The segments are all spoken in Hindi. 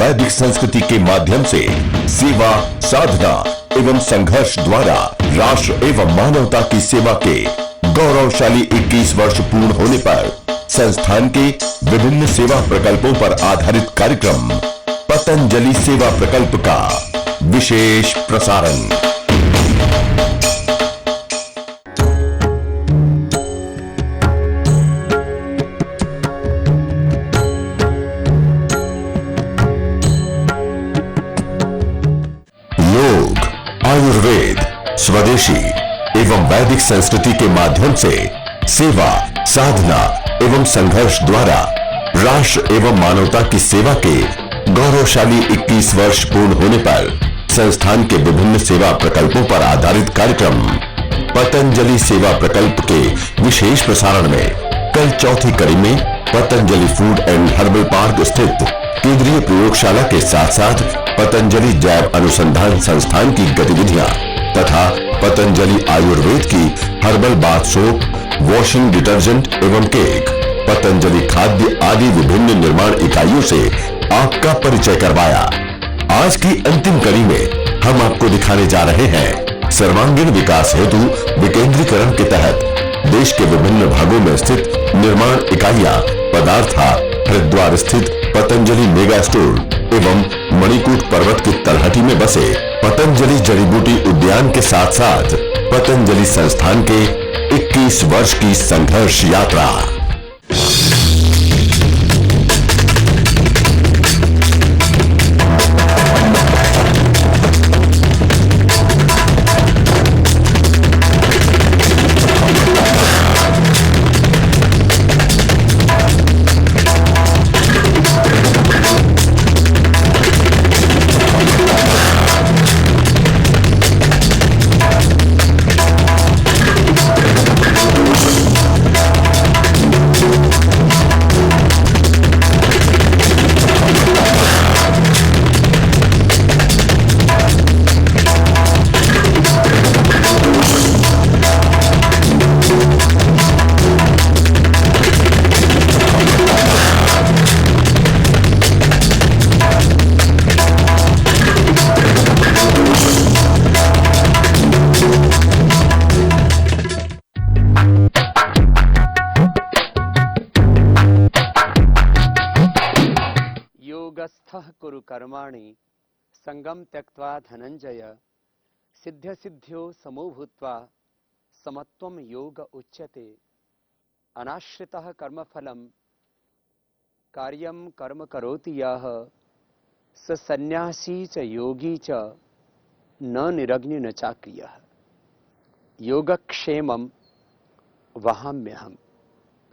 वैदिक संस्कृति के माध्यम से सेवा, साधना एवं संघर्ष द्वारा राष्ट्र एवं मानवता की सेवा के गौरवशाली 21 वर्ष पूर्ण होने पर संस्थान के विभिन्न सेवा प्रकल्पों पर आधारित कार्यक्रम पतंजलि सेवा प्रकल्प का विशेष प्रसारण। योग, आयुर्वेद, स्वदेशी एवं वैदिक संस्कृति के माध्यम से सेवा, साधना एवं संघर्ष द्वारा राष्ट्र एवं मानवता की सेवा के गौरवशाली 21 वर्ष पूर्ण होने पर संस्थान के विभिन्न सेवा प्रकल्पों पर आधारित कार्यक्रम पतंजलि सेवा प्रकल्प के विशेष प्रसारण में कल चौथी कड़ी में Patanjali food and herbal park स्थित केंद्रीय प्रयोगशाला के साथ साथ पतंजलि जैव अनुसंधान संस्थान की गतिविधियां तथा पतंजलि आयुर्वेद की herbal bath soap, washing detergent एवं केक, पतंजलि खाद्य आदि विभिन्न निर्माण इकाइयों से आपका परिचय करवाया। आज की अंतिम कड़ी में हम आपको दिखाने जा रहे हैं सर्वांगीण विकास हेतु विकेंद्रीकरण के तहत देश के विभिन्न भागों में स्थित निर्माण इकाइयां पदार्था हरिद्वार स्थित पतंजलि मेगा स्टोर एवं मणिकूट पर्वत की तलहटी में बसे पतंजलि जड़ी बूटी उद्यान के साथ साथ पतंजलि संस्थान के 21 वर्ष की संघर्ष यात्रा। योगस्थः कुरु कर्माणि संगम त्यक्त्वा धनंजय सिद्ध्य सिद्ध्यो समो भूत्वा समत्वम योग उच्यते अनाश्रितः कर्मफलम कार्यम कर्म करोति यः स सन्यासी च योगी च न निरग्नि न चाक्रियः योगक्षेमम वहाम्यहम्।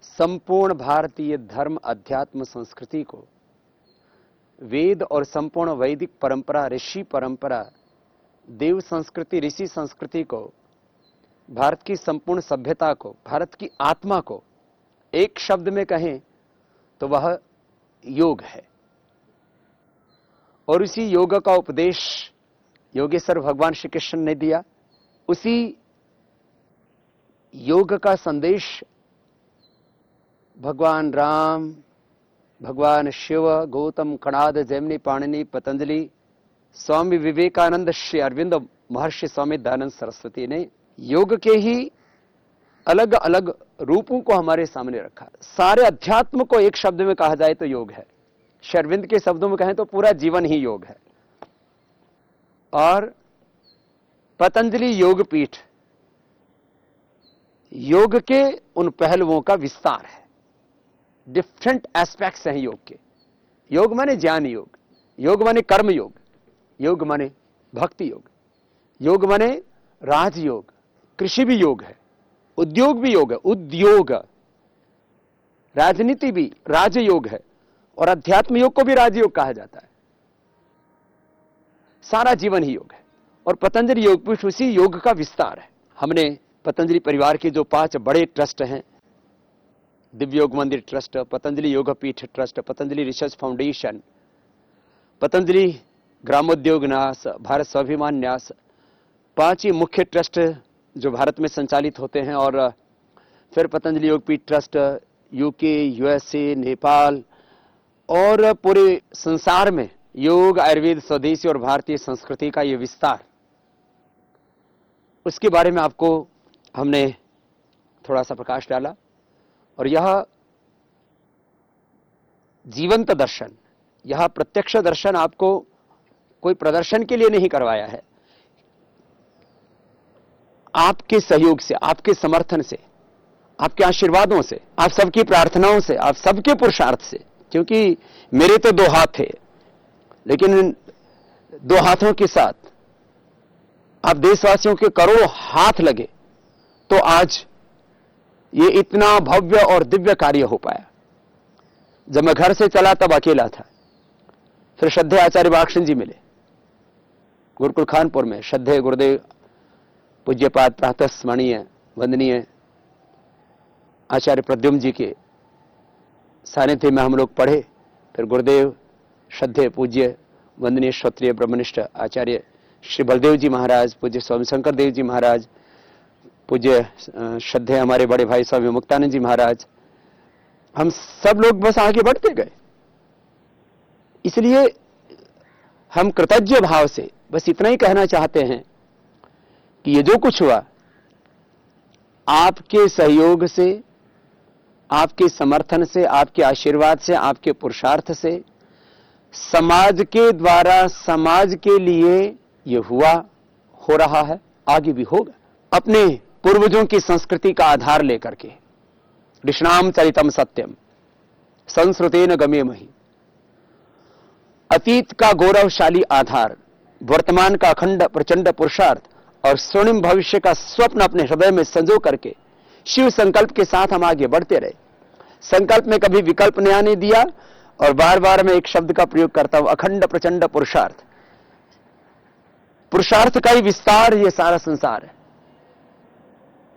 संपूर्ण भारतीय धर्म अध्यात्म संस्कृति को वेद और संपूर्ण वैदिक परंपरा, ऋषि परंपरा, देव संस्कृति, ऋषि संस्कृति को, भारत की संपूर्ण सभ्यता को, भारत की आत्मा को एक शब्द में कहें तो वह योग है। और उसी योग का उपदेश योगेश्वर भगवान श्री कृष्ण ने दिया। उसी योग का संदेश भगवान राम, भगवान शिव, गौतम, कणाद, जैमिनी, पाणिनि, पतंजलि, स्वामी विवेकानंद, श्री अरविंद, महर्षि स्वामी दयानंद सरस्वती ने योग के ही अलग अलग रूपों को हमारे सामने रखा। सारे अध्यात्म को एक शब्द में कहा जाए तो योग है। श्री अरविंद के शब्दों में कहें तो पूरा जीवन ही योग है। और पतंजलि योग पीठ योग के उन पहलुओं का विस्तार है। डिफरेंट एस्पेक्ट्स हैं योग के। योग माने ज्ञान योग, योग माने कर्म योग, योग माने भक्ति योग, योग माने राजयोग, कृषि भी योग है, उद्योग भी योग है, उद्योग, राजनीति भी राजयोग है और अध्यात्म योग को भी राजयोग कहा जाता है। सारा जीवन ही योग है और पतंजलि योग पीठ उसी योग का विस्तार है। हमने पतंजलि परिवार के जो 5 बड़े ट्रस्ट हैं, दिव्य योग मंदिर ट्रस्ट, पतंजलि योग पीठ trust, Patanjali research foundation, Patanjali ग्रामोद्योग न्यास, भारत स्वाभिमान न्यास, 5 ही मुख्य ट्रस्ट जो भारत में संचालित होते हैं। और फिर पतंजलि योग पीठ ट्रस्ट यूके, यूएसए, नेपाल और पूरे संसार में योग, आयुर्वेद, स्वदेशी और भारतीय संस्कृति का ये विस्तार, उसके बारे में आपको हमने थोड़ा सा प्रकाश डाला। और यह जीवंत दर्शन, यह प्रत्यक्ष दर्शन आपको कोई प्रदर्शन के लिए नहीं करवाया है। आपके सहयोग से, आपके समर्थन से, आपके आशीर्वादों से, आप सबकी प्रार्थनाओं से, आप सबके पुरुषार्थ से, क्योंकि मेरे तो 2 हाथ थे, लेकिन 2 हाथों के साथ आप देशवासियों के करोड़ों हाथ लगे तो आज ये इतना भव्य और दिव्य कार्य हो पाया। जब मैं घर से चला तब अकेला था, फिर श्रद्धेय आचार्य बालकृष्ण जी मिले गुरुकुल खानपुर में। श्रद्धेय गुरुदेव पूज्यपाद प्रातः स्मरणीय वंदनीय आचार्य प्रद्युम्न जी के सानिध्य में हम लोग पढ़े। फिर गुरुदेव श्रद्धेय पूज्य वंदनीय श्रोत्रिय ब्रह्मनिष्ठ आचार्य श्री बलदेव जी महाराज, पूज्य स्वामी शंकर देव जी महाराज, पूज्य श्रद्धेय हमारे बड़े भाई स्वामी मुक्तानंद जी महाराज, हम सब लोग बस आगे बढ़ते गए। इसलिए हम कृतज्ञ भाव से बस इतना ही कहना चाहते हैं कि ये जो कुछ हुआ आपके सहयोग से, आपके समर्थन से, आपके आशीर्वाद से, आपके पुरुषार्थ से, समाज के द्वारा समाज के लिए ये हुआ, हो रहा है, आगे भी होगा। अपने पूर्वजों की संस्कृति का आधार लेकर के, ऋषणाम चरितम सत्यम संस्कृतेन गमेमहि, अतीत का गौरवशाली आधार, वर्तमान का अखंड प्रचंड पुरुषार्थ और स्वर्णिम भविष्य का स्वप्न अपने हृदय में संजो करके शिव संकल्प के साथ हम आगे बढ़ते रहे। संकल्प में कभी विकल्प नहीं आने दिया और बार बार मैं एक शब्द का प्रयोग करता हूं, अखंड प्रचंड पुरुषार्थ। पुरुषार्थ का ही विस्तार ये सारा संसार है,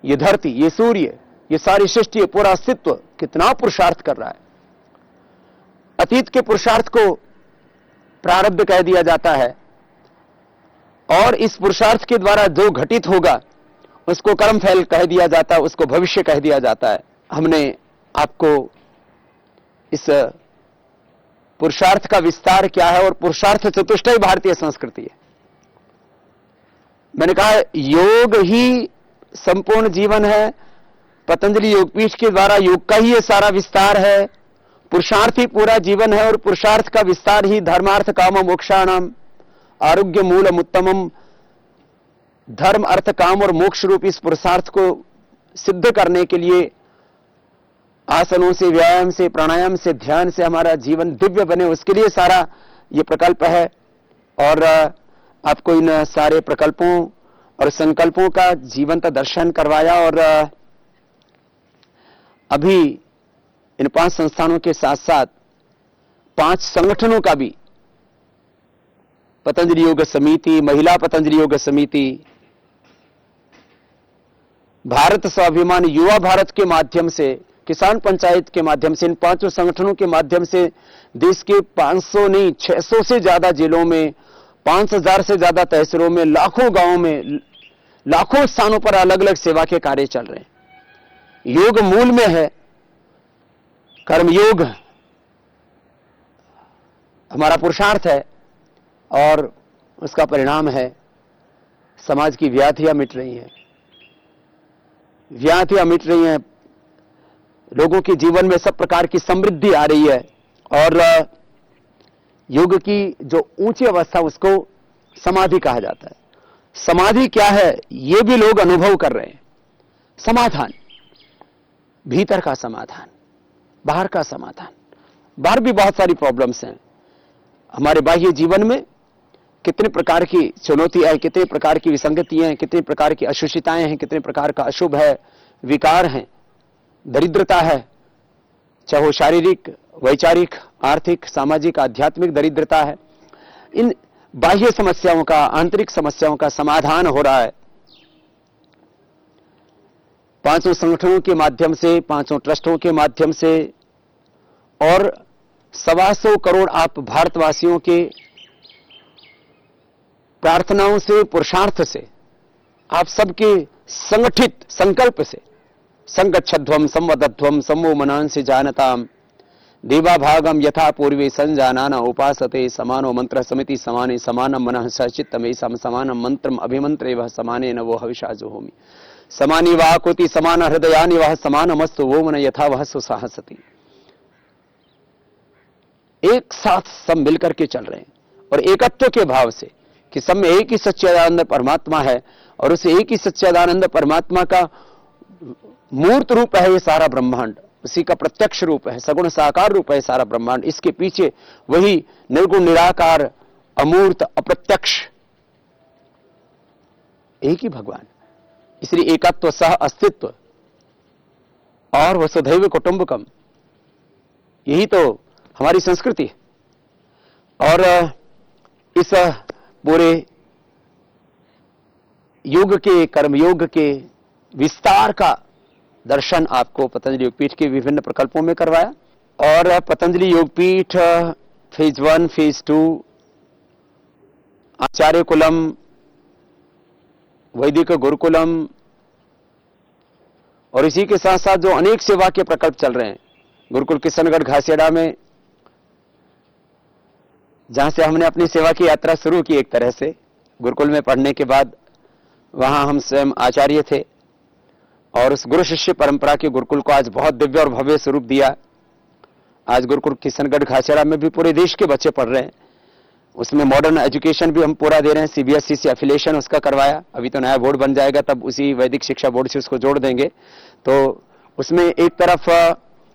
ये धरती, ये सूर्य, ये सारी सृष्टि, पूरा अस्तित्व कितना पुरुषार्थ कर रहा है। अतीत के पुरुषार्थ को प्रारब्ध कह दिया जाता है और इस पुरुषार्थ के द्वारा जो घटित होगा उसको कर्मफल कह दिया जाता है, उसको भविष्य कह दिया जाता है। हमने आपको इस पुरुषार्थ का विस्तार क्या है और पुरुषार्थ चतुष्टय भारतीय संस्कृति है। मैंने कहा योग ही संपूर्ण जीवन है, पतंजलि योगपीठ के द्वारा योग का ही ये सारा विस्तार है। पुरुषार्थ ही पूरा जीवन है और पुरुषार्थ का विस्तार ही धर्मार्थ काम मोक्षाणाम आरोग्य मूलम उत्तमम, धर्म अर्थ काम और मोक्ष रूप इस पुरुषार्थ को सिद्ध करने के लिए आसनों से, व्यायाम से, प्राणायाम से, ध्यान से हमारा जीवन दिव्य बने, उसके लिए सारा ये प्रकल्प है। और आपको इन सारे प्रकल्पों और संकल्पों का जीवंत दर्शन करवाया और अभी इन 5 संस्थानों के साथ साथ 5 संगठनों का भी, पतंजलि योग समिति, महिला पतंजलि योग समिति, भारत स्वाभिमान युवा भारत के माध्यम से, किसान पंचायत के माध्यम से, इन 5 संगठनों के माध्यम से देश के 500 नहीं 600 से ज्यादा जिलों में, 5000 से ज्यादा तहसीलों में, लाखों गांवों में, लाखों स्थानों पर अलग अलग सेवा के कार्य चल रहे हैं। योग मूल में है, कर्मयोग हमारा पुरुषार्थ है और उसका परिणाम है समाज की व्याधियां मिट रही हैं, व्याधियां मिट रही हैं, लोगों के जीवन में सब प्रकार की समृद्धि आ रही है और योग की जो ऊंची अवस्था उसको समाधि कहा जाता है। समाधि क्या है ये भी लोग अनुभव कर रहे हैं। समाधान, भीतर का समाधान, बाहर का समाधान। बाहर भी बहुत सारी प्रॉब्लम्स हैं हमारे बाह्य जीवन में, कितने प्रकार की चुनौतियां हैं, कितने प्रकार की विसंगतियां हैं, कितने प्रकार की अशुचिताएं हैं, कितने प्रकार का अशुभ है, विकार हैं, दरिद्रता है, चाहे वो शारीरिक, वैचारिक, आर्थिक, सामाजिक, आध्यात्मिक दरिद्रता है। इन बाह्य समस्याओं का, आंतरिक समस्याओं का समाधान हो रहा है 5 संगठनों के माध्यम से, 5 ट्रस्टों के माध्यम से और 125 करोड़ आप भारतवासियों के प्रार्थनाओं से, पुरुषार्थ से, आप सबके संगठित संकल्प से, संगच्छध्वम संवदध्वम सम्मो मनांसि जानताम देवा भागम यथा पूर्वे संजानान उपासते समानो मंत्र समिति समाने समानम मनः सचित्तमे समानम मंत्रम अभिमंत्रे वह समाने न वो हविषा जुहोमि समानी वाकुति समान हृदयानि वह समानमस्तु वो मन यथा वह सुसाहसति। एक साथ सब मिलकर के चल रहे हैं और एकत्व के भाव से कि सब में एक ही सच्चिदानंद परमात्मा है और उस एक ही सच्चिदानंद परमात्मा का मूर्त रूप है ये सारा ब्रह्मांड, उसी का प्रत्यक्ष रूप है, सगुण साकार रूप है सारा ब्रह्मांड। इसके पीछे वही निर्गुण निराकार अमूर्त अप्रत्यक्ष एक ही भगवान। इसलिए एकत्व सह अस्तित्व और वसुधैव कुटुंबकम, यही तो हमारी संस्कृति है। और इस पूरे योग के कर्मयोग के विस्तार का दर्शन आपको पतंजलि योगपीठ के विभिन्न प्रकल्पों में करवाया। और पतंजलि योगपीठ फेज 1, फेज 2, आचार्य कुलम, वैदिक गुरुकुलम और इसी के साथ साथ जो अनेक सेवा के प्रकल्प चल रहे हैं, गुरुकुल किशनगढ़ घासेड़ा में जहां से हमने अपनी सेवा की यात्रा शुरू की, एक तरह से गुरुकुल में पढ़ने के बाद वहां हम स्वयं आचार्य थे और उस गुरु शिष्य परंपरा के गुरुकुल को आज बहुत दिव्य और भव्य स्वरूप दिया। आज गुरुकुल किशनगढ़ घासेड़ा में भी पूरे देश के बच्चे पढ़ रहे हैं, उसमें मॉडर्न एजुकेशन भी हम पूरा दे रहे हैं। सीबीएसई से एफिलिएशन उसका करवाया, अभी तो नया बोर्ड बन जाएगा तब उसी वैदिक शिक्षा बोर्ड से उसको जोड़ देंगे। तो उसमें एक तरफ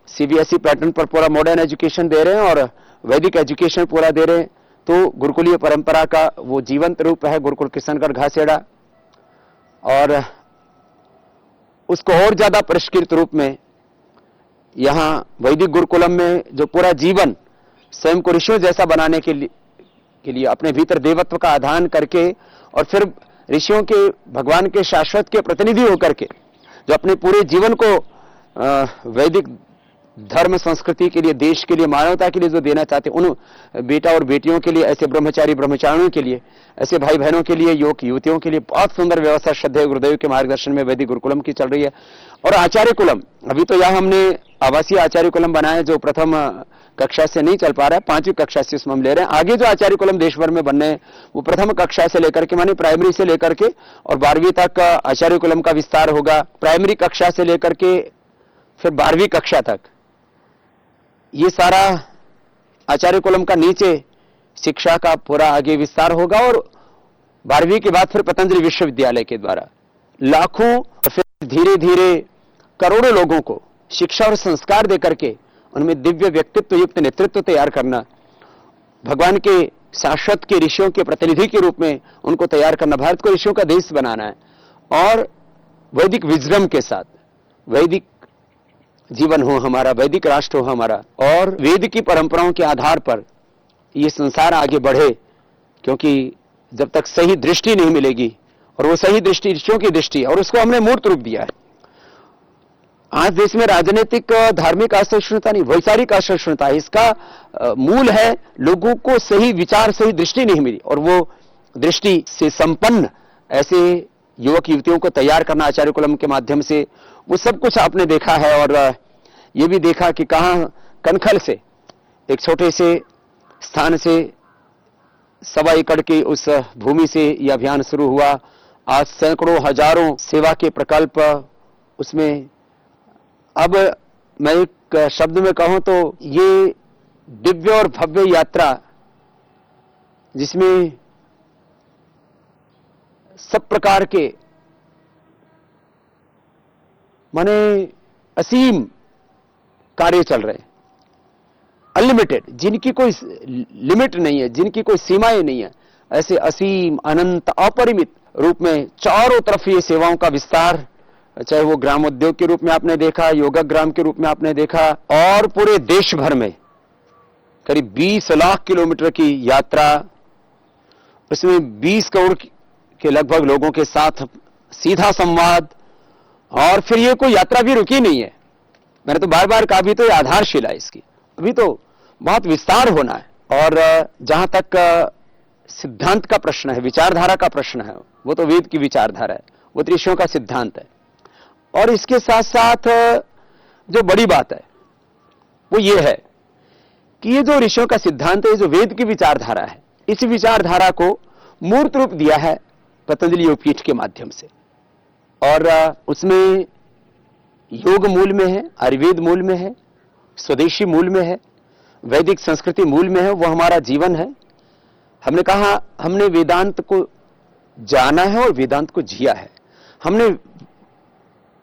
सीबीएसई पैटर्न पर पूरा मॉडर्न एजुकेशन दे रहे हैं और वैदिक एजुकेशन पूरा दे रहे हैं। तो गुरुकुलीय परंपरा का वो जीवंत रूप है गुरुकुल किशनगढ़ घासेड़ा, और उसको और ज्यादा परिष्कृत रूप में यहां वैदिक गुरुकुलम में जो पूरा जीवन स्वयं को ऋषियों जैसा बनाने के लिए अपने भीतर देवत्व का आधान करके और फिर ऋषियों के भगवान के शाश्वत के प्रतिनिधि होकर के जो अपने पूरे जीवन को वैदिक धर्म संस्कृति के लिए, देश के लिए, मानवता के लिए जो देना चाहते, उन बेटा और बेटियों के लिए, ऐसे ब्रह्मचारी ब्रह्मचारियों के लिए, ऐसे भाई बहनों के लिए, युवक युवतियों के लिए बहुत सुंदर व्यवस्था श्रद्धेय गुरुदेव के मार्गदर्शन में वैदिक गुरुकुलम की चल रही है। और आचार्य कुलम, अभी तो यहाँ हमने आवासीय आचार्य कुलम बनाया जो प्रथम कक्षा से नहीं चल पा रहा है, 5वीं कक्षा से उसमें हम ले रहे हैं। आगे जो आचार्य कुलम देश भर में बनने हैं वो प्रथम कक्षा से लेकर के, मानी प्राइमरी से लेकर के और 12वीं तक आचार्य कुलम का विस्तार होगा। प्राइमरी कक्षा से लेकर के फिर 12वीं कक्षा तक ये सारा आचार्य कुलम का नीचे शिक्षा का पूरा आगे विस्तार होगा। और 12वीं के बाद फिर पतंजलि विश्वविद्यालय के द्वारा लाखों और फिर धीरे धीरे करोड़ों लोगों को शिक्षा और संस्कार देकर के उनमें दिव्य व्यक्तित्व युक्त नेतृत्व तैयार करना, भगवान के शाश्वत के ऋषियों के प्रतिनिधि के रूप में उनको तैयार करना, भारत को ऋषियों का देश बनाना है और वैदिक विजडम के साथ वैदिक जीवन हो हमारा, वैदिक राष्ट्र हो हमारा, और वेद की परंपराओं के आधार पर ये संसार आगे बढ़े। क्योंकि जब तक सही दृष्टि नहीं मिलेगी, और वो सही दृष्टि ऋषियों की दृष्टि है और उसको हमने मूर्त रूप दिया है। आज देश में राजनीतिक धार्मिक असहिष्णुता नहीं, वैचारिक असहिष्णुता है, इसका मूल है लोगों को सही विचार, सही दृष्टि नहीं मिली, और वो दृष्टि से संपन्न ऐसे युवक युवतियों को तैयार करना आचार्य कुलम के माध्यम से, वो सब कुछ आपने देखा है। और ये भी देखा कि कहां कनखल से एक छोटे से स्थान से 1.25 एकड़ की उस भूमि से ये अभियान शुरू हुआ। आज सैकड़ों हजारों सेवा के प्रकल्प उसमें। अब मैं एक शब्द में कहूं तो ये दिव्य और भव्य यात्रा जिसमें सब प्रकार के माने असीम कार्य चल रहे हैं, अनलिमिटेड, जिनकी कोई लिमिट नहीं है, जिनकी कोई सीमाएं नहीं है, ऐसे असीम अनंत अपरिमित रूप में चारों तरफ ये सेवाओं का विस्तार, चाहे वो ग्राम उद्योग के रूप में आपने देखा, योगा ग्राम के रूप में आपने देखा, और पूरे देश भर में करीब 20 लाख किलोमीटर की यात्रा, उसमें 20 करोड़ के लगभग लोगों के साथ सीधा संवाद। और फिर ये कोई यात्रा भी रुकी नहीं है, मैंने तो बार बार कहा, भी तो ये आधारशिला है इसकी, अभी तो बहुत विस्तार होना है। और जहां तक सिद्धांत का प्रश्न है, विचारधारा का प्रश्न है, वो तो वेद की विचारधारा है, वो ऋषियों का सिद्धांत है। और इसके साथ साथ जो बड़ी बात है वो ये है कि ये जो ऋषियों का सिद्धांत है, जो वेद की विचारधारा है, इस विचारधारा को मूर्त रूप दिया है पतंजलि योगपीठ के माध्यम से। और उसमें योग मूल में है, आयुर्वेद मूल में है, स्वदेशी मूल में है, वैदिक संस्कृति मूल में है, वो हमारा जीवन है। हमने कहा हमने वेदांत को जाना है और वेदांत को जिया है। हमने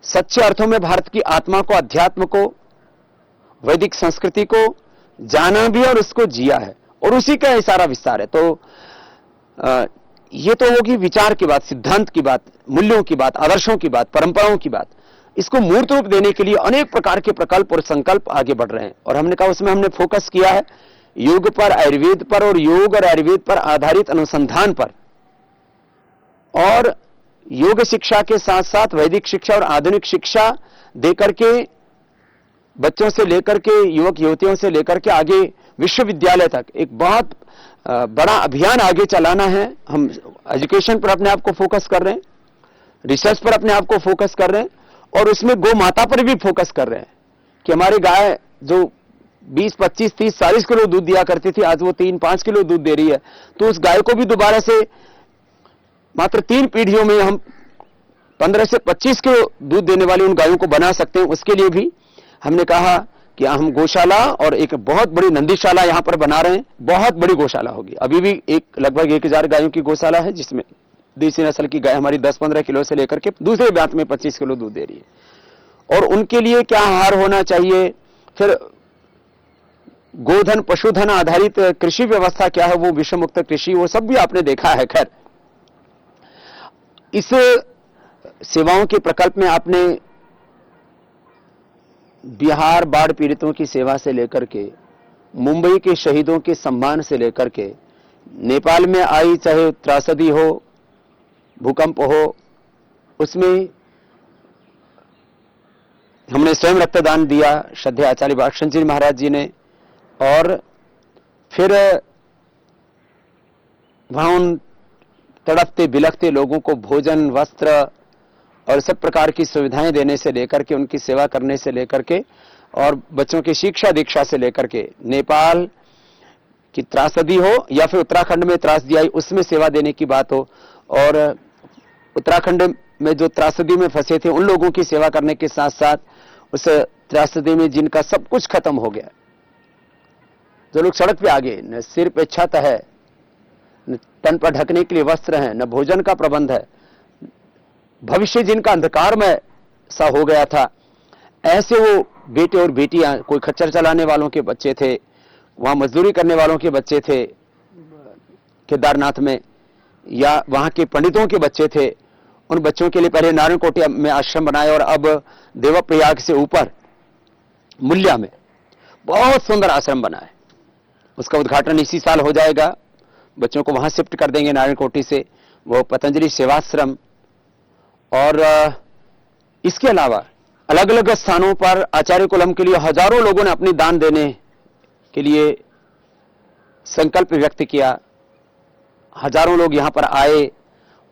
सच्चे अर्थों में भारत की आत्मा को, अध्यात्म को, वैदिक संस्कृति को जाना भी और उसको जिया है, और उसी का ये सारा विस्तार है। तो ये तो होगी विचार की बात, सिद्धांत की बात, मूल्यों की बात, आदर्शों की बात, परंपराओं की बात। इसको मूर्त रूप देने के लिए अनेक प्रकार के प्रकल्प और संकल्प आगे बढ़ रहे हैं, और हमने कहा उसमें हमने फोकस किया है योग पर, आयुर्वेद पर, और योग और आयुर्वेद पर आधारित अनुसंधान पर। और योग शिक्षा के साथ साथ वैदिक शिक्षा और आधुनिक शिक्षा देकर के बच्चों से लेकर के युवक युवतियों से लेकर के आगे विश्वविद्यालय तक एक बहुत बड़ा अभियान आगे चलाना है। हम एजुकेशन पर अपने आप को फोकस कर रहे हैं, रिसर्च पर अपने आप को फोकस कर रहे हैं, और उसमें गौ माता पर भी फोकस कर रहे हैं कि हमारी गाय जो 20, 25, 30, 40 किलो दूध दिया करती थी, आज वो 3-5 किलो दूध दे रही है। तो उस गाय को भी दोबारा से मात्र 3 पीढ़ियों में हम 15 से 25 किलो दूध देने वाली उन गायों को बना सकते हैं। उसके लिए भी हमने कहा कि हम गौशाला और एक बहुत बड़ी नंदीशाला यहां पर बना रहे हैं। बहुत बड़ी गौशाला होगी। अभी भी लगभग 1000 गायों की गौशाला है, जिसमें देसी नस्ल की गाय हमारी 10-15 किलो से लेकर के दूसरे ब्यात में 25 किलो दूध दे रही है। और उनके लिए क्या आहार होना चाहिए, फिर गोधन पशुधन आधारित कृषि व्यवस्था क्या है, वो विषम मुक्त कृषि, वो सब भी आपने देखा है। खैर, इस सेवाओं के प्रकल्प में आपने बिहार बाढ़ पीड़ितों की सेवा से लेकर के, मुंबई के शहीदों के सम्मान से लेकर के, नेपाल में आई चाहे त्रासदी हो, भूकंप हो, उसमें हमने स्वयं रक्तदान दिया, श्रद्धेय आचार्य भाषण जी महाराज जी ने। और फिर वहां उन तड़पते बिलखते लोगों को भोजन, वस्त्र और सब प्रकार की सुविधाएं देने से लेकर के, उनकी सेवा करने से लेकर के, और बच्चों की शिक्षा दीक्षा से लेकर के, नेपाल की त्रासदी हो या फिर उत्तराखंड में त्रासदी आई उसमें सेवा देने की बात हो, और उत्तराखंड में जो त्रासदी में फंसे थे उन लोगों की सेवा करने के साथ साथ उस त्रासदी में जिनका सब कुछ खत्म हो गया, जो लोग सड़क पे आ गए, न सिर पे छत है, न तन पर ढकने के लिए वस्त्र हैं, न भोजन का प्रबंध है, भविष्य जिनका अंधकारमय सा हो गया था, ऐसे वो बेटे और बेटियां, कोई खच्चर चलाने वालों के बच्चे थे, वहां मजदूरी करने वालों के बच्चे थे केदारनाथ में, या वहां के पंडितों के बच्चे थे, उन बच्चों के लिए पहले नारायणकोटी में आश्रम बनाए, और अब देवप्रयाग से ऊपर मुल्या में बहुत सुंदर आश्रम बना है। उसका उद्घाटन इसी साल हो जाएगा। बच्चों को वहां शिफ्ट कर देंगे नारायणकोटी से, वो पतंजलि सेवाश्रम। और इसके अलावा अलग अलग स्थानों पर आचार्य कुलम के लिए हजारों लोगों ने अपनी दान देने के लिए संकल्प व्यक्त किया। हजारों लोग यहां पर आए।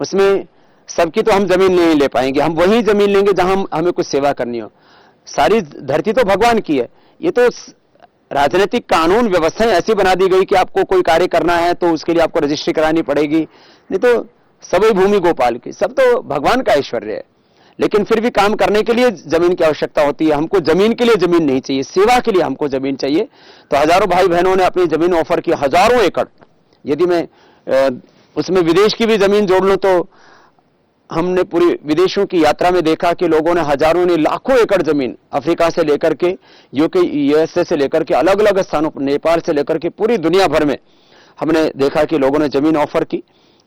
उसमें सबकी तो हम जमीन नहीं ले पाएंगे, हम वही जमीन लेंगे जहां हमें कुछ सेवा करनी हो। सारी धरती तो भगवान की है। ये तो राजनीतिक कानून व्यवस्थाएं ऐसी बना दी गई कि आपको कोई कार्य करना है तो उसके लिए आपको रजिस्ट्री करानी पड़ेगी, नहीं तो सभी भूमि गोपाल की, सब तो भगवान का ऐश्वर्य है। लेकिन फिर भी काम करने के लिए जमीन की आवश्यकता होती है। हमको जमीन के लिए जमीन नहीं चाहिए, सेवा के लिए हमको जमीन चाहिए। तो हजारों भाई बहनों ने अपनी जमीन ऑफर की, हजारों एकड़। यदि मैं उसमें विदेश की भी जमीन जोड़ लूं तो हमने पूरी विदेशों की यात्रा में देखा कि लोगों ने, हजारों ने, लाखों एकड़ जमीन अफ्रीका से लेकर के यूके, यूएसए से लेकर के अलग अलग स्थानों पर, नेपाल से लेकर के पूरी दुनिया भर में हमने देखा कि लोगों ने जमीन ऑफर की।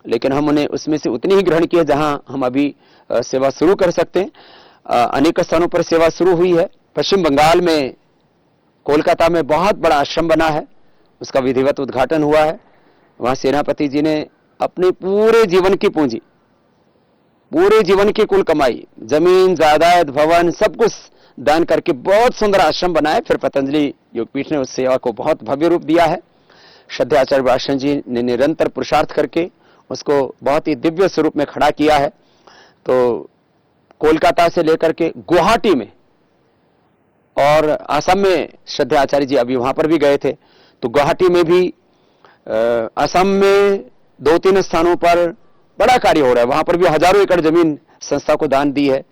लेकिन हम उन्हें उसमें से उतनी ही ग्रहण की है जहां हम अभी सेवा शुरू कर सकते हैं। अनेक स्थानों पर सेवा शुरू हुई है। पश्चिम बंगाल में कोलकाता में बहुत बड़ा आश्रम बना है, उसका विधिवत उद्घाटन हुआ है। वहां सेनापति जी ने अपने पूरे जीवन की पूंजी, पूरे जीवन की कुल कमाई, जमीन, जायदाद, भवन, सब कुछ दान करके बहुत सुंदर आश्रम बनाया। फिर पतंजलि योगपीठ ने उस सेवा को बहुत भव्य रूप दिया है। श्रद्धेय आचार्य भाषण जी ने निरंतर पुरुषार्थ करके उसको बहुत ही दिव्य स्वरूप में खड़ा किया है। तो कोलकाता से लेकर के गुवाहाटी में और आसाम में श्रद्धेय आचार्य जी अभी वहां पर भी गए थे। तो गुवाहाटी में भी, असम में 2-3 स्थानों पर बड़ा कार्य हो रहा है। वहां पर भी हजारों एकड़ जमीन संस्था को दान दी है,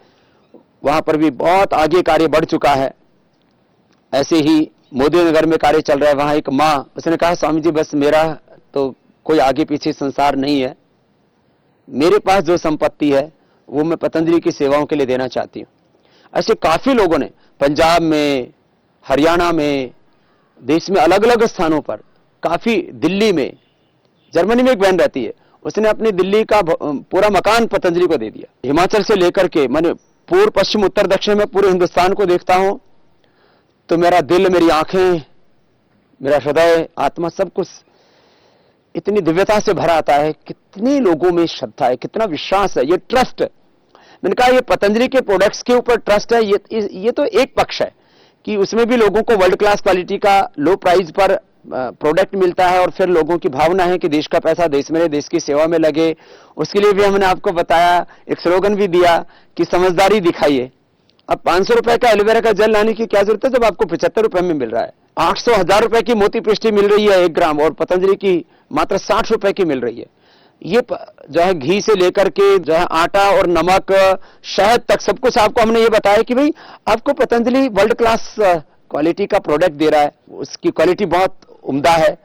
वहां पर भी बहुत आगे कार्य बढ़ चुका है। ऐसे ही मोदी नगर में कार्य चल रहा है। वहां एक मां, उसने कहा स्वामी जी बस मेरा तो कोई आगे पीछे संसार नहीं है, मेरे पास जो संपत्ति है वो मैं पतंजलि की सेवाओं के लिए देना चाहती हूं। ऐसे काफी लोगों ने पंजाब में, हरियाणा में, देश में अलग अलग स्थानों पर, काफी, दिल्ली में, जर्मनी में एक बहन रहती है, उसने अपनी दिल्ली का पूरा मकान पतंजलि को दे दिया। हिमाचल से लेकर के, मैंने पूर्व पश्चिम उत्तर दक्षिण में पूरे हिंदुस्तान को देखता हूं तो मेरा दिल, मेरी आंखें, मेरा हृदय, आत्मा, सब कुछ इतनी दिव्यता से भरा आता है। कितने लोगों में श्रद्धा है, कितना विश्वास है, ये ट्रस्ट। मैंने कहा ये पतंजलि के प्रोडक्ट्स के ऊपर ट्रस्ट है। ये तो एक पक्ष है कि उसमें भी लोगों को वर्ल्ड क्लास क्वालिटी का लो प्राइस पर प्रोडक्ट मिलता है, और फिर लोगों की भावना है कि देश का पैसा देश में, देश की सेवा में लगे। उसके लिए भी हमने आपको बताया, एक स्लोगन भी दिया कि समझदारी दिखाइए। अब 500 रुपए का एलोवेरा का जेल लाने की क्या जरूरत है जब आपको 75 रुपए में मिल रहा है। 800-1000 रुपए की मोती पेस्ट्री मिल रही है 1 ग्राम, और पतंजलि की मात्र 60 रुपए की मिल रही है। ये जो है घी से लेकर के जो है आटा और नमक, शहद तक सब कुछ आपको हमने ये बताया कि भाई आपको पतंजलि वर्ल्ड क्लास क्वालिटी का प्रोडक्ट दे रहा है, उसकी क्वालिटी बहुत उम्दा है,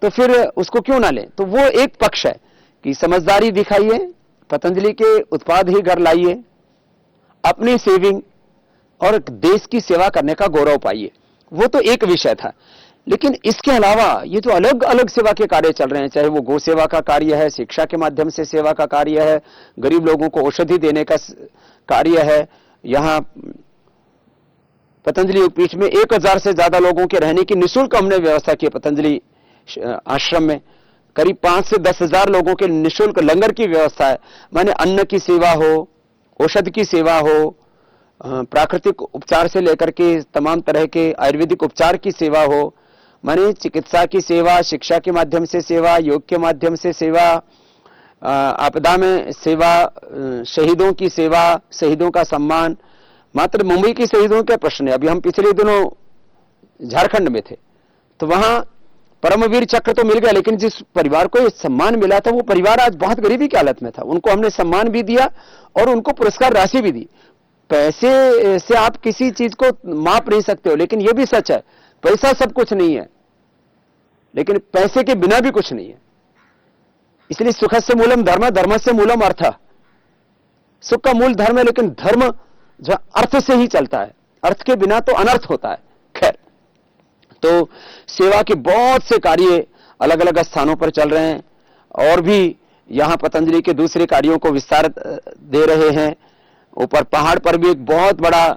तो फिर उसको क्यों ना लें। तो वो एक पक्ष है कि समझदारी दिखाइए, पतंजलि के उत्पाद ही घर लाइए, अपनी सेविंग और देश की सेवा करने का गौरव पाइए। वो तो एक विषय था। लेकिन इसके अलावा ये जो अलग अलग सेवा के कार्य चल रहे हैं, चाहे वो गौ सेवा का कार्य है, शिक्षा के माध्यम से सेवा का कार्य है, गरीब लोगों को औषधि देने का कार्य है। यहां पतंजलि योगपीठ में 1000 से ज्यादा लोगों के रहने की निःशुल्क हमने व्यवस्था की है। पतंजलि आश्रम में करीब 5 से 10,000 लोगों के निःशुल्क लंगर की व्यवस्था है। माने अन्न की सेवा हो, औषध की सेवा हो, प्राकृतिक उपचार से लेकर के तमाम तरह के आयुर्वेदिक उपचार की सेवा हो, माने चिकित्सा की सेवा, शिक्षा के माध्यम से सेवा, योग के माध्यम से सेवा, आपदा में सेवा, शहीदों की सेवा, शहीदों का सम्मान। मात्र मुंबई की शहीदों का प्रश्न है। अभी हम पिछले दिनों झारखंड में थे तो वहां परमवीर चक्र तो मिल गया, लेकिन जिस परिवार को सम्मान मिला था वो परिवार आज बहुत गरीबी की हालत में था। उनको हमने सम्मान भी दिया और उनको पुरस्कार राशि भी दी। पैसे से आप किसी चीज को माप नहीं सकते हो, लेकिन यह भी सच है पैसा सब कुछ नहीं है, लेकिन पैसे के बिना भी कुछ नहीं है। इसलिए सुखस्य मूलम धर्म, धर्मस्य मूलम अर्थ। सुख का मूल धर्म है, लेकिन धर्म जो अर्थ से ही चलता है, अर्थ के बिना तो अनर्थ होता है। खैर, तो सेवा के बहुत से कार्य अलग अलग स्थानों पर चल रहे हैं, और भी यहां पतंजलि के दूसरे कार्यों को विस्तार दे रहे हैं। ऊपर पहाड़ पर भी एक बहुत बड़ा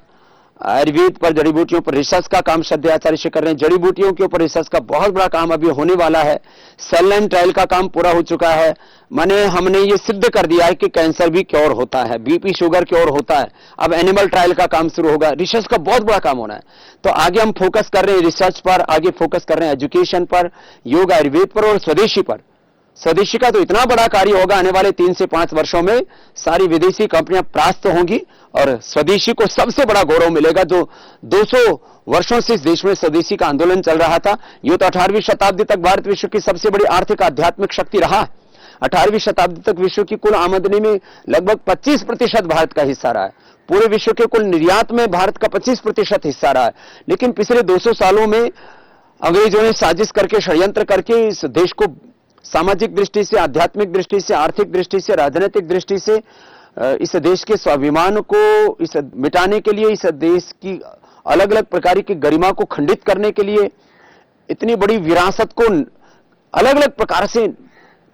आयुर्वेद पर, जड़ी बूटियों पर रिसर्च का काम श्रद्धेय आचार्य से कर रहे हैं। जड़ी बूटियों के ऊपर रिसर्च का बहुत बड़ा काम अभी होने वाला है। सेल लाइन ट्रायल का काम पूरा हो चुका है। माने हमने ये सिद्ध कर दिया है कि कैंसर भी क्योर होता है, बीपी शुगर क्योर होता है। अब एनिमल ट्रायल का काम शुरू होगा। रिसर्च का बहुत बड़ा काम होना है। तो आगे हम फोकस कर रहे हैं रिसर्च पर, आगे फोकस कर रहे हैं एजुकेशन पर, योग आयुर्वेद पर और स्वदेशी पर। स्वदेशी का तो इतना बड़ा कार्य होगा, आने वाले 3 से 5 वर्षों में सारी विदेशी कंपनियां परास्त होंगी और स्वदेशी को सबसे बड़ा गौरव मिलेगा। जो 200 वर्षों से इस देश में स्वदेशी का आंदोलन चल रहा था, ये तो 18वीं शताब्दी तक भारत विश्व की सबसे बड़ी आर्थिक आध्यात्मिक शक्ति रहा। 18वीं शताब्दी तक विश्व की कुल आमदनी में लगभग 25% भारत का हिस्सा रहा है। पूरे विश्व के कुल निर्यात में भारत का 25% हिस्सा रहा है। लेकिन पिछले 200 सालों में अंग्रेजों ने साजिश करके, षड्यंत्र करके इस देश को सामाजिक दृष्टि से, आध्यात्मिक दृष्टि से, आर्थिक दृष्टि से, राजनीतिक दृष्टि से इस देश के स्वाभिमान को इस मिटाने के लिए, इस देश की अलग अलग प्रकार की गरिमा को खंडित करने के लिए, इतनी बड़ी विरासत को अलग अलग प्रकार से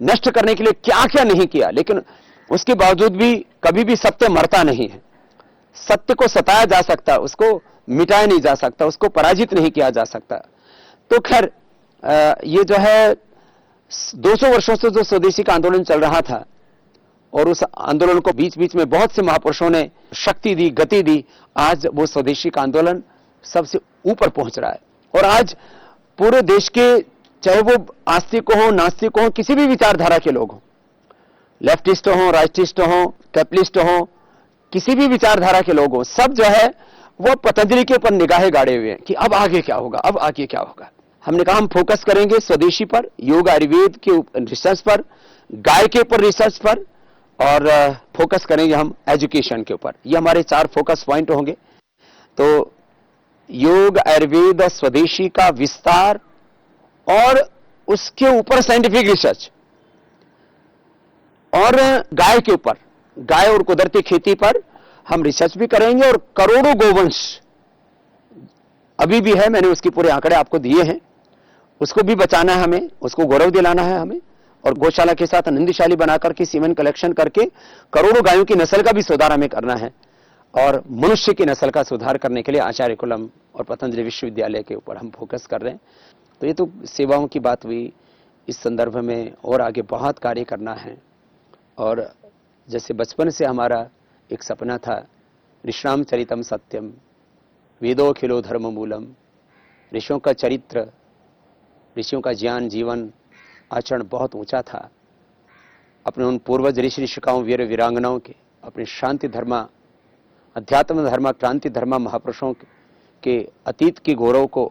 नष्ट करने के लिए क्या क्या नहीं किया। लेकिन उसके बावजूद भी कभी भी सत्य मरता नहीं है। सत्य को सताया जा सकता, उसको मिटाया नहीं जा सकता, उसको पराजित नहीं किया जा सकता। तो खैर, ये जो है 200 वर्षों से जो स्वदेशी का आंदोलन चल रहा था, और उस आंदोलन को बीच बीच में बहुत से महापुरुषों ने शक्ति दी, गति दी। आज वो स्वदेशी का आंदोलन सबसे ऊपर पहुंच रहा है। और आज पूरे देश के, चाहे वो आस्तिक हो, नास्तिक हो, किसी भी विचारधारा के लोग हो, लेफ्टिस्ट हो, राइटिस्ट हो, कैपिटलिस्ट हो, किसी भी विचारधारा के लोग हो, सब जो है वो पतंजलि के ऊपर निगाहें गाड़े हुए हैं कि अब आगे क्या होगा, अब आगे क्या होगा। हमने कहा हम फोकस करेंगे स्वदेशी पर, योग आयुर्वेद के रिसर्च पर, गाय के ऊपर रिसर्च पर, और फोकस करेंगे हम एजुकेशन के ऊपर। ये हमारे 4 फोकस पॉइंट होंगे। तो योग आयुर्वेद और स्वदेशी का विस्तार और उसके ऊपर साइंटिफिक रिसर्च, और गाय के ऊपर, गाय और कुदरती खेती पर हम रिसर्च भी करेंगे। और करोड़ों गोवंश अभी भी है, मैंने उसके पूरे आंकड़े आपको दिए हैं, उसको भी बचाना है हमें, उसको गौरव दिलाना है हमें, और गौशाला के साथ आनंदशाली बनाकर के सीमेंट कलेक्शन करके करोड़ों गायों की नस्ल का भी सुधार हमें करना है। और मनुष्य की नस्ल का सुधार करने के लिए आचार्य कुलम और पतंजलि विश्वविद्यालय के ऊपर हम फोकस कर रहे हैं। तो ये तो सेवाओं की बात हुई। इस संदर्भ में और आगे बहुत कार्य करना है। और जैसे बचपन से हमारा एक सपना था, ऋषिणाम चरितम सत्यम वेदोखिलो धर्म मूलम, ऋषियों का चरित्र, ऋषियों का ज्ञान, जीवन, आचरण बहुत ऊंचा था। अपने उन पूर्वज ऋषि ऋषिकाओं, वीर वीरांगनाओं के, अपने शांति धर्म, अध्यात्म धर्म, क्रांति धर्म महापुरुषों के अतीत के गौरव को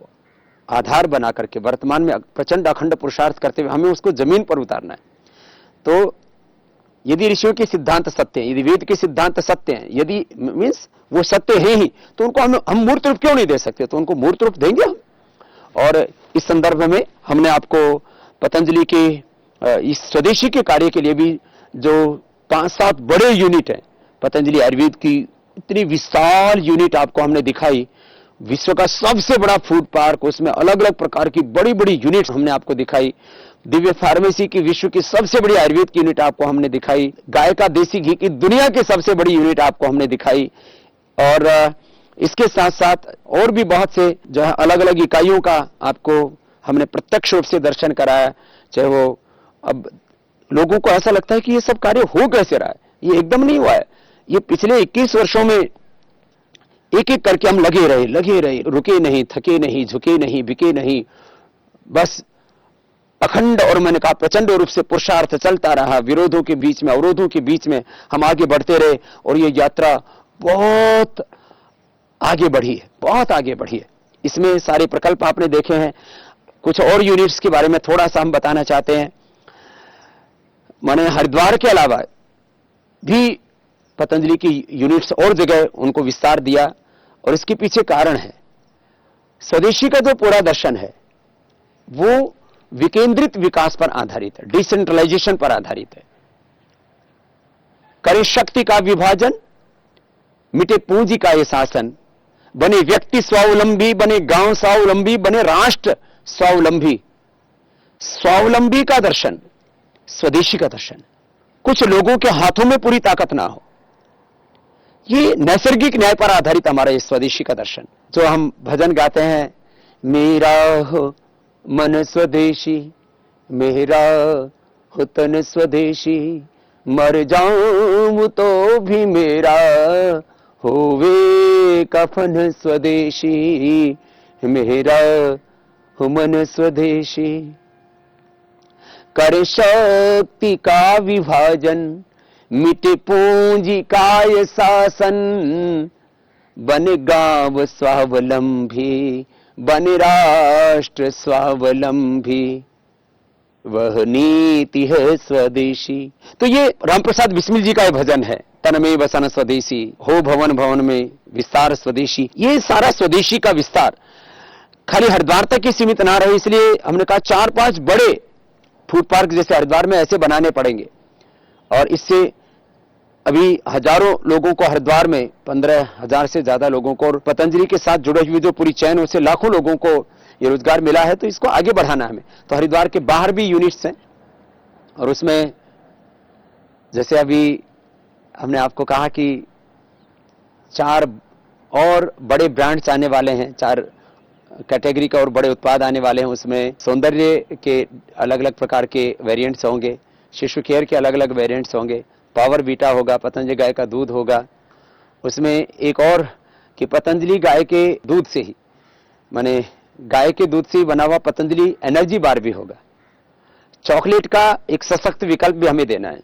आधार बना करके वर्तमान में प्रचंड अखंड पुरुषार्थ करते हुए हमें उसको जमीन पर उतारना है। तो यदि ऋषियों के सिद्धांत सत्य हैं, यदि वेद के सिद्धांत सत्य हैं, यदि मीन्स वो सत्य है ही, तो उनको हम मूर्त रूप क्यों नहीं दे सकते? तो उनको मूर्त रूप देंगे हम। और इस संदर्भ में हमने आपको पतंजलि के इस स्वदेशी के कार्य के लिए भी जो 5-7 बड़े यूनिट हैं, पतंजलि आयुर्वेद की इतनी विशाल यूनिट आपको हमने दिखाई, विश्व का सबसे बड़ा फूड पार्क, उसमें अलग अलग प्रकार की बड़ी बड़ी यूनिट हमने आपको दिखाई, दिव्य फार्मेसी की विश्व की सबसे बड़ी आयुर्वेद की यूनिट आपको हमने दिखाई, गाय का देसी घी की दुनिया की सबसे बड़ी यूनिट आपको हमने दिखाई, और इसके साथ साथ और भी बहुत से जो है अलग अलग इकाइयों का आपको हमने प्रत्यक्ष रूप से दर्शन कराया। चाहे वो, अब लोगों को ऐसा लगता है कि ये सब कार्य हो कैसे रहा है, ये एकदम नहीं हुआ है। ये पिछले 21 वर्षों में एक एक करके हम लगे रहे, रुके नहीं, थके नहीं, झुके नहीं, बिके नहीं, बस अखंड, और मैंने कहा प्रचंड रूप से पुरुषार्थ चलता रहा। विरोधों के बीच में, अवरोधों के बीच में हम आगे बढ़ते रहे, और ये यात्रा बहुत आगे बढ़ी है, बहुत आगे बढ़ी है। इसमें सारे प्रकल्प आपने देखे हैं। कुछ और यूनिट्स के बारे में थोड़ा सा हम बताना चाहते हैं। मैंने हरिद्वार के अलावा भी पतंजलि की यूनिट्स और जगह उनको विस्तार दिया, और इसके पीछे कारण है, स्वदेशी का जो पूरा दर्शन है वो विकेंद्रित विकास पर आधारित है, डिसेंट्रलाइजेशन पर आधारित है। करे शक्ति का विभाजन, मिटे पूंजी का ये शासन, बने व्यक्ति स्वावलंबी, बने गांव स्वावलंबी, बने राष्ट्र स्वावलंबी। स्वावलंबी का दर्शन स्वदेशी का दर्शन। कुछ लोगों के हाथों में पूरी ताकत ना हो, ये नैसर्गिक न्याय पर आधारित हमारा ये स्वदेशी का दर्शन। जो हम भजन गाते हैं, मेरा हो मन स्वदेशी, मेरा हो तन स्वदेशी, मर जाऊं तो भी मेरा होवे कफन स्वदेशी, मेरा हो मन स्वदेशी। करे शक्ति का विभाजन, मिटे पूंजी का ये शासन, बने गांव स्वावलंबी, बने राष्ट्र स्वावलंबी, वह नीति है स्वदेशी। तो ये रामप्रसाद बिस्मिल जी का ये भजन है, तन में बसन स्वदेशी, हो भवन भवन में विस्तार स्वदेशी। ये सारा स्वदेशी का विस्तार खाली हरिद्वार तक ही सीमित ना रहे, इसलिए हमने कहा 4-5 बड़े फूड पार्क जैसे हरिद्वार में ऐसे बनाने पड़ेंगे। और इससे अभी हजारों लोगों को हरिद्वार में 15,000 से ज्यादा लोगों को, और पतंजलि के साथ जुड़े हुए जो पूरी चैन, उससे लाखों लोगों को ये रोजगार मिला है। तो इसको आगे बढ़ाना हमें। तो हरिद्वार के बाहर भी यूनिट्स हैं, और उसमें जैसे अभी हमने आपको कहा कि 4 और बड़े ब्रांड्स आने वाले हैं, 4 कैटेगरी का और बड़े उत्पाद आने वाले हैं। उसमें सौंदर्य के अलग अलग प्रकार के वेरिएंट्स होंगे, शिशु केयर के अलग अलग वेरिएंट्स होंगे, पावर बीटा होगा, पतंजलि गाय का दूध होगा। उसमें एक और कि पतंजलि गाय के दूध से ही, माने गाय के दूध से ही बना हुआ पतंजलि एनर्जी बार भी होगा। चॉकलेट का एक सशक्त विकल्प भी हमें देना है।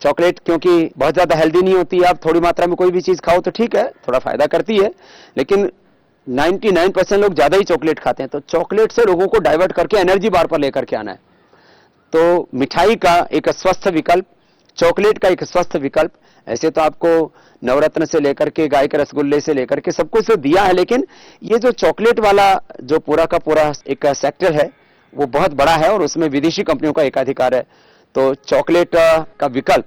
चॉकलेट क्योंकि बहुत ज्यादा हेल्दी नहीं होती है, आप थोड़ी मात्रा में कोई भी चीज खाओ तो ठीक है, थोड़ा फायदा करती है, लेकिन 99% लोग ज्यादा ही चॉकलेट खाते हैं, तो चॉकलेट से लोगों को डाइवर्ट करके एनर्जी बार पर लेकर के आना है। तो मिठाई का एक स्वस्थ विकल्प, चॉकलेट का एक स्वस्थ विकल्प, ऐसे तो आपको नवरत्न से लेकर के गाय के रसगुल्ले से लेकर के सब कुछ तो दिया है, लेकिन ये जो चॉकलेट वाला जो पूरा का पूरा एक सेक्टर है वो बहुत बड़ा है और उसमें विदेशी कंपनियों का एकाधिकार है। तो चॉकलेट का विकल्प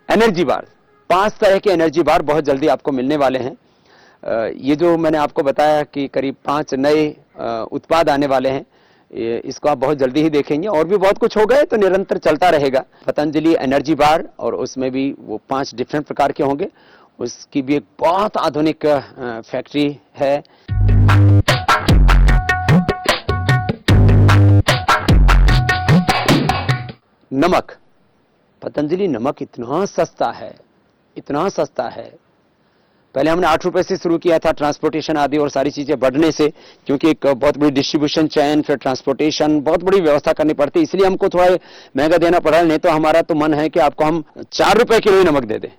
एनर्जी बार, 5 तरह के एनर्जी बार बहुत जल्दी आपको मिलने वाले हैं। ये जो मैंने आपको बताया कि करीब 5 नए उत्पाद आने वाले हैं, इसको आप बहुत जल्दी ही देखेंगे। और भी बहुत कुछ हो गए तो निरंतर चलता रहेगा। पतंजलि एनर्जी बार, और उसमें भी वो 5 डिफरेंट प्रकार के होंगे। उसकी भी एक बहुत आधुनिक फैक्ट्री है। नमक, पतंजलि नमक इतना सस्ता है, इतना सस्ता है। पहले हमने 8 रुपए से शुरू किया था, ट्रांसपोर्टेशन आदि और सारी चीजें बढ़ने से, क्योंकि एक बहुत बड़ी डिस्ट्रीब्यूशन चेन, फिर ट्रांसपोर्टेशन, बहुत बड़ी व्यवस्था करनी पड़ती, इसलिए हमको थोड़ा महंगा देना पड़ा। नहीं तो हमारा तो मन है कि आपको हम 4 रुपए किलो ही नमक दे दें,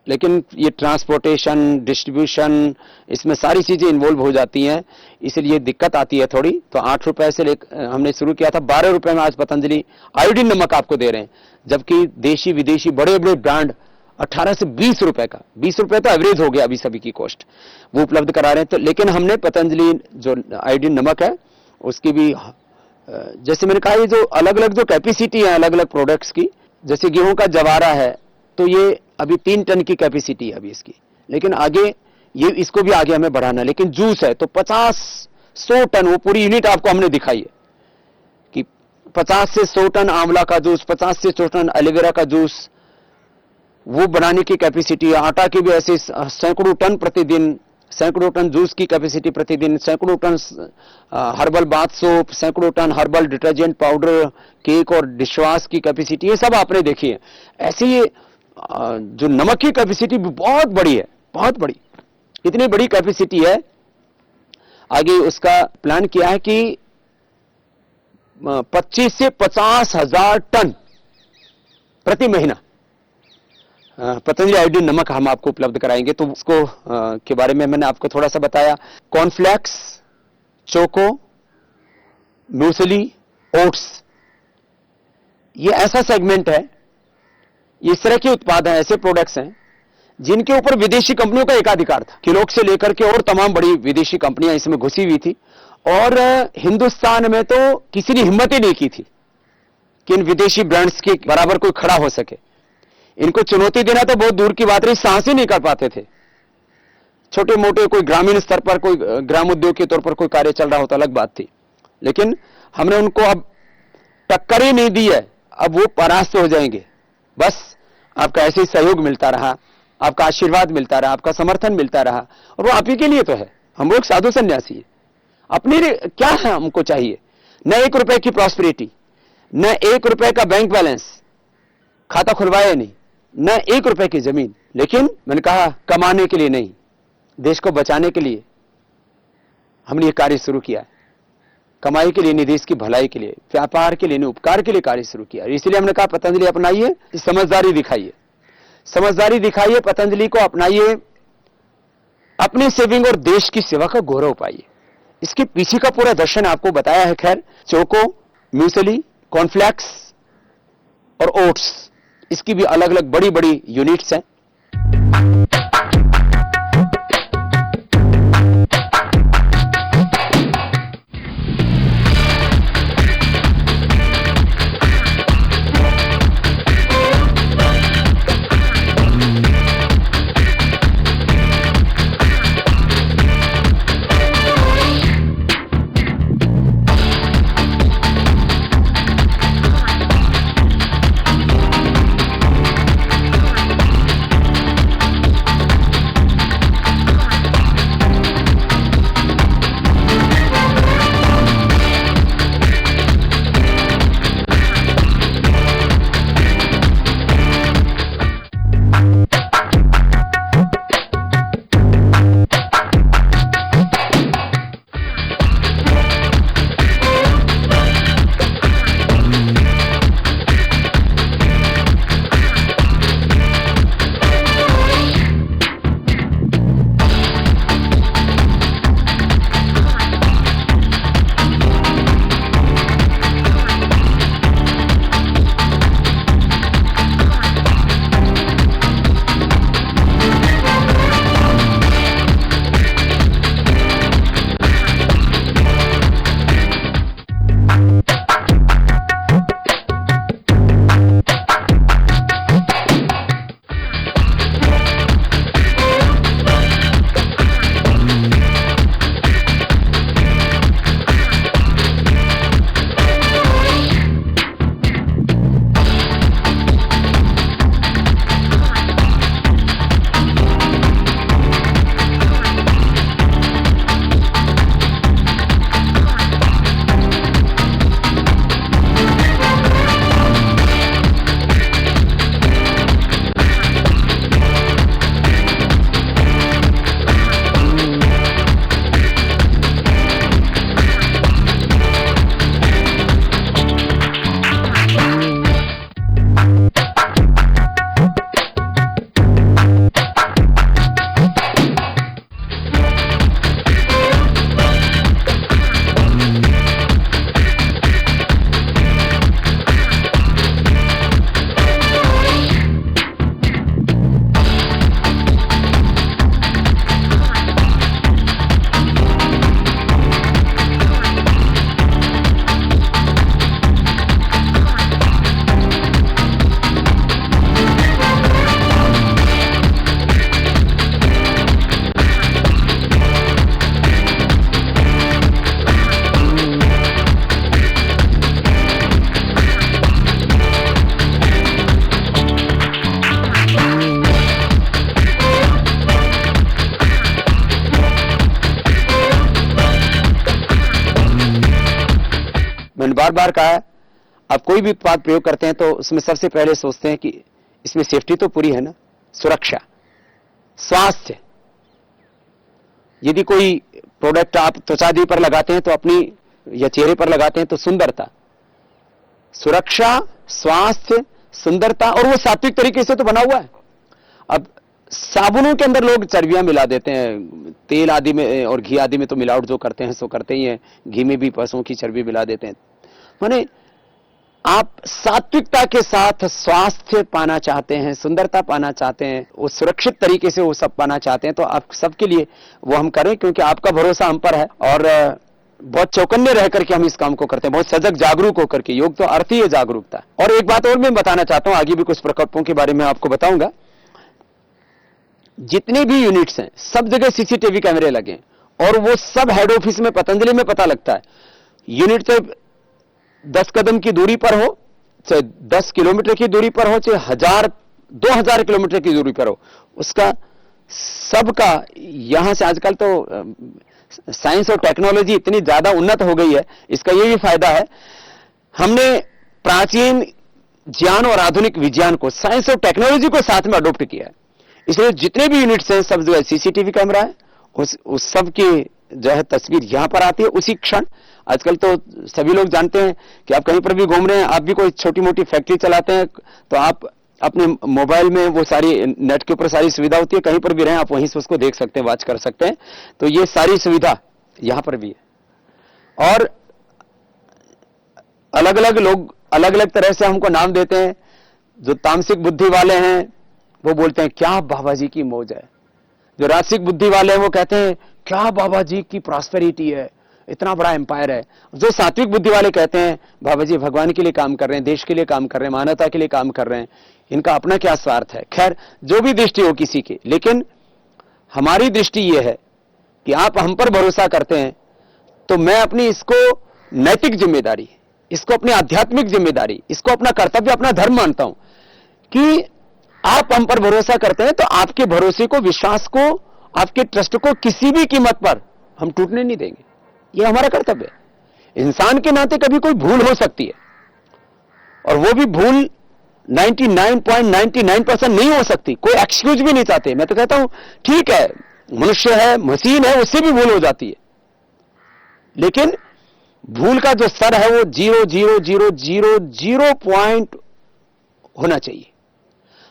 लेकिन ये ट्रांसपोर्टेशन, डिस्ट्रीब्यूशन, इसमें सारी चीजें इन्वॉल्व हो जाती हैं, इसलिए दिक्कत आती है थोड़ी। तो 8 रुपए से हमने शुरू किया था, 12 रुपए में आज पतंजलि आयोडीन नमक आपको दे रहे हैं, जबकि देशी विदेशी बड़े बड़े ब्रांड 18 से 20 रुपए का, 20 रुपए तो एवरेज हो गया अभी सभी की कॉस्ट, वो उपलब्ध करा रहे हैं। तो लेकिन हमने पतंजलि जो आयोडीन नमक है उसकी भी, जैसे मैंने कहा, ये जो अलग अलग जो कैपेसिटी है अलग अलग प्रोडक्ट्स की, जैसे गेहूं का जवारा है तो ये अभी 3 टन की कैपेसिटी है अभी इसकी, लेकिन आगे ये इसको भी आगे हमें बढ़ाना है। लेकिन जूस है तो 50-100 टन, वो पूरी यूनिट आपको हमने दिखाई है कि 50 से 100 टन आंवला का जूस, 50 से 100 टन एलोवेरा का जूस, वो बनाने की कैपेसिटी है। आटा की भी ऐसे सैकड़ों टन प्रतिदिन, सैकड़ों टन जूस की कैपेसिटी प्रतिदिन, सैकड़ों टन हर्बल बाथ सोप, सैकड़ों ton herbal detergent powder, cake और डिशवॉश की कैपेसिटी, ये सब आपने देखी है। ऐसे ये जो नमक की कैपेसिटी भी बहुत बड़ी है, बहुत बड़ी, इतनी बड़ी कैपेसिटी है। आगे उसका प्लान किया है कि 25 से 50 हजार टन प्रति महीना पतंजलि आयोडीन नमक हम आपको उपलब्ध कराएंगे। तो उसको के बारे में मैंने आपको थोड़ा सा बताया। कॉर्नफ्लेक्स, चोको, म्यूसली, ओट्स, ये ऐसा सेगमेंट है, इस तरह के उत्पाद हैं, ऐसे प्रोडक्ट्स हैं जिनके ऊपर विदेशी कंपनियों का एकाधिकार था। किलोक से लेकर के और तमाम बड़ी विदेशी कंपनियां इसमें घुसी हुई थी, और हिंदुस्तान में तो किसी ने हिम्मत ही नहीं की थी कि इन विदेशी ब्रांड्स के बराबर कोई खड़ा हो सके। इनको चुनौती देना तो बहुत दूर की बात रही, साहस ही नहीं कर पाते थे। छोटे मोटे कोई ग्रामीण स्तर पर कोई ग्राम उद्योग के तौर पर कोई कार्य चल रहा होता अलग बात थी, लेकिन हमने उनको अब टक्कर ही नहीं दी है, अब वो परास्त हो जाएंगे। बस आपका ऐसे ही सहयोग मिलता रहा, आपका आशीर्वाद मिलता रहा, आपका समर्थन मिलता रहा, और वो आप ही के लिए तो है। हम लोग साधु सन्यासी है, अपने लिए क्या है हमको चाहिए? न 1 रुपए की प्रॉस्पेरिटी, न 1 रुपए का बैंक बैलेंस, खाता खुलवाया नहीं, न 1 रुपए की जमीन, लेकिन मैंने कहा कमाने के लिए नहीं, देश को बचाने के लिए हमने ये कार्य शुरू किया है। कमाई के लिए नहीं, देश की भलाई के लिए, व्यापार के लिए नहीं, उपकार के लिए कार्य शुरू किया। इसलिए हमने कहा पतंजलि अपनाइए, समझदारी दिखाइए, समझदारी दिखाइए, पतंजलि को अपनाइए, अपनी सेविंग और देश की सेवा का गौरव पाइए। इसके पीछे का पूरा दर्शन आपको बताया है। खैर, चोको, म्यूसली, कॉर्नफ्लेक्स और ओट्स, इसकी भी अलग अलग बड़ी बड़ी यूनिट्स हैं। बार कहा है, आप कोई भी उत्पाद प्रयोग करते हैं तो उसमें सबसे पहले सोचते हैं कि इसमें सेफ्टी तो पूरी है ना, सुरक्षा, स्वास्थ्य। यदि कोई प्रोडक्ट आप त्वचादि पर लगाते हैं तो अपनी, या चेहरे पर लगाते हैं तो सुंदरता, सुरक्षा, स्वास्थ्य, सुंदरता, और वो सात्विक तरीके से तो बना हुआ है। अब साबुनों के अंदर लोग चर्बियां मिला देते हैं, तेल आदि में और घी आदि में तो मिलावट जो करते हैं सो करते ही हैं, घी में भी पशुओं की चर्बी मिला देते हैं। माने आप सात्विकता के साथ स्वास्थ्य पाना चाहते हैं, सुंदरता पाना चाहते हैं, वो सुरक्षित तरीके से वो सब पाना चाहते हैं, तो आप सबके लिए वो हम करें, क्योंकि आपका भरोसा हम पर है और बहुत चौकन्ने रह करके हम इस काम को करते हैं, बहुत सजग जागरूक होकर के। योग तो अर्थ ही है जागरूकता। और एक बात और मैं बताना चाहता हूं, आगे भी कुछ प्रकल्पों के बारे में आपको बताऊंगा। जितने भी यूनिट्स हैं सब जगह सीसीटीवी कैमरे लगे और वो सब हेड ऑफिस में पतंजलि में पता लगता है। यूनिट से 10 कदम की दूरी पर हो, चाहे 10 किलोमीटर की दूरी पर हो, चाहे 1000-2000 किलोमीटर की दूरी पर हो, उसका सबका, यहां से आजकल तो साइंस और टेक्नोलॉजी इतनी ज्यादा उन्नत हो गई है, इसका ये भी फायदा है, हमने प्राचीन ज्ञान और आधुनिक विज्ञान को, साइंस और टेक्नोलॉजी को साथ में अडॉप्ट किया है। इसलिए जितने भी यूनिट्स हैं सब जो है सीसीटीवी कैमरा है, उस सब की जो है तस्वीर यहां पर आती है उसी क्षण। आजकल तो सभी लोग जानते हैं कि आप कहीं पर भी घूम रहे हैं, आप भी कोई छोटी मोटी फैक्ट्री चलाते हैं तो आप अपने मोबाइल में वो सारी नेट के ऊपर सारी सुविधा होती है, कहीं पर भी रहें आप वहीं से उसको देख सकते हैं, वॉच कर सकते हैं। तो ये सारी सुविधा यहां पर भी है। और अलग अलग लोग अलग अलग तरह से हमको नाम देते हैं। जो तामसिक बुद्धि वाले हैं वो बोलते हैं क्या बाबा जी की मौज है। जो राजसिक बुद्धि वाले हैं वो कहते हैं क्या बाबा जी की प्रॉस्पेरिटी है, इतना बड़ा एम्पायर है। जो सात्विक बुद्धि वाले कहते हैं बाबा जी भगवान के लिए काम कर रहे हैं, देश के लिए काम कर रहे हैं, मानवता के लिए काम कर रहे हैं, इनका अपना क्या स्वार्थ है। खैर जो भी दृष्टि हो किसी की, लेकिन हमारी दृष्टि यह है कि आप हम पर भरोसा करते हैं तो मैं अपनी इसको नैतिक जिम्मेदारी, इसको अपनी आध्यात्मिक जिम्मेदारी, इसको अपना कर्तव्य, अपना धर्म मानता हूं कि आप हम पर भरोसा करते हैं तो आपके भरोसे को, विश्वास को, आपके ट्रस्ट को किसी भी कीमत पर हम टूटने नहीं देंगे। यह हमारा कर्तव्य है। इंसान के नाते कभी कोई भूल हो सकती है और वो भी भूल 99.99% नहीं हो सकती। कोई एक्सक्यूज भी नहीं चाहते। मैं तो कहता हूं ठीक है, मनुष्य है, मशीन है, उससे भी भूल हो जाती है, लेकिन भूल का जो स्तर है वो 0.0000 पॉइंट होना चाहिए।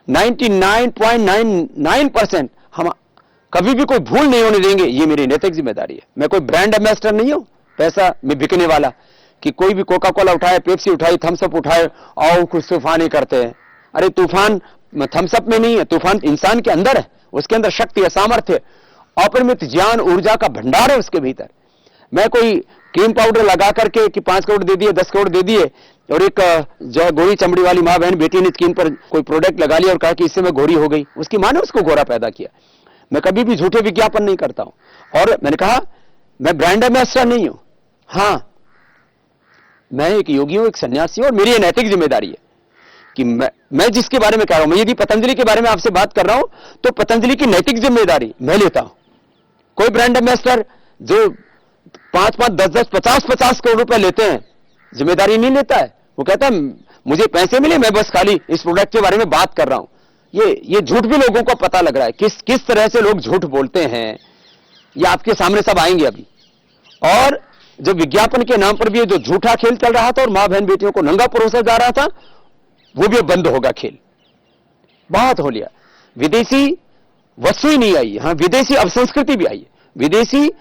99.99% हम कभी भी कोई भूल नहीं होने देंगे। ये मेरी नैतिक जिम्मेदारी है। मैं कोई ब्रांड एम्बेसडर नहीं हूं, पैसा में बिकने वाला, कि कोई भी कोका कोला उठाए, पेप्सी उठाई, थम्स अप उठाए और कुछ तूफान करते हैं। अरे तूफान थम्स अप में नहीं है, तूफान इंसान के अंदर है, उसके अंदर शक्ति है, सामर्थ्य, अपरिमित ज्ञान, ऊर्जा का भंडार है उसके भीतर। मैं कोई क्रीम पाउडर लगा करके कि 5 करोड़ दे दिए, 10 करोड़ दे दिए, और एक जो गोरी चमड़ी वाली मां बहन बेटी ने स्किन पर कोई प्रोडक्ट लगा लिया और कहा कि इससे मैं गोरी हो गई, उसकी मां ने उसको गोरा पैदा किया। मैं कभी भी झूठे विज्ञापन नहीं करता हूं। और मैंने कहा मैं ब्रांड एम्बेसडर नहीं हूं, हां मैं एक योगी हूं, एक सन्यासी हूं, और मेरी नैतिक जिम्मेदारी है कि मैं जिसके बारे में कह रहा हूं, मैं यदि पतंजलि के बारे में आपसे बात कर रहा हूं तो पतंजलि की नैतिक जिम्मेदारी मैं लेता हूं। कोई ब्रांड एम्बेसडर जो 5-5, 10-10, 50-50 करोड़ रुपए लेते हैं जिम्मेदारी नहीं लेता है। वो कहता है मुझे पैसे मिले, मैं बस खाली इस प्रोडक्ट के बारे में बात कर रहा हूं। ये झूठ भी लोगों को पता लग रहा है। किस तरह से लोग झूठ बोलते हैं ये आपके सामने सब आएंगे अभी। और जो विज्ञापन के नाम पर भी जो झूठा खेल चल रहा था और मां बहन बेटियों को नंगा परोसा जा रहा था, वो भी अब बंद होगा खेल। बहुत हो लिया। विदेशी वस्तु ही नहीं आई, हाँ विदेशी अपसंस्कृति भी आई है, विदेशी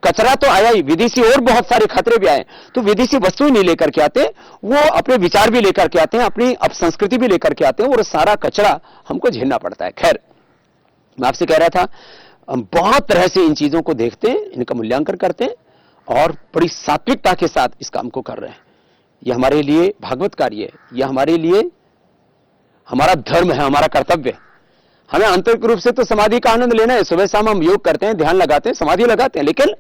कचरा तो आया ही, विदेशी और बहुत सारे खतरे भी आए। तो विदेशी वस्तु ही नहीं लेकर के आते, वो अपने विचार भी लेकर के आते हैं, अपनी अपसंस्कृति भी लेकर के आते हैं, और सारा कचरा हमको झेलना पड़ता है। खैर मैं आपसे कह रहा था हम बहुत तरह से इन चीजों को देखते हैं, इनका मूल्यांकन करते हैं और बड़ी सात्विकता के साथ इस काम को कर रहे हैं। यह हमारे लिए भागवत कार्य है, यह हमारे लिए हमारा धर्म है, हमारा कर्तव्य है। हमें आंतरिक रूप से तो समाधि का आनंद लेना है। सुबह शाम हम योग करते हैं, ध्यान लगाते हैं, समाधि लगाते हैं, लेकिन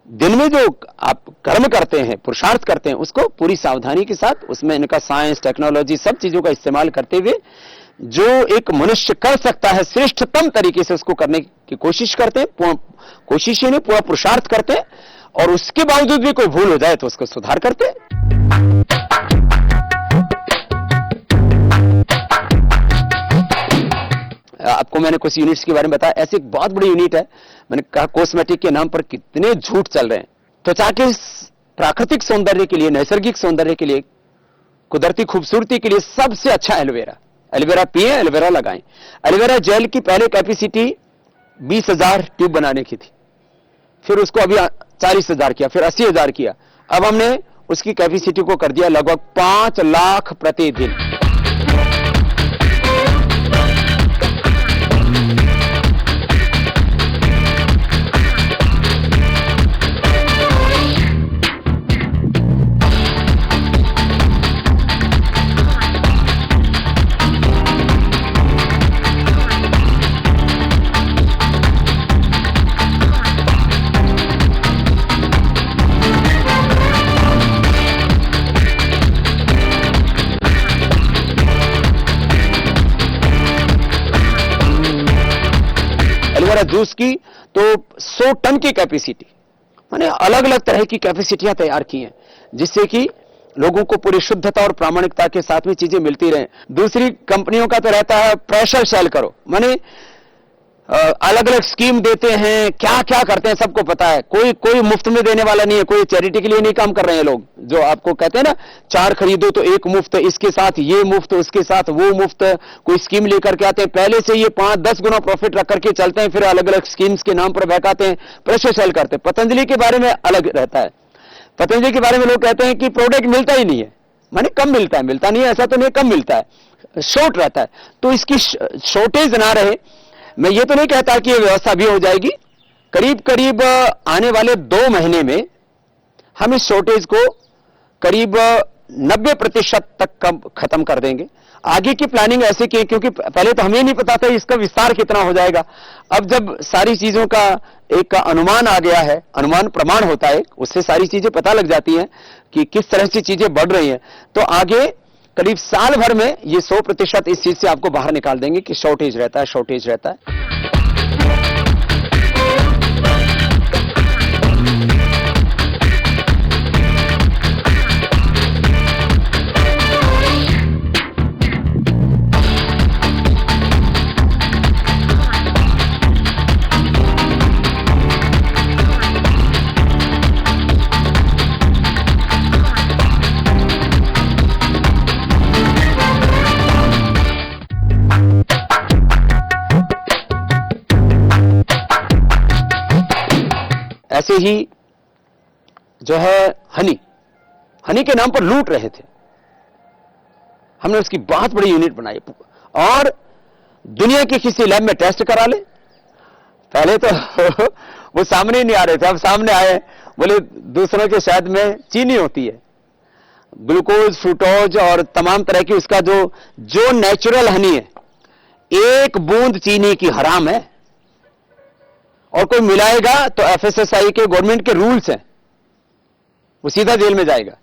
दिन में जो आप कर्म करते हैं, पुरुषार्थ करते हैं, उसको पूरी सावधानी के साथ, उसमें इनका साइंस, टेक्नोलॉजी, सब चीजों का इस्तेमाल करते हुए जो एक मनुष्य कर सकता है श्रेष्ठतम तरीके से उसको करने की कोशिश करते हैं, कोशिश ही नहीं पूरा पुरुषार्थ करते हैं, और उसके बावजूद भी कोई भूल हो जाए तो उसको सुधार करते हैं। आपको मैंने कुछ यूनिट्स के बारे में बताया, ऐसी एक बहुत बड़ी यूनिट है, मैंने कहा कॉस्मेटिक के नाम पर कितने झूठ चल रहे हैं। त्वचा के प्राकृतिक सौंदर्य के लिए, नैसर्गिक सौंदर्य के लिए, कुदरती खूबसूरती के लिए सबसे अच्छा एलोवेरा। एलोवेरा पिए, एलोवेरा लगाएं। एलोवेरा जेल की पहले कैपेसिटी 20,000 ट्यूब बनाने की थी, फिर उसको अभी 40,000 किया, फिर 80,000 किया, अब हमने उसकी कैपेसिटी को कर दिया लगभग 5 लाख प्रतिदिन। एलोवेरा जूस की तो 100 टन की कैपेसिटी, माने अलग अलग तरह की कैपेसिटियां तैयार की हैं, जिससे कि लोगों को पूरी शुद्धता और प्रामाणिकता के साथ में चीजें मिलती रहें। दूसरी कंपनियों का तो रहता है प्रेशर सेल करो, माने अलग अलग स्कीम देते हैं, क्या क्या करते हैं सबको पता है। कोई मुफ्त में देने वाला नहीं है, कोई चैरिटी के लिए नहीं काम कर रहे हैं लोग। जो आपको कहते हैं ना 4 खरीदो तो 1 मुफ्त, इसके साथ ये मुफ्त, उसके साथ वो मुफ्त, कोई स्कीम लेकर के आते हैं, पहले से ये 5-10 गुना प्रॉफिट रख करके चलते हैं, फिर अलग अलग स्कीम्स के नाम पर बहकाते हैं, प्रेशर सेल करते हैं। पतंजलि के बारे में अलग रहता है। पतंजलि के बारे में लोग कहते हैं कि प्रोडक्ट मिलता ही नहीं है, माने कम मिलता है, मिलता नहीं है ऐसा तो नहीं, कम मिलता है, शॉर्ट रहता है। तो इसकी शॉर्टेज ना रहे, मैं ये तो नहीं कहता कि ये व्यवस्था भी हो जाएगी, करीब करीब आने वाले 2 महीने में हम इस शॉर्टेज को करीब 90% तक खत्म कर देंगे। आगे की प्लानिंग ऐसे की, क्योंकि पहले तो हमें नहीं पता था इसका विस्तार कितना हो जाएगा। अब जब सारी चीजों का एक अनुमान आ गया है, अनुमान प्रमाण होता है, उससे सारी चीजें पता लग जाती हैं कि किस तरह से चीजें बढ़ रही हैं, तो आगे करीब साल भर में ये 100% इस चीज से आपको बाहर निकाल देंगे कि शॉर्टेज रहता है, शॉर्टेज रहता है। ऐसे ही जो है हनी के नाम पर लूट रहे थे, हमने उसकी बहुत बड़ी यूनिट बनाई और दुनिया के किसी लैब में टेस्ट करा ले। पहले तो वो सामने नहीं आ रहे थे, अब सामने आए, बोले दूसरों के शहद में चीनी होती है, ग्लूकोज, फ्रूटोज और तमाम तरह की उसका जो नेचुरल हनी है, 1 बूंद चीनी की हराम है, और कोई मिलाएगा तो एफएसएसआई के गवर्नमेंट के रूल्स हैं, वो सीधा जेल में जाएगा।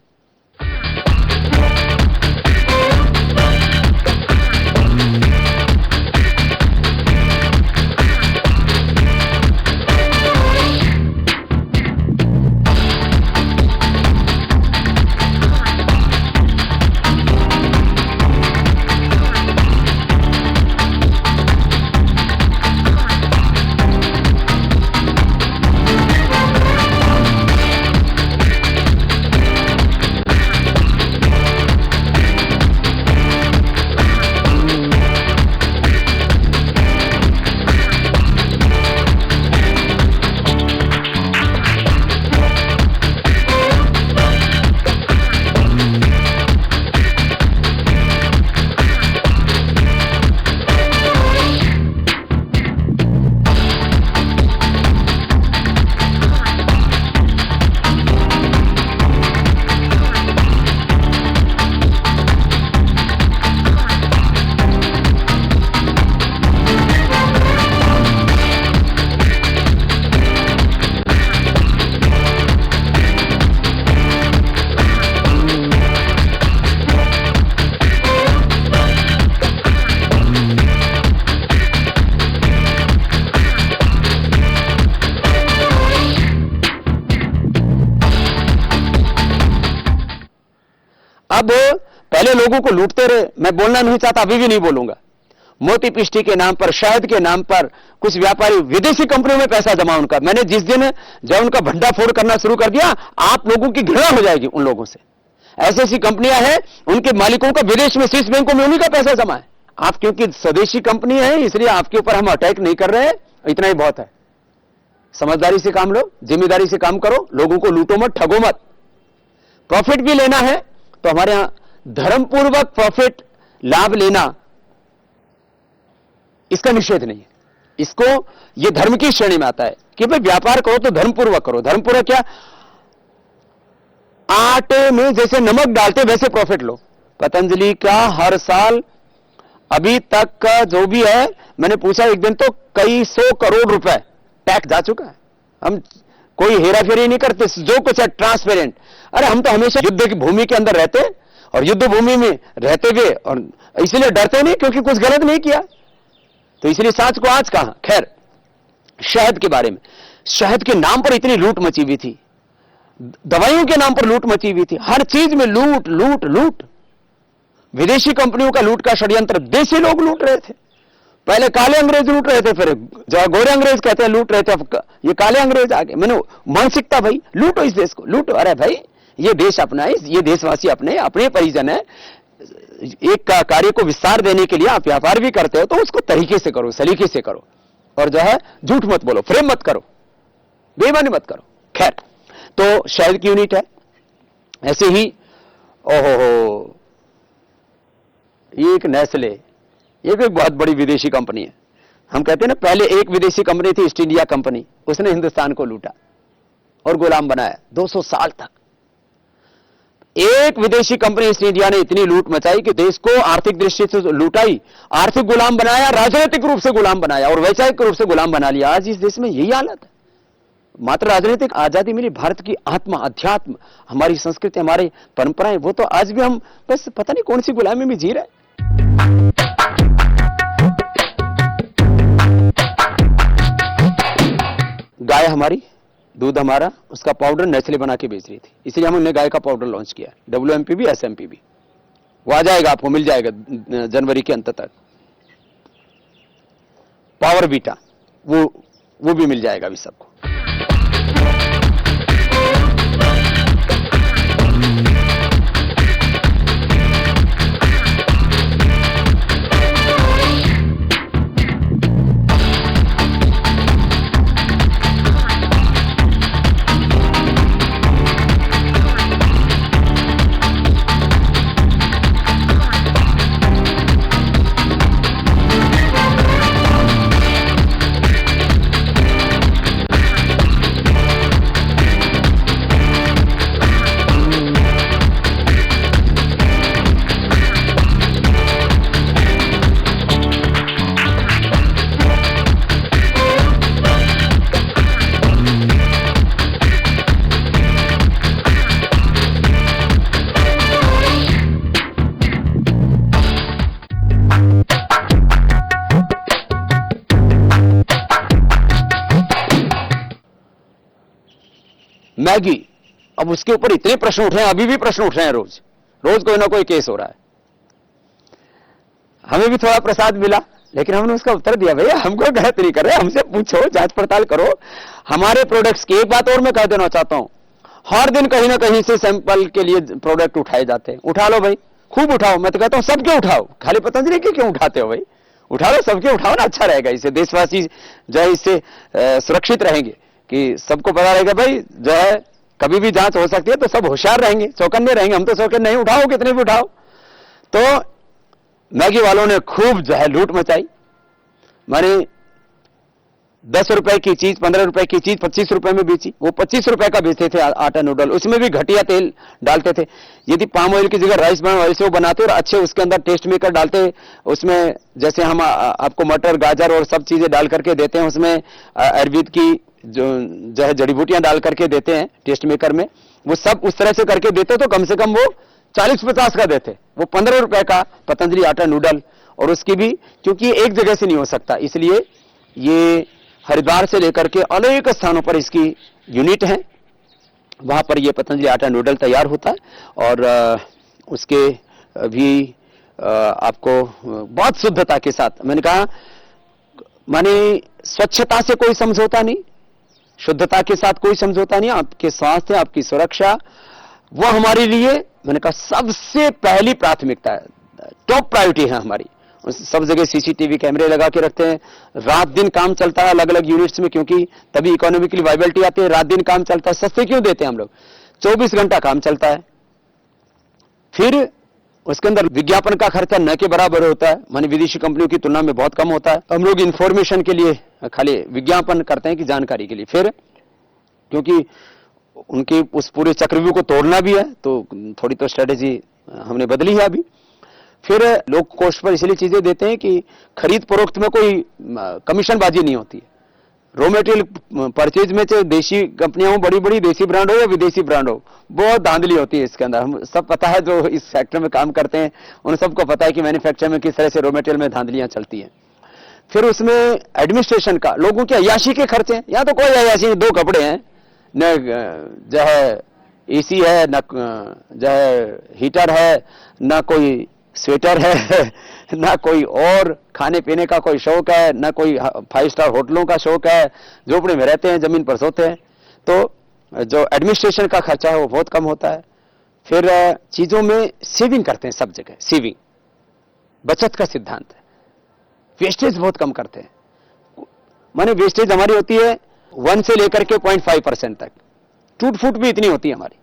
अब पहले लोगों को लूटते रहे, मैं बोलना नहीं चाहता, अभी भी नहीं बोलूंगा। मोती पिष्टी के नाम पर, शहद के नाम पर कुछ व्यापारी विदेशी कंपनियों में पैसा जमा उनका, मैंने जिस दिन जब उनका भंडाफोड़ करना शुरू कर दिया, आप लोगों की घृणा हो जाएगी उन लोगों से। ऐसी ऐसी कंपनियां हैं, उनके मालिकों का विदेश में स्विस बैंकों में उन्हीं का पैसा जमा है। आप क्योंकि स्वदेशी कंपनी है इसलिए आपके ऊपर हम अटैक नहीं कर रहे हैं, इतना ही बहुत है। समझदारी से काम लो, जिम्मेदारी से काम करो, लोगों को लूटो मत, ठगो मत। प्रॉफिट भी लेना है तो हमारे यहां धर्मपूर्वक प्रॉफिट लाभ लेना, इसका निषेध नहीं है। इसको यह धर्म की श्रेणी में आता है कि भाई व्यापार करो तो धर्मपूर्वक करो। धर्मपूर्वक क्या? आटे में जैसे नमक डालते वैसे प्रॉफिट लो। पतंजलि का हर साल अभी तक का जो भी है, मैंने पूछा एक दिन तो कई 100 करोड़ रुपए टैक्स जा चुका है। हम कोई हेरा फेरी नहीं करते, जो कुछ है ट्रांसपेरेंट। अरे हम तो हमेशा युद्ध की भूमि के अंदर रहते और युद्ध भूमि में रहते हुए और इसलिए डरते नहीं क्योंकि कुछ गलत नहीं किया, तो इसलिए सांच को आज कहां। खैर, शहद के बारे में, शहद के नाम पर इतनी लूट मची हुई थी, दवाइयों के नाम पर लूट मची हुई थी, हर चीज में लूट लूट लूट। विदेशी कंपनियों का लूट का षड्यंत्र देशी लोग लूट रहे थे। पहले काले अंग्रेज लूट रहे थे, फिर जो गोरे अंग्रेज कहते हैं लूट रहे थे, अब ये काले अंग्रेज आ गए। मैंने मानसिकता, भाई लूटो इस देश को, लूटो। अरे भाई ये देश अपना है, ये देशवासी अपने परिजन है। एक कार्य को विस्तार देने के लिए आप व्यापार भी करते हो तो उसको तरीके से करो, सलीके से करो, और जो है झूठ मत बोलो, फ्रेम मत करो, बेईमानी मत करो। खैर, तो शहद की यूनिट है। ऐसे ही ओहो, ये एक नेस्ले, ये भी बहुत बड़ी विदेशी कंपनी है। हम कहते हैं ना, पहले एक विदेशी कंपनी थी ईस्ट इंडिया कंपनी, उसने हिंदुस्तान को लूटा और गुलाम बनाया 200 साल तक। एक विदेशी कंपनी ईस्ट इंडिया ने इतनी लूट मचाई कि देश को आर्थिक दृष्टि से लूटाई, आर्थिक गुलाम बनाया, राजनीतिक रूप से गुलाम बनाया और वैचारिक रूप से गुलाम बना लिया। आज इस देश में यही हालत है। मात्र राजनीतिक आजादी मिली, भारत की आत्मा, अध्यात्म, हमारी संस्कृति, हमारी परंपराएं, वो तो आज भी हम बस पता नहीं कौन सी गुलामी में जी रहे हैं। गाय हमारी, दूध हमारा, उसका पाउडर नेस्ले बना के बेच रही थी, इसलिए हमने गाय का पाउडर लॉन्च किया। WMPB SMP वो आ जाएगा, आपको मिल जाएगा जनवरी के अंत तक। पावर बीटा वो भी मिल जाएगा अभी सबको। मैगी, अब उसके ऊपर इतने प्रश्न उठ रहे हैं, अभी भी प्रश्न उठ रहे हैं, रोज रोज कोई ना कोई केस हो रहा है। हमें भी थोड़ा प्रसाद मिला, लेकिन हमने उसका उत्तर दिया, भैया हमको गलत नहीं कर रहे, हमसे पूछो, जांच पड़ताल करो हमारे प्रोडक्ट्स की। एक बात और मैं कह देना चाहता हूं, हर दिन कहीं ना कहीं से सैंपल के लिए प्रोडक्ट उठाए जाते हैं। उठा लो भाई, खूब उठाओ, मैं तो कहता हूं सबके उठाओ, खाली पतंजलि के क्यों उठाते हो भाई? उठा लो, सबके उठाओ ना, अच्छा रहेगा। इससे देशवासी जो है इससे सुरक्षित रहेंगे कि सबको पता रहेगा भाई जो है कभी भी जांच हो सकती है, तो सब होशियार रहेंगे, चौकन्ने रहेंगे। हम तो चौकन्ने नहीं, उठाओ कितने भी उठाओ। तो मैगी वालों ने खूब जो है लूट मचाई। माने 10 रुपए की चीज, 15 रुपए की चीज 25 रुपए में बेची। वो 25 रुपए का बेचते थे आटा नूडल, उसमें भी घटिया तेल डालते थे। यदि पाम ऑयल की जगह राइस ब्रान ऑयल से वो बनाते और अच्छे उसके अंदर टेस्ट मेकर डालते, उसमें जैसे हम आपको मटर, गाजर और सब चीजें डाल करके देते हैं, उसमें आयुर्वेद की जो है जड़ी बूटियां डाल करके देते हैं टेस्ट मेकर में, वो सब उस तरह से करके देते तो कम से कम वो 40-50 का देते। वो 15 रुपए का पतंजलि आटा नूडल, और उसकी भी क्योंकि एक जगह से नहीं हो सकता, इसलिए ये हरिद्वार से लेकर के अनेक स्थानों पर इसकी यूनिट है, वहां पर ये पतंजलि आटा नूडल तैयार होता है। और उसके भी आपको बहुत शुद्धता के साथ, मैंने कहा माने स्वच्छता से कोई समझौता नहीं, शुद्धता के साथ कोई समझौता नहीं, आपके स्वास्थ्य, आपकी सुरक्षा, वो हमारे लिए मैंने कहा सबसे पहली प्राथमिकता है, टॉप प्रायोरिटी है हमारी। सब जगह सीसीटीवी कैमरे लगा के रखते हैं, रात दिन काम चलता है अलग अलग यूनिट्स में, क्योंकि तभी इकोनॉमिकली वाइबिलिटी आती है। रात दिन काम चलता है, सस्ते क्यों देते हैं हम लोग, 24 घंटा काम चलता है। फिर उसके अंदर विज्ञापन का खर्चा न के बराबर होता है, माने विदेशी कंपनियों की तुलना में बहुत कम होता है। हम लोग इंफॉर्मेशन के लिए खाली विज्ञापन करते हैं कि जानकारी के लिए, फिर क्योंकि उनके उस पूरे चक्रव्यूह को तोड़ना भी है तो थोड़ी तो स्ट्रेटेजी हमने बदली है अभी। फिर लोग कोस्ट पर इसलिए चीजें देते हैं कि खरीद फरोख्त में कोई कमीशनबाजी नहीं होती है। रॉ मटेरियल परचेज में चाहे देशी कंपनियां हो, बड़ी बड़ी देसी ब्रांड हो या विदेशी ब्रांड हो, बहुत धांधली होती है इसके अंदर। हम सब पता है, जो इस सेक्टर में काम करते हैं उन सबको पता है कि मैन्युफैक्चर में किस तरह से रॉ मटेरियल में धांधलियां चलती हैं। फिर उसमें एडमिनिस्ट्रेशन का, लोगों के अयाशी के खर्चे, यहाँ तो कोई अयाशी नहीं, 2 कपड़े हैं, न जो है एसी है, न जो है हीटर है, न कोई स्वेटर है, ना कोई और खाने पीने का कोई शौक है, ना कोई 5 स्टार होटलों का शौक है, झोपड़े में रहते हैं, जमीन पर सोते हैं। तो जो एडमिनिस्ट्रेशन का खर्चा है वो बहुत कम होता है। फिर चीजों में सेविंग करते हैं, सब जगह सेविंग, बचत का सिद्धांत है। वेस्टेज बहुत कम करते हैं, माने वेस्टेज हमारी होती है 1 से लेकर के 0.5% तक, टूट फूट भी इतनी होती है हमारी,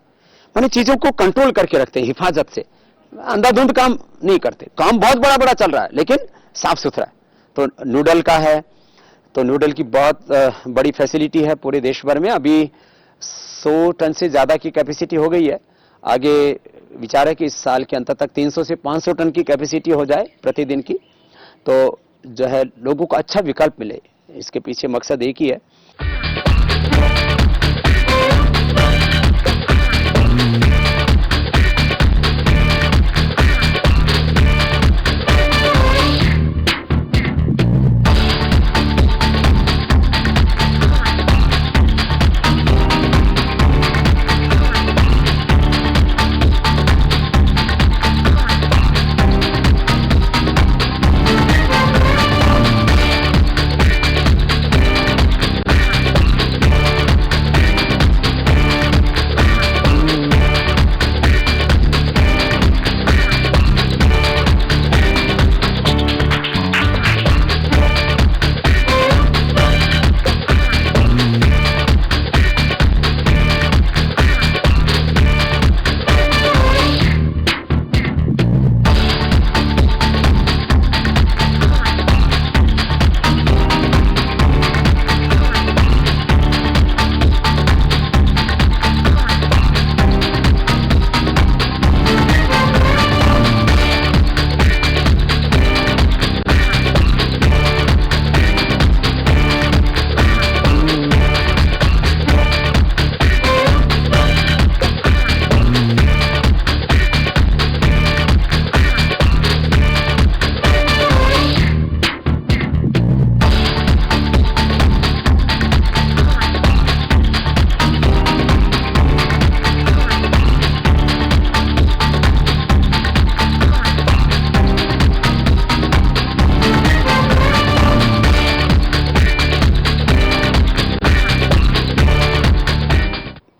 माने चीजों को कंट्रोल करके रखते हैं हिफाजत से, अंधाधुंध काम नहीं करते। काम बहुत बड़ा बड़ा चल रहा है लेकिन साफ सुथरा है। तो नूडल का है, तो नूडल की बहुत बड़ी फैसिलिटी है पूरे देश भर में। अभी 100 टन से ज्यादा की कैपेसिटी हो गई है, आगे विचार है कि इस साल के अंत तक 300 से 500 टन की कैपेसिटी हो जाए प्रतिदिन की, तो जो है लोगों को अच्छा विकल्प मिले, इसके पीछे मकसद एक ही है।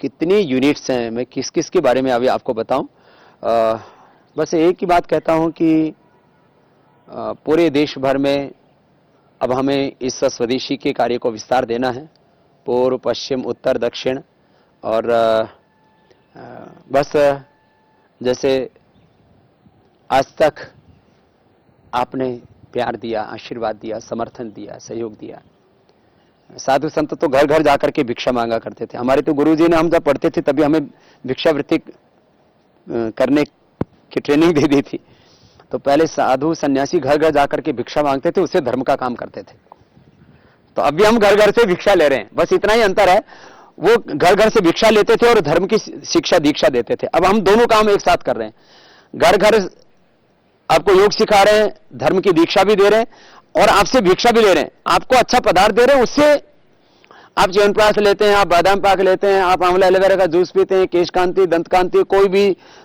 कितनी यूनिट्स हैं, मैं किस किस के बारे में अभी आपको बताऊं। बस एक ही बात कहता हूं कि पूरे देश भर में अब हमें इस स्वदेशी के कार्य को विस्तार देना है, पूर्व पश्चिम उत्तर दक्षिण। और बस जैसे आज तक आपने प्यार दिया, आशीर्वाद दिया, समर्थन दिया, सहयोग दिया। साधु संत तो घर घर जाकर के भिक्षा मांगा करते थे। हमारे तो गुरुजी ने, हम जब पढ़ते थे तभी हमें भिक्षावृत्ति करने की ट्रेनिंग दे दी थी। तो पहले साधु सन्यासी घर घर जाकर के भिक्षा मांगते थे, उससे धर्म का काम करते थे। तो अभी हम घर घर से भिक्षा ले रहे हैं, बस इतना ही अंतर है। वो घर घर से भिक्षा लेते थे और धर्म की शिक्षा दीक्षा देते थे। अब हम दोनों काम एक साथ कर रहे हैं। घर घर आपको योग सिखा रहे हैं, धर्म की दीक्षा भी दे रहे हैं और आपसे भिक्षा भी ले रहे हैं। आपको अच्छा पदार्थ दे रहे हैं, उससे आप च्यवनप्राश लेते हैं, आप बादाम पाक लेते हैं, आप आंवला एलोवेरा का जूस पीते हैं, केश कांति, दंत कांति, कोई भी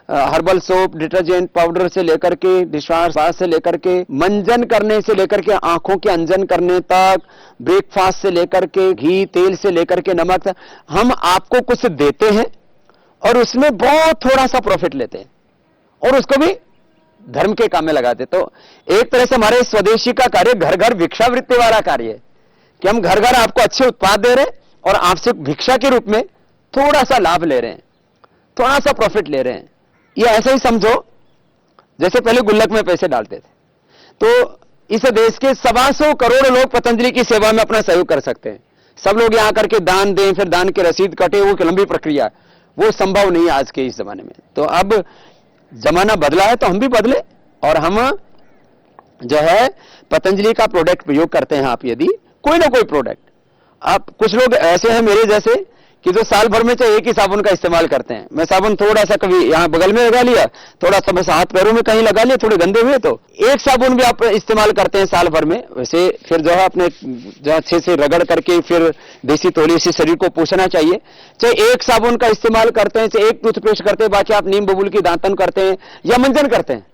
हर्बल सोप, डिटर्जेंट पाउडर से लेकर के, डिशवॉश से लेकर के, मंजन करने से लेकर के आंखों के अंजन करने तक, ब्रेकफास्ट से लेकर के, घी तेल से लेकर के नमक तक, हम आपको कुछ देते हैं और उसमें बहुत थोड़ा सा प्रॉफिट लेते हैं और उसको भी धर्म के काम में लगाते। तो एक तरह से हमारे स्वदेशी का कार्य घर घर भिक्षावृत्ति वाला कार्य है कि हम घर घर आपको अच्छे उत्पाद दे रहे हैं और आपसे भिक्षा के रूप में थोड़ा सा लाभ ले रहे हैं, थोड़ा सा प्रॉफिट ले रहे हैं। ये ऐसे ही समझो जैसे पहले गुल्लक में पैसे डालते थे। तो इस देश के 125 करोड़ लोग पतंजलि की सेवा में अपना सहयोग कर सकते हैं। सब लोग यहां करके दान दें, फिर दान की रसीद कटे, वो लंबी प्रक्रिया है, वो संभव नहीं है आज के इस जमाने में। तो अब जमाना बदला है तो हम भी बदले और हम जो है पतंजलि का प्रोडक्ट प्रयोग करते हैं। आप यदि कोई ना कोई प्रोडक्ट, आप कुछ लोग ऐसे हैं मेरे जैसे कि जो साल भर में चाहे एक ही साबुन का इस्तेमाल करते हैं। मैं साबुन थोड़ा सा कभी यहां बगल में लगा लिया, थोड़ा सा बस हाथ पैरों में कहीं लगा लिया, थोड़े गंदे हुए तो एक साबुन भी आप इस्तेमाल करते हैं साल भर में। वैसे फिर जो है अपने जो अच्छे से रगड़ करके फिर देसी तौलिए से शरीर को पोंछना चाहिए। चाहे एक साबुन का इस्तेमाल करते हैं, चाहे एक टूथपेस्ट करते हैं, बाकी आप नीम बबूल की दांतन करते हैं या मंजन करते हैं,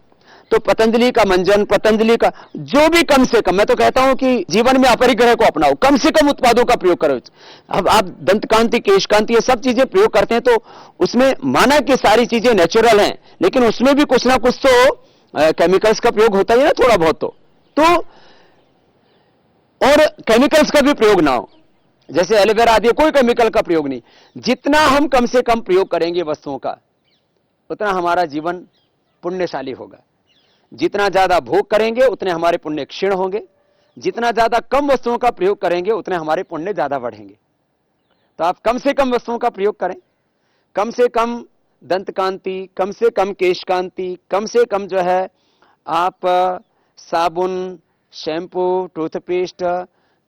तो पतंजलि का मंजन, पतंजलि का जो भी कम से कम, मैं तो कहता हूं कि जीवन में अपरिग्रह को अपनाओ, कम से कम उत्पादों का प्रयोग करो। अब आप दंत कांति, केश कांति, ये सब चीजें प्रयोग करते हैं तो उसमें माना कि सारी चीजें नेचुरल हैं, लेकिन उसमें भी कुछ ना कुछ तो केमिकल्स का प्रयोग होता ही है ना, थोड़ा बहुत तो और केमिकल्स का भी प्रयोग ना हो, जैसे एलोवेरा आदि कोई केमिकल का प्रयोग नहीं। जितना हम कम से कम प्रयोग करेंगे वस्तुओं का, उतना हमारा जीवन पुण्यशाली होगा। जितना ज्यादा भोग करेंगे उतने हमारे पुण्य क्षीण होंगे, जितना ज्यादा कम वस्तुओं का प्रयोग करेंगे उतने हमारे पुण्य ज्यादा बढ़ेंगे। तो आप कम से कम वस्तुओं का प्रयोग करें, कम से कम दंत कांति, कम से कम केश कांति, कम से कम जो है आप साबुन, शैम्पू, टूथपेस्ट,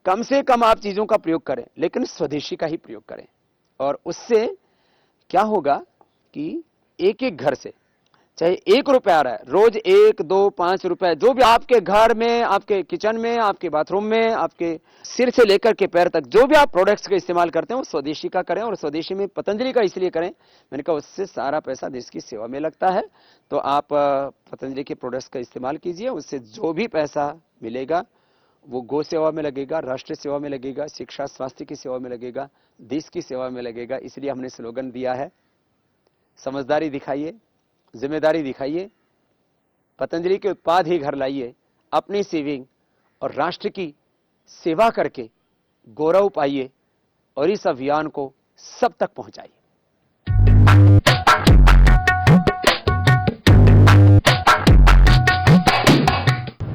कम से कम आप चीजों का प्रयोग करें, लेकिन स्वदेशी का ही प्रयोग करें। और उससे क्या होगा कि एक एक घर से चाहे 1 रुपया आ रहा है, रोज 1, 2, 5 रुपए, जो भी आपके घर में, आपके किचन में, आपके बाथरूम में, आपके सिर से लेकर के पैर तक जो भी आप प्रोडक्ट्स का इस्तेमाल करते हैं वो स्वदेशी का करें। और स्वदेशी में पतंजलि का इसलिए करें, मैंने कहा उससे सारा पैसा देश की सेवा में लगता है। तो आप पतंजलि के प्रोडक्ट्स का इस्तेमाल कीजिए, उससे जो भी पैसा मिलेगा वो गौ सेवा में लगेगा, राष्ट्र सेवा में लगेगा, शिक्षा स्वास्थ्य की सेवा में लगेगा, देश की सेवा में लगेगा। इसलिए हमने स्लोगन दिया है, समझदारी दिखाइए, जिम्मेदारी दिखाइए, पतंजलि के उत्पाद ही घर लाइए, अपनी सेविंग और राष्ट्र की सेवा करके गौरव पाइए और इस अभियान को सब तक पहुंचाइए।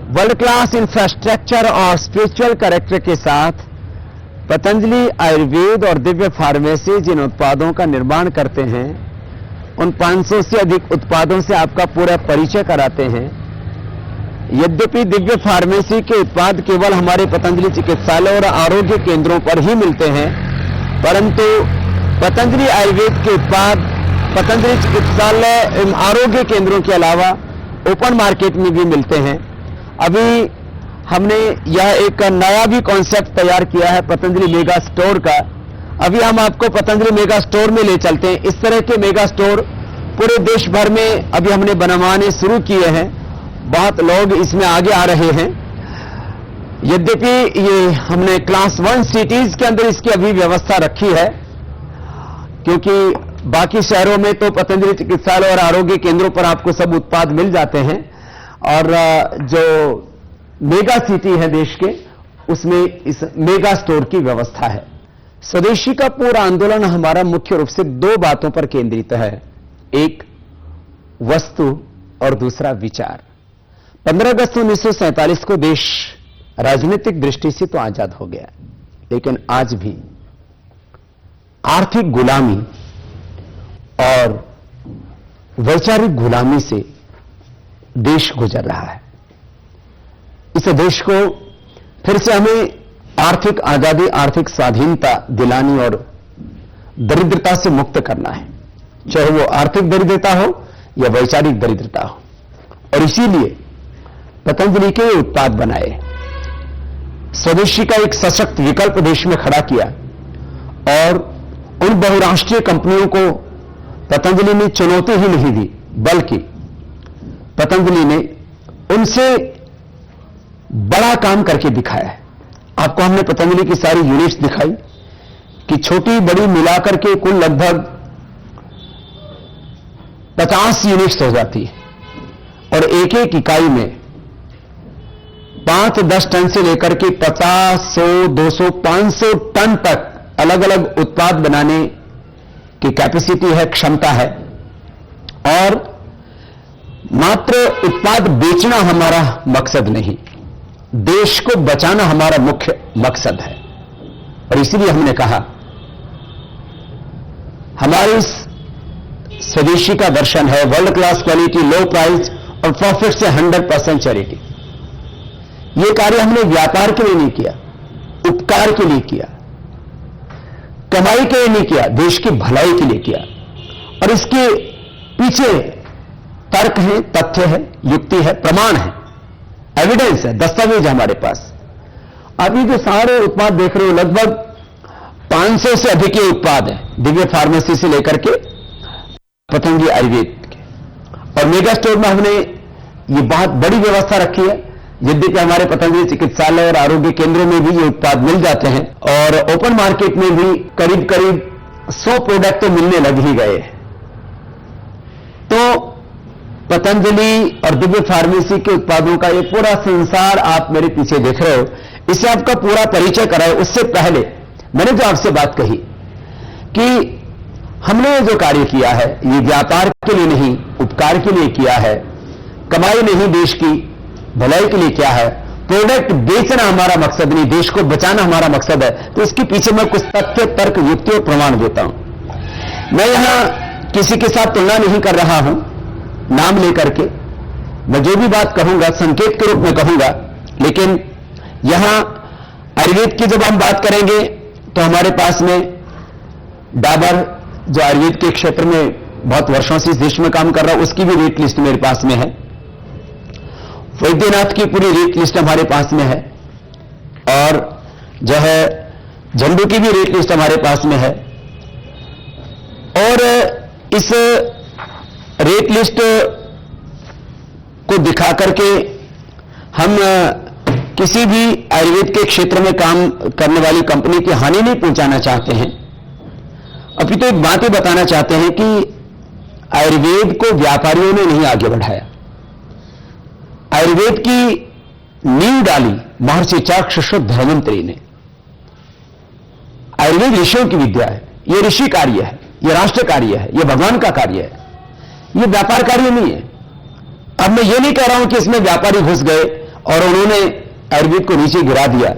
वर्ल्ड क्लास इंफ्रास्ट्रक्चर और स्पिरिचुअल कैरेक्टर के साथ पतंजलि आयुर्वेद और दिव्य फार्मेसी जिन उत्पादों का निर्माण करते हैं, उन 500 से अधिक उत्पादों से आपका पूरा परिचय कराते हैं। यद्यपि दिव्य फार्मेसी के उत्पाद केवल हमारे पतंजलि चिकित्सालय और आरोग्य केंद्रों पर ही मिलते हैं, परंतु पतंजलि आयुर्वेद के उत्पाद पतंजलि चिकित्सालय एवं आरोग्य केंद्रों के अलावा ओपन मार्केट में भी मिलते हैं। अभी हमने यह एक नया भी कॉन्सेप्ट तैयार किया है पतंजलि मेगा स्टोर का। अभी हम आपको पतंजलि मेगा स्टोर में ले चलते हैं। इस तरह के मेगा स्टोर पूरे देश भर में अभी हमने बनवाने शुरू किए हैं, बहुत लोग इसमें आगे आ रहे हैं। यद्यपि ये हमने क्लास 1 सिटीज के अंदर इसकी अभी व्यवस्था रखी है, क्योंकि बाकी शहरों में तो पतंजलि चिकित्सालय और आरोग्य केंद्रों पर आपको सब उत्पाद मिल जाते हैं, और जो मेगा सिटी है देश के, उसमें इस मेगा स्टोर की व्यवस्था है। स्वदेशी का पूरा आंदोलन हमारा मुख्य रूप से 2 बातों पर केंद्रित है, एक वस्तु और दूसरा विचार। 15 अगस्त 1947 को देश राजनीतिक दृष्टि से तो आजाद हो गया, लेकिन आज भी आर्थिक गुलामी और वैचारिक गुलामी से देश गुजर रहा है। इस देश को फिर से हमें आर्थिक आजादी, आर्थिक स्वाधीनता दिलानी और दरिद्रता से मुक्त करना है, चाहे वो आर्थिक दरिद्रता हो या वैचारिक दरिद्रता हो। और इसीलिए पतंजलि के उत्पाद बनाए, स्वदेशी का एक सशक्त विकल्प देश में खड़ा किया और उन बहुराष्ट्रीय कंपनियों को पतंजलि ने चुनौती ही नहीं दी, बल्कि पतंजलि ने उनसे बड़ा काम करके दिखाया है। आपको हमने पतंजलि की सारी यूनिट्स दिखाई कि छोटी बड़ी मिलाकर के कुल लगभग 50 यूनिट्स हो जाती है और एक एक इकाई में 5-10 टन से लेकर के 50, 100, 200, 500 टन तक अलग अलग उत्पाद बनाने की कैपेसिटी है, क्षमता है। और मात्र उत्पाद बेचना हमारा मकसद नहीं, देश को बचाना हमारा मुख्य मकसद है। और इसीलिए हमने कहा हमारे इस स्वदेशी का दर्शन है वर्ल्ड क्लास क्वालिटी, लो प्राइस और प्रॉफिट से 100% चैरिटी। यह कार्य हमने व्यापार के लिए नहीं किया, उपकार के लिए किया, कमाई के लिए नहीं किया, देश की भलाई के लिए किया। और इसके पीछे तर्क है, तथ्य है, युक्ति है, प्रमाण है, एविडेंस है, दस्तावेज है हमारे पास। अभी जो सारे उत्पाद देख रहे हो लगभग 500 से अधिक ये उत्पाद है, दिव्य फार्मेसी से लेकर के पतंजलि आयुर्वेद के। और मेगा स्टोर में हमने ये बहुत बड़ी व्यवस्था रखी है, यद्यपि हमारे पतंजलि चिकित्सालय और आरोग्य केंद्रों में भी ये उत्पाद मिल जाते हैं और ओपन मार्केट में भी करीब करीब 100 प्रोडक्ट तो मिलने लग ही गए। तो पतंजलि और दिव्य फार्मेसी के उत्पादों का ये पूरा संसार आप मेरे पीछे देख रहे हो, इससे आपका पूरा परिचय कराए। उससे पहले मैंने जो आपसे बात कही कि हमने जो कार्य किया है ये व्यापार के लिए नहीं, उपकार के लिए किया है, कमाई नहीं, देश की भलाई के लिए क्या है, प्रोडक्ट बेचना हमारा मकसद नहीं, देश को बचाना हमारा मकसद है। तो इसके पीछे मैं कुछ तथ्य, तर्क, युक्ति और प्रमाण देता हूं। मैं यहां किसी के साथ तुलना नहीं कर रहा हूं, नाम लेकर के मैं जो भी बात कहूंगा संकेत के रूप में कहूंगा। लेकिन यहां आयुर्वेद की जब हम बात करेंगे तो हमारे पास में डाबर, जो आयुर्वेद के क्षेत्र में बहुत वर्षों से इस देश में काम कर रहा है, उसकी भी रेट लिस्ट मेरे पास में है। वैद्यनाथ की पूरी रेट लिस्ट हमारे पास में है और जो है झंडू की भी रेट लिस्ट हमारे पास में है। और इस रेट लिस्ट को दिखा करके हम किसी भी आयुर्वेद के क्षेत्र में काम करने वाली कंपनी की हानि नहीं पहुंचाना चाहते हैं, अभी तो एक बात ही बताना चाहते हैं कि आयुर्वेद को व्यापारियों ने नहीं आगे बढ़ाया। आयुर्वेद की नींव डाली महर्षि चाक्षुष धन्वंतरी ने। आयुर्वेद ऋषियों की विद्या है, यह ऋषि कार्य है, यह राष्ट्र कार्य है, यह भगवान का कार्य है, यह व्यापार कार्य नहीं है। अब मैं ये नहीं कह रहा हूं कि इसमें व्यापारी घुस गए और उन्होंने आयुर्वेद को नीचे गिरा दिया।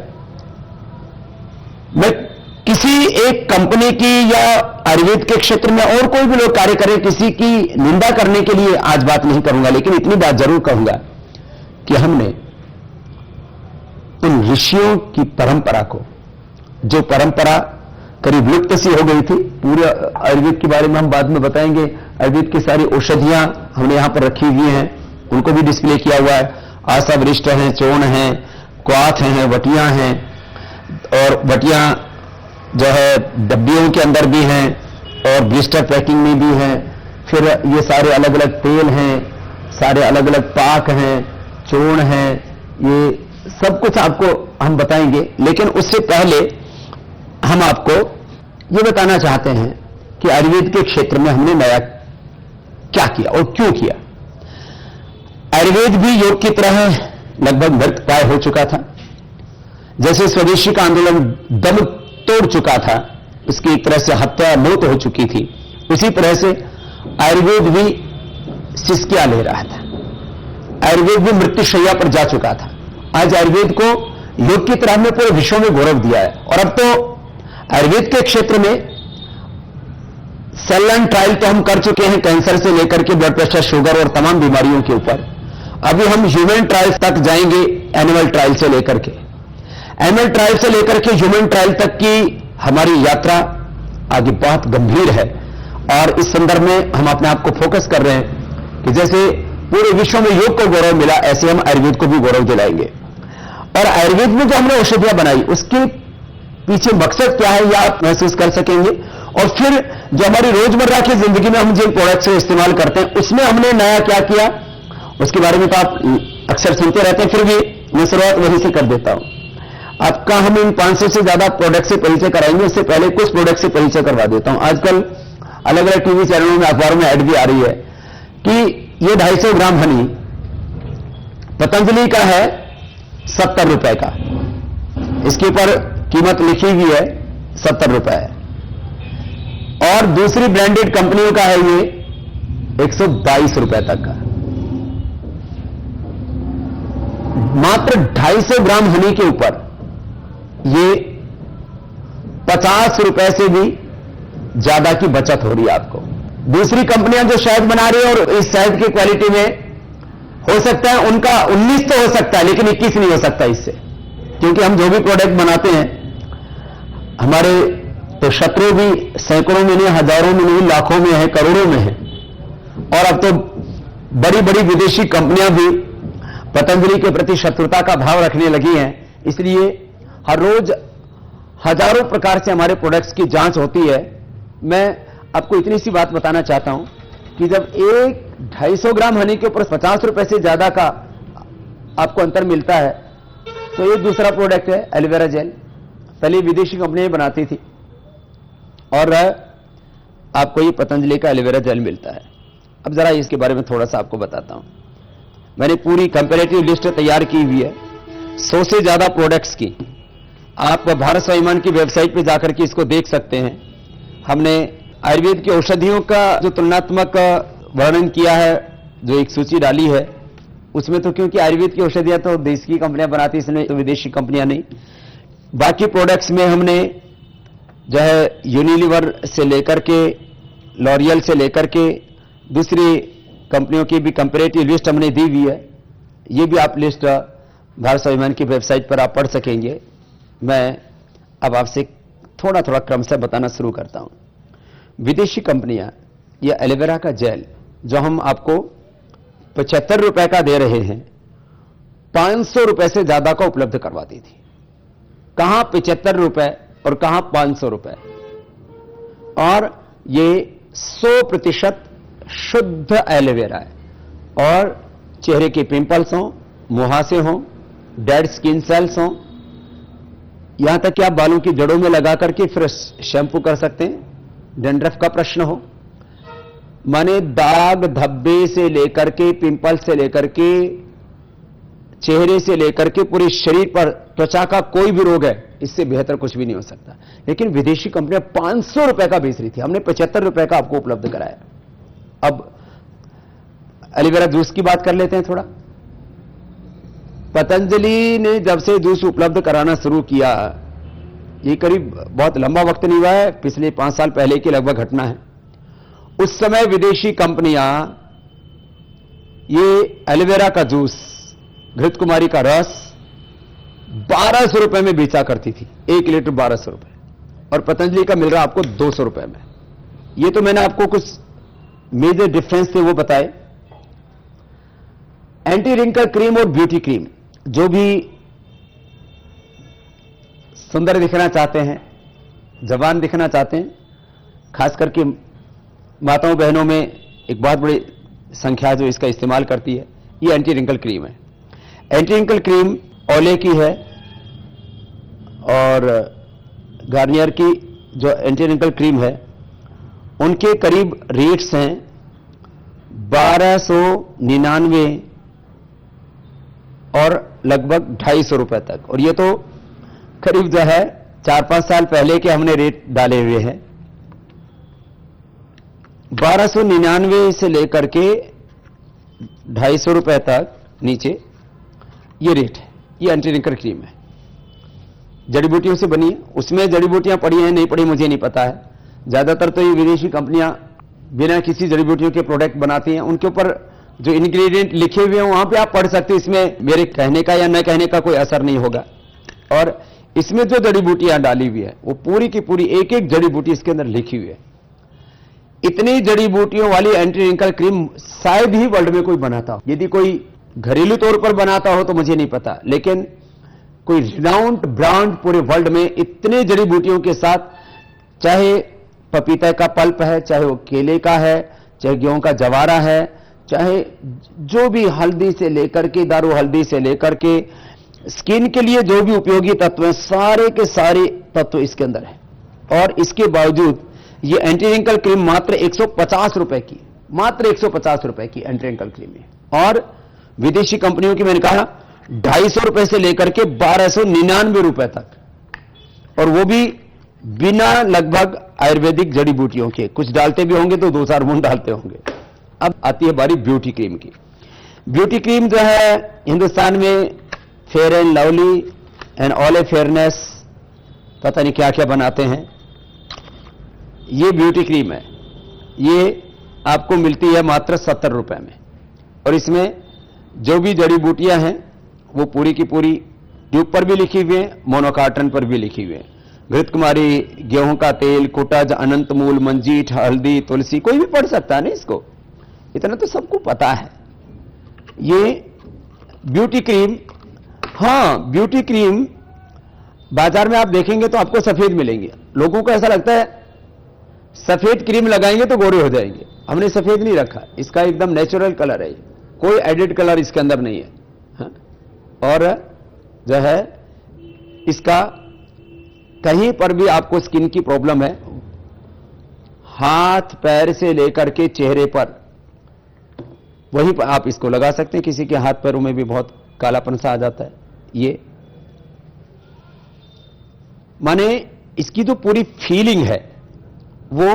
मैं किसी एक कंपनी की या आयुर्वेद के क्षेत्र में और कोई भी लोग कार्य करें, किसी की निंदा करने के लिए आज बात नहीं करूंगा, लेकिन इतनी बात जरूर कहूंगा कि हमने उन ऋषियों की परंपरा को, जो परंपरा करीब लुप्त सी हो गई थी, पूरे आयुर्वेद के बारे में हम बाद में बताएंगे। आयुर्वेद की सारी औषधियां हमने यहां पर रखी हुई हैं, उनको भी डिस्प्ले किया हुआ है। आशा वरिष्ठ हैं, चोण हैं, क्वाथ हैं, वटियां हैं, और वटियां जो है डब्बियों के अंदर भी हैं और ब्लिस्टर पैकिंग में भी हैं। फिर ये सारे अलग अलग तेल हैं, सारे अलग अलग पाक हैं, चूर्ण हैं, ये सब कुछ आपको हम बताएंगे। लेकिन उससे पहले हम आपको ये बताना चाहते हैं कि आयुर्वेद के क्षेत्र में हमने नया क्या किया और क्यों किया। आयुर्वेद भी योग की तरह लगभग मृत प्राय हो चुका था। जैसे स्वदेशी का आंदोलन दम तोड़ चुका था, इसकी एक तरह से हत्या मौत हो चुकी थी, उसी तरह से आयुर्वेद भी सिसकियां ले रहा था। आयुर्वेद भी मृत्युशैया पर जा चुका था। आज आयुर्वेद को योग की तरह हमने पूरे विश्व में गौरव दिया है। और अब तो आयुर्वेद के क्षेत्र में सेल लाइन ट्रायल तो हम कर चुके हैं, कैंसर से लेकर के ब्लड प्रेशर, शुगर और तमाम बीमारियों के ऊपर। अभी हम ह्यूमन ट्रायल्स तक जाएंगे, एनिमल ट्रायल से लेकर के। एनिमल ट्रायल से लेकर के ह्यूमन ट्रायल तक की हमारी यात्रा आगे बहुत गंभीर है। और इस संदर्भ में हम अपने आप को फोकस कर रहे हैं कि जैसे पूरे विश्व में योग को गौरव मिला, ऐसे हम आयुर्वेद को भी गौरव दिलाएंगे। और आयुर्वेद में जो हमने औषधियां बनाई, उसके पीछे मकसद क्या है, यह आप महसूस कर सकेंगे। और फिर जो हमारी रोजमर्रा की जिंदगी में हम जिन प्रोडक्ट्स को इस्तेमाल करते हैं, उसमें हमने नया क्या किया, उसके बारे में तो आप अक्सर सुनते रहते हैं, फिर भी मैं शुरुआत वहीं से कर देता हूं। आपका हम इन 500 से ज्यादा प्रोडक्ट से परिचय कराएंगे, उससे पहले कुछ प्रोडक्ट से परिचय करवा देता हूं। आजकल अलग अलग टीवी चैनलों में, अखबारों में ऐड भी आ रही है कि ये 250 ग्राम हनी पतंजलि का है 70 रुपए का, इसके ऊपर कीमत लिखी हुई है 70 रुपए है, और दूसरी ब्रांडेड कंपनियों का है ये 122 रुपए तक का। मात्र 250 ग्राम हनी के ऊपर ये 50 रुपए से भी ज्यादा की बचत हो रही है आपको। दूसरी कंपनियां जो शहद बना रही है, और इस शहद की क्वालिटी में हो सकता है उनका 19 तो हो सकता है, लेकिन 21 नहीं हो सकता इससे, क्योंकि हम जो भी प्रोडक्ट बनाते हैं, हमारे तो शत्रु भी सैकड़ों में नहीं, हजारों में नहीं, लाखों में है, करोड़ों में है। और अब तो बड़ी बड़ी विदेशी कंपनियां भी पतंजलि के प्रति शत्रुता का भाव रखने लगी हैं। इसलिए हर रोज हजारों प्रकार से हमारे प्रोडक्ट्स की जांच होती है। मैं आपको इतनी सी बात बताना चाहता हूं कि जब एक 250 ग्राम हनी के ऊपर 50 रुपए से ज्यादा का आपको अंतर मिलता है, तो एक दूसरा प्रोडक्ट है एलोवेरा जेल। पहले विदेशी कंपनियां बनाती थी, और आपको ये पतंजलि का एलोवेरा जेल मिलता है। अब जरा इसके बारे में थोड़ा सा आपको बताता हूं। मैंने पूरी कंपैरेटिव लिस्ट तैयार की हुई है 100 से ज्यादा प्रोडक्ट्स की। आप भारत स्वाभिमान की वेबसाइट पे जाकर के इसको देख सकते हैं। हमने आयुर्वेद की औषधियों का जो तुलनात्मक वर्णन किया है, जो एक सूची डाली है, उसमें तो क्योंकि आयुर्वेद की औषधियां तो देश की कंपनियां बनाती, इसमें तो विदेशी कंपनियां नहीं। बाकी प्रोडक्ट्स में हमने जो है यूनिलीवर से लेकर के, लॉरियल से लेकर के दूसरी कंपनियों की भी कंपैरेटिव लिस्ट हमने दी हुई है। ये भी आप लिस्ट भारत स्वाभिमान की वेबसाइट पर आप पढ़ सकेंगे। मैं अब आपसे थोड़ा थोड़ा क्रम से बताना शुरू करता हूं। विदेशी कंपनियां ये एलोवेरा का जेल जो हम आपको 75 रुपए का दे रहे हैं, 500 रुपए से ज्यादा का उपलब्ध करवाती थी। कहां 75 रुपए और कहां 500 रुपए, और ये 100% शुद्ध एलोवेरा है। और चेहरे के पिंपल्स हों, मुहासे हों, डेड स्किन सेल्स हों, यहां तक कि आप बालों की जड़ों में लगा करके फिर शैंपू कर सकते हैं। डैंड्रफ का प्रश्न हो, माने दाग धब्बे से लेकर के, पिंपल से लेकर के, चेहरे से लेकर के पूरे शरीर पर त्वचा का कोई भी रोग है, इससे बेहतर कुछ भी नहीं हो सकता। लेकिन विदेशी कंपनियां 500 रुपए का बेच रही थी, हमने 75 रुपए का आपको उपलब्ध कराया। अब एलोवेरा जूस की बात कर लेते हैं थोड़ा। पतंजलि ने जब से जूस उपलब्ध कराना शुरू किया, ये करीब बहुत लंबा वक्त नहीं हुआ है, पिछले 5 साल पहले की लगभग घटना है। उस समय विदेशी कंपनियां ये एलोवेरा का जूस, घृत कुमारी का रस 1200 रुपए में बेचा करती थी, 1 लीटर 1200 रुपए, और पतंजलि का मिल रहा आपको 200 रुपए में। ये तो मैंने आपको कुछ मेजर डिफरेंस थे वो बताए। एंटी रिंकल क्रीम और ब्यूटी क्रीम, जो भी सुंदर दिखना चाहते हैं, जवान दिखना चाहते हैं, खास करके माताओं बहनों में एक बहुत बड़ी संख्या जो इसका इस्तेमाल करती है, ये एंटी रिंकल क्रीम है। एंटी रिंकल क्रीम ओले की है, और गार्नियर की जो एंटी रिंकल क्रीम है, उनके करीब रेट्स हैं 1299 और लगभग 250 रुपए तक। और ये तो करीब जो है 4-5 साल पहले के हमने रेट डाले हुए हैं। 1299 से लेकर के 250 रुपए तक नीचे ये रेट है। ये एंटी रिंकल क्रीम है, जड़ी बूटियों से बनी है। उसमें जड़ी बूटियां पड़ी हैं नहीं पड़ी मुझे नहीं पता है। ज्यादातर तो ये विदेशी कंपनियां बिना किसी जड़ी बूटियों के प्रोडक्ट बनाती हैं। उनके ऊपर जो इंग्रेडिएंट लिखे हुए हैं वहां पे आप पढ़ सकते हैं। इसमें मेरे कहने का या न कहने का कोई असर नहीं होगा। और इसमें जो जड़ी बूटियां डाली हुई है वो पूरी की पूरी एक एक जड़ी बूटी इसके अंदर लिखी हुई है। इतनी जड़ी बूटियों वाली एंटी रिंकल क्रीम शायद ही वर्ल्ड में कोई बनाता हो। यदि कोई घरेलू तौर पर बनाता हो तो मुझे नहीं पता, लेकिन कोई रिनाउंड ब्रांड पूरे वर्ल्ड में इतने जड़ी बूटियों के साथ, चाहे पपीता का पल्प है, चाहे वो केले का है, चाहे गेहूं का जवारा है, चाहे जो भी हल्दी से लेकर के, दारू हल्दी से लेकर के स्किन के लिए जो भी उपयोगी तत्व हैं, सारे के सारे तत्व इसके अंदर है। और इसके बावजूद ये एंटी रिंकल क्रीम मात्र 150 रुपए की, मात्र 150 रुपए की एंटी रिंकल क्रीम है। और विदेशी कंपनियों की मैंने कहा 250 रुपए से लेकर के 1299 रुपए तक, और वो भी बिना लगभग आयुर्वेदिक जड़ी बूटियों के। कुछ डालते भी होंगे तो 2-4 बूंद डालते होंगे। अब आती है बारी ब्यूटी क्रीम की। ब्यूटी क्रीम जो है हिंदुस्तान में fair and lovely and all A fairness, पता नहीं क्या क्या बनाते हैं। ये ब्यूटी क्रीम है, ये आपको मिलती है मात्र 70 रुपए में, और इसमें जो भी जड़ी बूटियां हैं वो पूरी की पूरी ट्यूब पर भी लिखी हुई है, मोनोकार्टन पर भी लिखी हुई है। घृत कुमारी, गेहूं का तेल, कुटज, अनंत मूल, मंजीठ, हल्दी, तुलसी, कोई भी पढ़ सकता है ना इसको, इतना तो सबको पता है। ये ब्यूटी क्रीम, हाँ ब्यूटी क्रीम बाजार में आप देखेंगे तो आपको सफेद मिलेंगे। लोगों को ऐसा लगता है सफेद क्रीम लगाएंगे तो गोरे हो जाएंगे। हमने सफेद नहीं रखा, इसका एकदम नेचुरल कलर है, कोई एडिड कलर इसके अंदर नहीं है, हाँ? और जो है इसका कहीं पर भी आपको स्किन की प्रॉब्लम है, हाथ पैर से लेकर के चेहरे पर, वहीं पर आप इसको लगा सकते हैं। किसी के हाथ पैरों में भी बहुत कालापन सा आ जाता है, ये माने इसकी जो पूरी फीलिंग है वो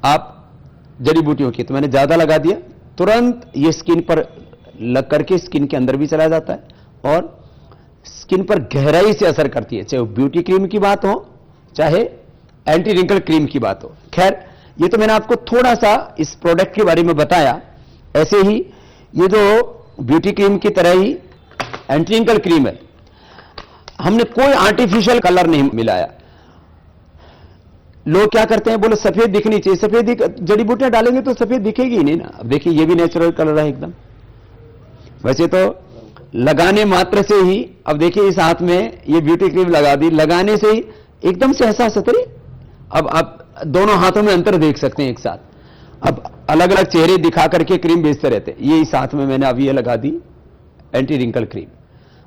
आप जड़ी बूटियों की, तो मैंने ज्यादा लगा दिया, तुरंत ये स्किन पर लग करके स्किन के अंदर भी चला जाता है और स्किन पर गहराई से असर करती है, चाहे वो ब्यूटी क्रीम की बात हो चाहे एंटी रिंकल क्रीम की बात हो। खैर ये तो मैंने आपको थोड़ा सा इस प्रोडक्ट के बारे में बताया। ऐसे ही ये जो ब्यूटी क्रीम की तरह ही एंटी रिंकल क्रीम है, हमने कोई आर्टिफिशियल कलर नहीं मिलाया। लोग क्या करते हैं, बोले सफेद दिखनी चाहिए, सफेद जड़ी बूटियां डालेंगे तो सफेद दिखेगी ही नहीं ना। अब देखिए ये भी नेचुरल कलर है एकदम। वैसे तो लगाने मात्र से ही, अब देखिए इस हाथ में ये ब्यूटी क्रीम लगा दी, लगाने से ही एकदम से एहसास होता है। अब आप दोनों हाथों में अंतर देख सकते हैं एक साथ। अब अलग अलग चेहरे दिखा करके क्रीम बेचते रहते, ये इस हाथ में मैंने अभी ये लगा दी एंटी रिंकल क्रीम।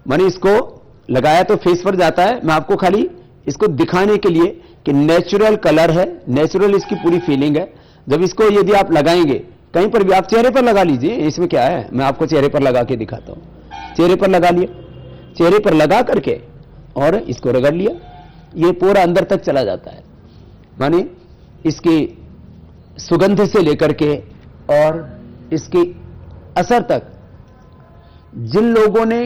मैंने इसको लगाया तो फेस पर जाता है, मैं आपको खाली इसको दिखाने के लिए कि नेचुरल कलर है, नेचुरल इसकी पूरी फीलिंग है। जब इसको यदि आप लगाएंगे कहीं पर भी, आप चेहरे पर लगा लीजिए, इसमें क्या है, मैं आपको चेहरे पर लगा के दिखाता हूं। चेहरे पर लगा लिया, चेहरे पर लगा करके और इसको रगड़ लिया, ये पूरा अंदर तक चला जाता है। माने इसकी सुगंध से लेकर के और इसके असर तक जिन लोगों ने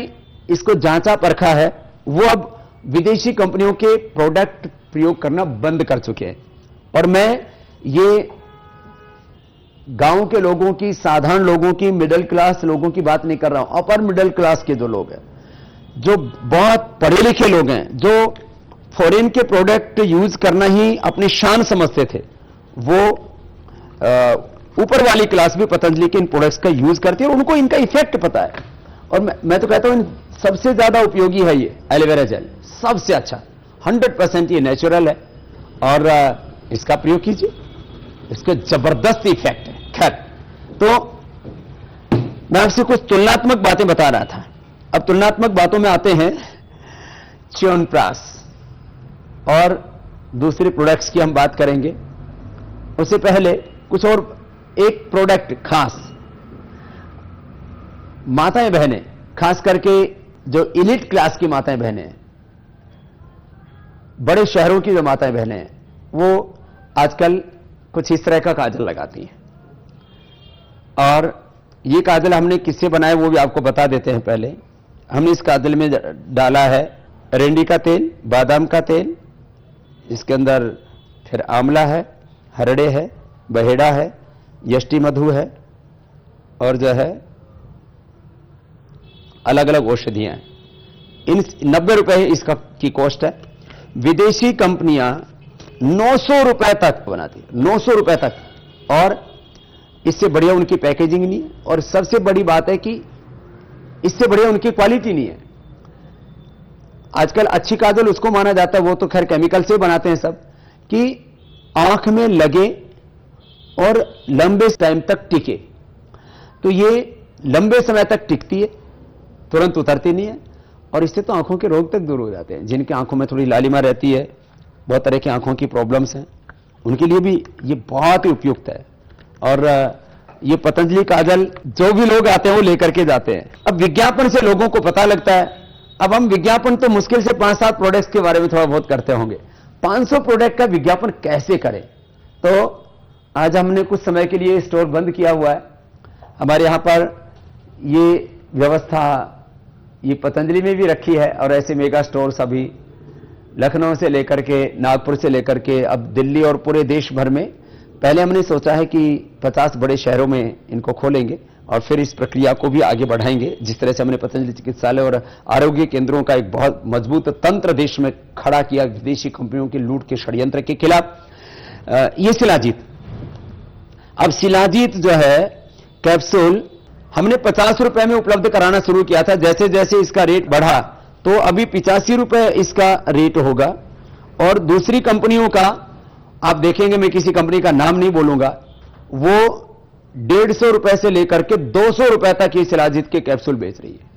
इसको जांचा परखा है वो अब विदेशी कंपनियों के प्रोडक्ट प्रयोग करना बंद कर चुके हैं। और मैं ये गांव के लोगों की, साधारण लोगों की, मिडिल क्लास लोगों की बात नहीं कर रहा हूं। अपर मिडिल क्लास के जो लोग हैं, जो बहुत पढ़े लिखे लोग हैं, जो फॉरेन के प्रोडक्ट यूज करना ही अपनी शान समझते थे, वो ऊपर वाली क्लास भी पतंजलि के इन प्रोडक्ट्स का यूज करती है, उनको इनका इफेक्ट पता है। और मैं तो कहता हूं सबसे ज्यादा उपयोगी है ये एलोवेरा जेल, सबसे अच्छा, 100% ये नेचुरल है और इसका प्रयोग कीजिए, इसका जबरदस्त इफेक्ट है। खैर, तो मैं आपसे कुछ तुलनात्मक बातें बता रहा था। अब तुलनात्मक बातों में आते हैं च्यवनप्राश और दूसरे प्रोडक्ट्स की हम बात करेंगे। उससे पहले कुछ और एक प्रोडक्ट खास, माताएं बहनें, खास करके जो इलीट क्लास की माताएं बहनें हैं, बड़े शहरों की जो माताएं बहनें हैं, वो आजकल कुछ इस तरह का काजल लगाती हैं। और ये काजल हमने किससे बनाया वो भी आपको बता देते हैं। पहले हमने इस काजल में डाला है रेंडी का तेल, बादाम का तेल, इसके अंदर फिर आंवला है, हरड़े है, बहेड़ा है, यष्टि मधु है और जो है अलग अलग औषधियां हैं। इन 90 रुपए इसका की कॉस्ट है। विदेशी कंपनियां 900 रुपए तक बनाती है, 900 रुपए तक, और इससे बढ़िया उनकी पैकेजिंग नहीं है। और सबसे बड़ी बात है कि इससे बढ़िया उनकी क्वालिटी नहीं है। आजकल अच्छी काजल उसको माना जाता है, वो तो खैर केमिकल से बनाते हैं सब, कि आंख में लगे और लंबे टाइम तक टिके। तो ये लंबे समय तक टिकती है, तुरंत उतरती नहीं है, और इससे तो आंखों के रोग तक दूर हो जाते हैं। जिनकी आंखों में थोड़ी लालिमा रहती है, बहुत तरह की आंखों की प्रॉब्लम्स हैं, उनके लिए भी ये बहुत ही उपयुक्त है। और ये पतंजलि काजल जो भी लोग आते हैं वो लेकर के जाते हैं। अब विज्ञापन से लोगों को पता लगता है। अब हम विज्ञापन तो मुश्किल से 5-7 प्रोडक्ट्स के बारे में थोड़ा बहुत करते होंगे, 500 प्रोडक्ट का विज्ञापन कैसे करें? तो आज हमने कुछ समय के लिए स्टोर बंद किया हुआ है। हमारे यहां पर ये व्यवस्था ये पतंजलि में भी रखी है, और ऐसे मेगा स्टोर्स अभी लखनऊ से लेकर के, नागपुर से लेकर के अब दिल्ली और पूरे देश भर में। पहले हमने सोचा है कि 50 बड़े शहरों में इनको खोलेंगे और फिर इस प्रक्रिया को भी आगे बढ़ाएंगे। जिस तरह से हमने पतंजलि चिकित्सालय और आरोग्य केंद्रों का एक बहुत मजबूत तंत्र देश में खड़ा किया विदेशी कंपनियों की लूट के षड्यंत्र के खिलाफ। ये शिलाजीत, अब शिलाजीत जो है कैप्सूल हमने 50 रुपए में उपलब्ध कराना शुरू किया था। जैसे जैसे इसका रेट बढ़ा तो अभी 85 रुपए इसका रेट होगा, और दूसरी कंपनियों का आप देखेंगे, मैं किसी कंपनी का नाम नहीं बोलूंगा, वो 150 रुपए से लेकर के 200 रुपए तक ये शिलाजीत के कैप्सूल बेच रही है,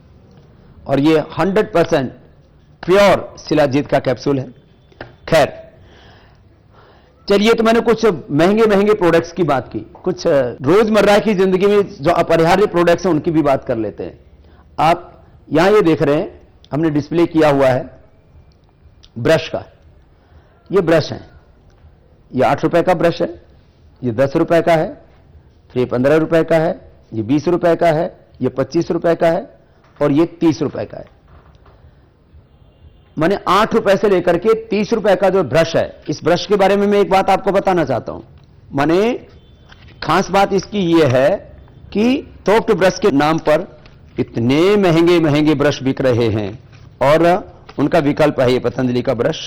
और ये 100% प्योर शिलाजीत का कैप्सूल है। खैर चलिए, तो मैंने कुछ महंगे महंगे प्रोडक्ट्स की बात की, कुछ रोजमर्रा की जिंदगी में जो अपरिहार्य प्रोडक्ट्स हैं उनकी भी बात कर लेते हैं। आप यहां ये देख रहे हैं, हमने डिस्प्ले किया हुआ है ब्रश का। ये ब्रश है, ये 8 रुपए का ब्रश है, ये 10 रुपए का है, फिर ये 15 रुपए का है, ये 20 रुपए का है, ये 25 रुपए का है, और ये 30 रुपए का है। मैंने 8 रुपए से लेकर के 30 रुपए का जो ब्रश है, इस ब्रश के बारे में मैं एक बात आपको बताना चाहता हूं। माने खास बात इसकी ये है कि सॉफ्ट ब्रश के नाम पर इतने महंगे महंगे ब्रश बिक रहे हैं, और उनका विकल्प है ये पतंजलि का ब्रश।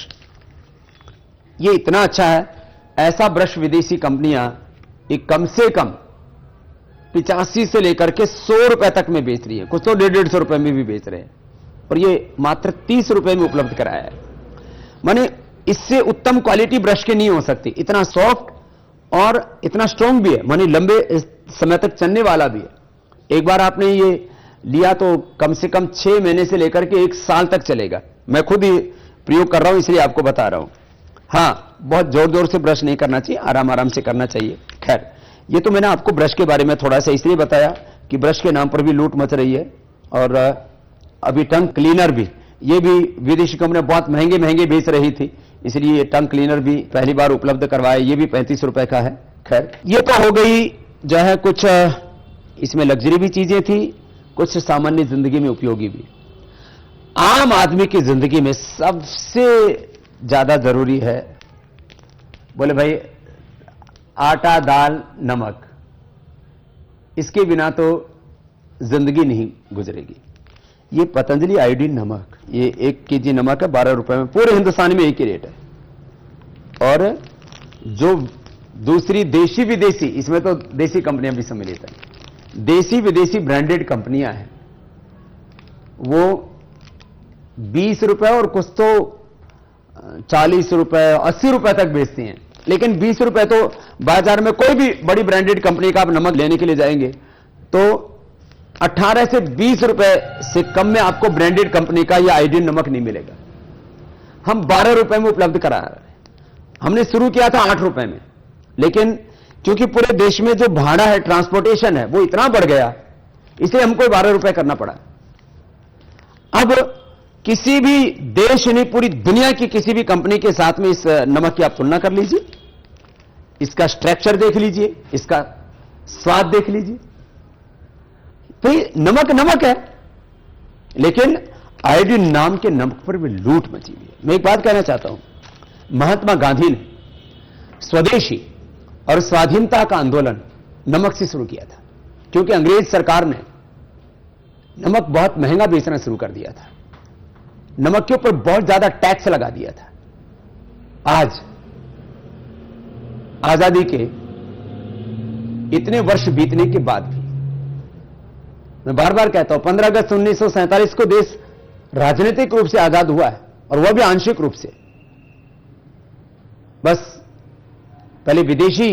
ये इतना अच्छा है, ऐसा ब्रश विदेशी कंपनियां एक कम से कम 85 से लेकर के 100 रुपए तक में बेच रही है, कुछ तो 150 रुपए में भी बेच रहे हैं, और ये मात्र 30 रुपए में उपलब्ध कराया है। माने इससे उत्तम क्वालिटी ब्रश के नहीं हो सकती। इतना सॉफ्ट और इतना स्ट्रॉन्ग भी है, माने लंबे समय तक चलने वाला भी है। एक बार आपने ये लिया तो कम से कम 6 महीने से लेकर के 1 साल तक चलेगा। मैं खुद ही प्रयोग कर रहा हूं, इसलिए आपको बता रहा हूं। हां, बहुत जोर जोर से ब्रश नहीं करना चाहिए, आराम आराम से करना चाहिए। खैर, ये तो मैंने आपको ब्रश के बारे में थोड़ा सा इसलिए बताया कि ब्रश के नाम पर भी लूट मच रही है। और अभी टंग क्लीनर भी, ये भी विदेशी कंपनी बहुत महंगे महंगे बेच रही थी, इसलिए ये टंग क्लीनर भी पहली बार उपलब्ध करवाया, ये भी 35 रुपए का है। खैर, ये तो हो गई जो है, कुछ इसमें लग्जरी भी चीजें थी, कुछ सामान्य जिंदगी में उपयोगी भी। आम आदमी की जिंदगी में सबसे ज्यादा जरूरी है, बोले भाई, आटा, दाल, नमक। इसके बिना तो जिंदगी नहीं गुजरेगी। ये पतंजलि आयोडीन नमक, ये 1 केजी नमक है 12 रुपए में, पूरे हिंदुस्तान में एक ही रेट है। और जो दूसरी देशी विदेशी, इसमें तो देसी कंपनियां भी सम्मिलित हैं, देसी विदेशी ब्रांडेड कंपनियां हैं, वो 20 रुपए और कुछ तो 40 रुपए 80 रुपए तक बेचती हैं। लेकिन 20 रुपए तो बाजार में कोई भी बड़ी ब्रांडेड कंपनी का आप नमक लेने के लिए जाएंगे तो 18 से 20 रुपए से कम में आपको ब्रांडेड कंपनी का यह आयोडीन नमक नहीं मिलेगा। हम 12 रुपए में उपलब्ध करा रहे हैं। हमने शुरू किया था 8 रुपए में, लेकिन क्योंकि पूरे देश में जो भाड़ा है, ट्रांसपोर्टेशन है, वो इतना बढ़ गया, इसलिए हमको 12 रुपए करना पड़ा। अब किसी भी देश नहीं, पूरी दुनिया की किसी भी कंपनी के साथ में इस नमक की आप तुलना कर लीजिए, इसका स्ट्रक्चर देख लीजिए, इसका स्वाद देख लीजिए, तो ये नमक नमक है, लेकिन आयोडीन नाम के नमक पर भी लूट मची हुई है। मैं एक बात कहना चाहता हूं, महात्मा गांधी ने स्वदेशी और स्वाधीनता का आंदोलन नमक से शुरू किया था, क्योंकि अंग्रेज सरकार ने नमक बहुत महंगा बेचना शुरू कर दिया था, नमक के ऊपर बहुत ज्यादा टैक्स लगा दिया था। आज आजादी के इतने वर्ष बीतने के बाद भी मैं बार बार कहता हूं, 15 अगस्त 1947 को देश राजनीतिक रूप से आजाद हुआ है, और वह भी आंशिक रूप से। बस पहले विदेशी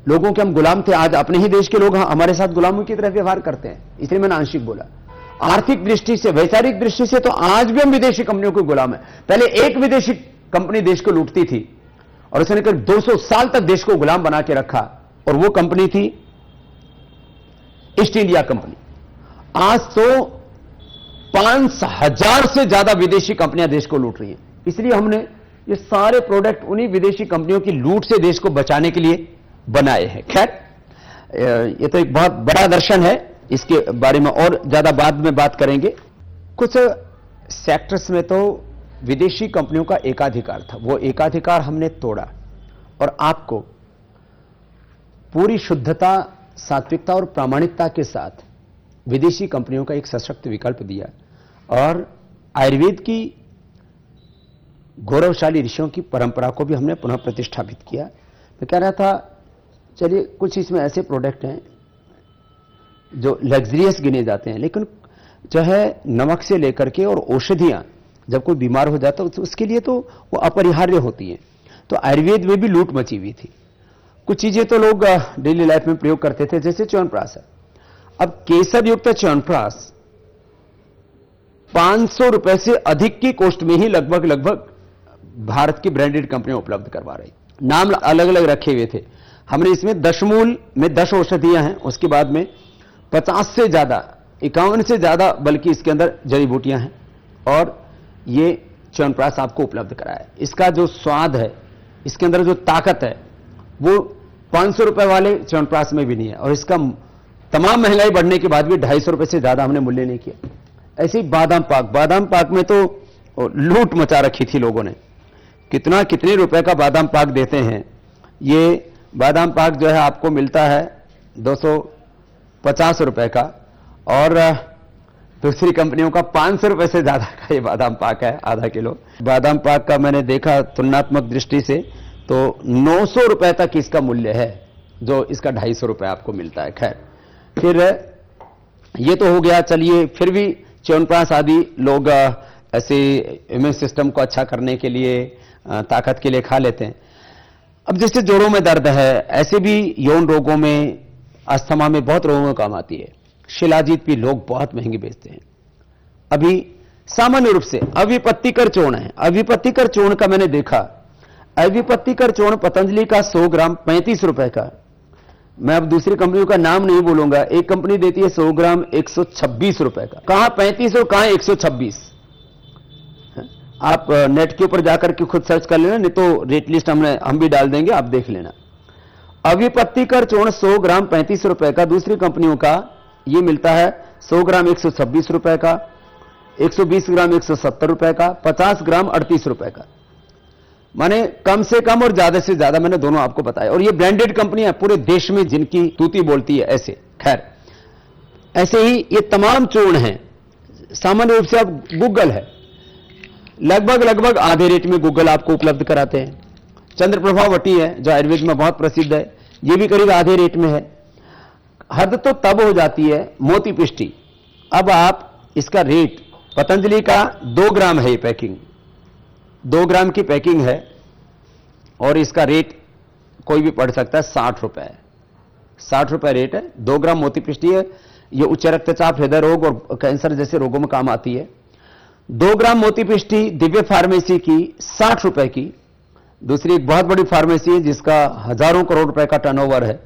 लोगों के हम गुलाम थे, आज अपने ही देश के लोग हमारे साथ गुलामों की तरह व्यवहार करते हैं, इसलिए मैंने आंशिक बोला। आर्थिक दृष्टि से, वैचारिक दृष्टि से तो आज भी हम विदेशी कंपनियों के गुलाम हैं। पहले एक विदेशी कंपनी देश को लूटती थी और उसने करीब 200 साल तक देश को गुलाम बना के रखा, और वो कंपनी थी ईस्ट इंडिया कंपनी। आज तो 5,000 से ज्यादा विदेशी कंपनियां देश को लूट रही हैं। इसलिए हमने ये सारे प्रोडक्ट उन्हीं विदेशी कंपनियों की लूट से देश को बचाने के लिए बनाए हैं। खैर, ये तो एक बहुत बड़ा दर्शन है, इसके बारे में और ज्यादा बाद में बात करेंगे। कुछ सेक्टर्स में तो विदेशी कंपनियों का एकाधिकार था, वो एकाधिकार हमने तोड़ा और आपको पूरी शुद्धता, सात्विकता और प्रामाणिकता के साथ विदेशी कंपनियों का एक सशक्त विकल्प दिया, और आयुर्वेद की गौरवशाली ऋषियों की परंपरा को भी हमने पुनः प्रतिष्ठापित किया। मैं कह रहा था, चलिए कुछ इसमें ऐसे प्रोडक्ट हैं जो लग्जरियस गिने जाते हैं, लेकिन जो है नमक से लेकर के और औषधियां, जब कोई बीमार हो जाता है तो उसके लिए तो वो अपरिहार्य होती हैं। तो आयुर्वेद में भी लूट मची हुई थी। कुछ चीजें तो लोग डेली लाइफ में प्रयोग करते थे, जैसे च्यवनप्राश है। अब केसर युक्त च्यवनप्राश 500 रुपए से अधिक की कॉस्ट में ही लगभग भारत की ब्रांडेड कंपनियां उपलब्ध करवा रही। नाम अलग अलग रखे हुए थे। हमने इसमें 10 मूल में 10 औषधियां हैं, उसके बाद में 50 से ज्यादा, 51 से ज्यादा बल्कि इसके अंदर जड़ी बूटियां हैं, और ये च्यवनप्राश आपको उपलब्ध कराया है। इसका जो स्वाद है, इसके अंदर जो ताकत है, वो 500 रुपए वाले च्यवनप्राश में भी नहीं है, और इसका तमाम महंगाई बढ़ने के बाद भी 250 रुपए से ज्यादा हमने मूल्य नहीं किया। ऐसे ही बादाम पाक में तो लूट मचा रखी थी लोगों ने। कितने रुपए का बादाम पाक देते हैं। ये बादाम पाक जो है आपको मिलता है 250 रुपए का, और दूसरी कंपनियों का 500 रुपए से ज्यादा का ये बादाम पाक है, आधा किलो। बादाम पाक का मैंने देखा तुलनात्मक दृष्टि से तो 900 रुपए तक इसका मूल्य है, जो इसका 250 रुपए आपको मिलता है। खैर, फिर ये तो हो गया। चलिए, फिर भी च्यवनप्राश आदि लोग ऐसे इम्यून सिस्टम को अच्छा करने के लिए, ताकत के लिए खा लेते हैं। अब जैसे जोड़ों में दर्द है, ऐसे भी यौन रोगों में, अस्थमा में बहुत रोगों में काम आती है। शिलाजीत भी लोग बहुत महंगी बेचते हैं। अभी सामान्य रूप से अविपत्तिकर चूर्ण है। अविपत्तिकर चूर्ण का मैंने देखा, अविपत्तिकर चूर्ण पतंजलि का 100 ग्राम 35 रुपए का। मैं अब दूसरी कंपनियों का नाम नहीं बोलूंगा। एक कंपनी देती है 100 ग्राम 126 रुपए का। कहां 35 और कहां 126? आप नेट के ऊपर जाकर के खुद सर्च कर लेना, नहीं तो रेट लिस्ट हम भी डाल देंगे, आप देख लेना। अविपत्तिकर चूर्ण 100 ग्राम 35 रुपए का। दूसरी कंपनियों का ये मिलता है 100 ग्राम 126 रुपए का, 120 ग्राम 170 रुपए का, 50 ग्राम 38 रुपए का। माने कम से कम और ज्यादा से ज्यादा मैंने दोनों आपको बताया। और ये ब्रांडेड कंपनियां पूरे देश में जिनकी तूती बोलती है ऐसे। खैर, ऐसे ही ये तमाम चूर्ण हैं। सामान्य रूप से अब गूगल है, लगभग आधे रेट में गूगल आपको उपलब्ध कराते हैं। चंद्रप्रभा वटी है जो आयुर्वेद में बहुत प्रसिद्ध है, ये भी करीब आधे रेट में है। हद तो तब हो जाती है मोती पिष्टी। अब आप इसका रेट, पतंजलि का 2 ग्राम है ये पैकिंग, 2 ग्राम की पैकिंग है, और इसका रेट कोई भी पढ़ सकता है, 60 रुपए है। 60 रुपए रेट है। 2 ग्राम मोती पिष्टी है। ये उच्च रक्तचाप, हृदय रोग और कैंसर जैसे रोगों में काम आती है। 2 ग्राम मोती पिष्टी दिव्य फार्मेसी की 60 रुपए की। दूसरी एक बहुत बड़ी फार्मेसी है जिसका हजारों करोड़ रुपए का टर्नओवर है,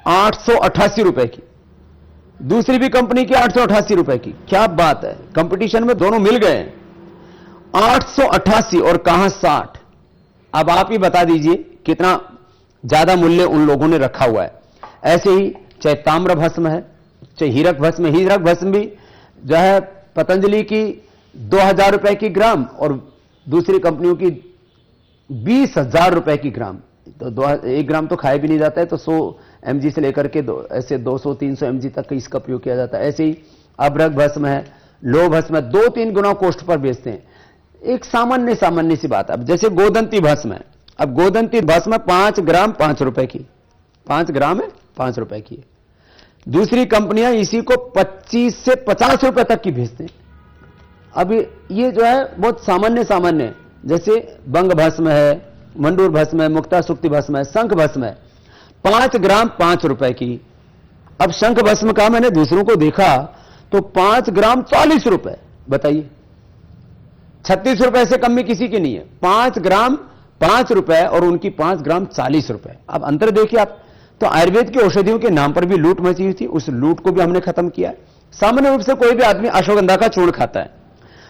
888 रुपए की। दूसरी भी कंपनी की 888 रुपए की। क्या बात है, कंपटीशन में दोनों मिल गए। 888 और कहां 60। अब आप ही बता दीजिए कितना ज्यादा मूल्य उन लोगों ने रखा हुआ है। ऐसे ही चाहे ताम्र भस्म है, चाहे हीरक भस्म, हीरक भस्म भी जो है पतंजलि की 2000 रुपए की ग्राम, और दूसरी कंपनियों की 20,000 रुपए की ग्राम। तो 1 ग्राम तो खाया भी नहीं जाता है, तो 100 mg से लेकर के ऐसे 200-300 mg तक इसका प्रयोग किया जाता है। ऐसे ही अभ्रक भस्म है, लो भस्म है, 2-3 गुना कॉस्ट पर बेचते हैं। एक सामान्य सी बात। अब जैसे गोदंती भस्म है, अब गोदंती भस्म 5 ग्राम 5 रुपए की, 5 ग्राम है 5 रुपए की है। दूसरी कंपनियां इसी को 25 से 50 रुपए तक की बेचते हैं। अब ये जो है बहुत सामान्य सामान्य है, जैसे बंग भस्म है, मंडूर भस्म है, मुक्ता सुक्ति भस्म है, शंख भस्म है, 5 ग्राम 5 रुपए की। अब शंख भस्म का मैंने दूसरों को देखा तो 5 ग्राम 40 रुपए, बताइए 36 रुपए से कम में किसी की नहीं है। 5 ग्राम 5 रुपए और उनकी 5 ग्राम 40 रुपए। अब अंतर देखिए आप। तो आयुर्वेद की औषधियों के नाम पर भी लूट मची हुई थी, उस लूट को भी हमने खत्म किया है। सामान्य रूप से कोई भी आदमी अश्वगंधा का चूर्ण खाता है।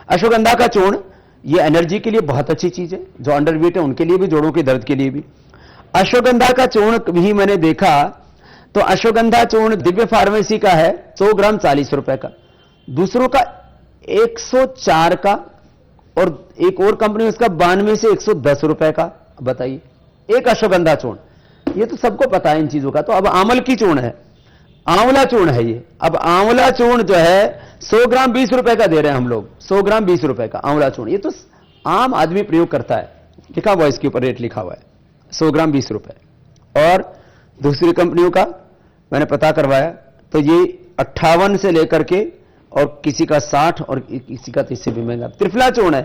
अश्वगंधा का चूर्ण ये एनर्जी के लिए बहुत अच्छी चीज है, जो अंडरवेट है उनके लिए भी, जोड़ों के दर्द के लिए भी। अश्वगंधा का चूर्ण भी मैंने देखा तो अश्वगंधा चूर्ण दिव्य फार्मेसी का है 100 ग्राम 40 रुपए का, दूसरों का 104 का, और एक और कंपनी उसका 92 से 110 रुपए का। बताइए एक अश्वगंधा चूर्ण, ये तो सबको पता है इन चीजों का। तो अब आमल की चूर्ण है, आंवला चूर्ण है ये। अब आंवला चूर्ण जो है 100 ग्राम 20 रुपए का दे रहे हैं हम लोग, 100 ग्राम 20 रुपए का आंवला चूर्ण। ये तो आम आदमी प्रयोग करता है, लिखा हुआ है इसके ऊपर, रेट लिखा हुआ है 100 ग्राम 20 रुपए। और दूसरी कंपनियों का मैंने पता करवाया तो ये 58 से लेकर के, और किसी का 60 और किसी का 30 से भी महंगा। त्रिफला चूर्ण है,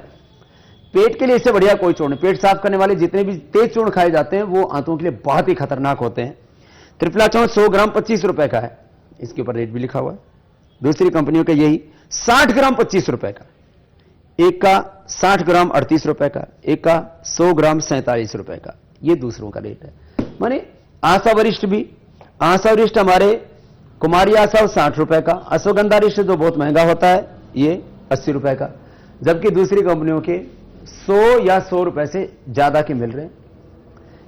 पेट के लिए इससे बढ़िया कोई चूर्ण। पेट साफ करने वाले जितने भी तेज चूर्ण खाए जाते हैं वो आंतों के लिए बहुत ही खतरनाक होते हैं। त्रिफला चूर्ण 100 ग्राम 25 रुपए का है, इसके ऊपर रेट भी लिखा हुआ है। दूसरी कंपनियों का यही 60 ग्राम 25 रुपए का, एक का 60 ग्राम 38 रुपए का, एक का 100 ग्राम 47 रुपए का। ये दूसरों का रेट है। माने आशा वरिष्ठ भी, आशा वरिष्ठ हमारे कुमारी आशा 60 रुपए का, अश्वगंधा रिष्ठ जो बहुत महंगा होता है ये 80 रुपए का, जबकि दूसरी कंपनियों के 100 या 100 रुपए से ज्यादा के मिल रहे हैं।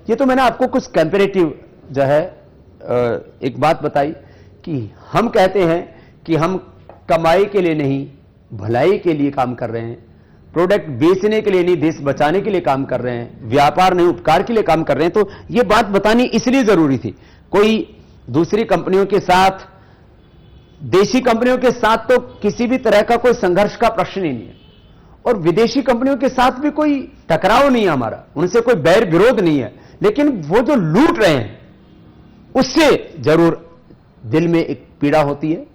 ये तो मैंने आपको कुछ कंपेरेटिव जो है एक बात बताई कि हम कहते हैं कि हम कमाई के लिए नहीं, भलाई के लिए काम कर रहे हैं, प्रोडक्ट बेचने के लिए नहीं, देश बचाने के लिए काम कर रहे हैं, व्यापार नहीं उपकार के लिए काम कर रहे हैं। तो यह बात बतानी इसलिए जरूरी थी। कोई दूसरी कंपनियों के साथ, देशी कंपनियों के साथ तो किसी भी तरह का कोई संघर्ष का प्रश्न ही नहीं है, और विदेशी कंपनियों के साथ भी कोई टकराव नहीं है हमारा, उनसे कोई बैर विरोध नहीं है। लेकिन वो जो लूट रहे हैं उससे जरूर दिल में एक पीड़ा होती है,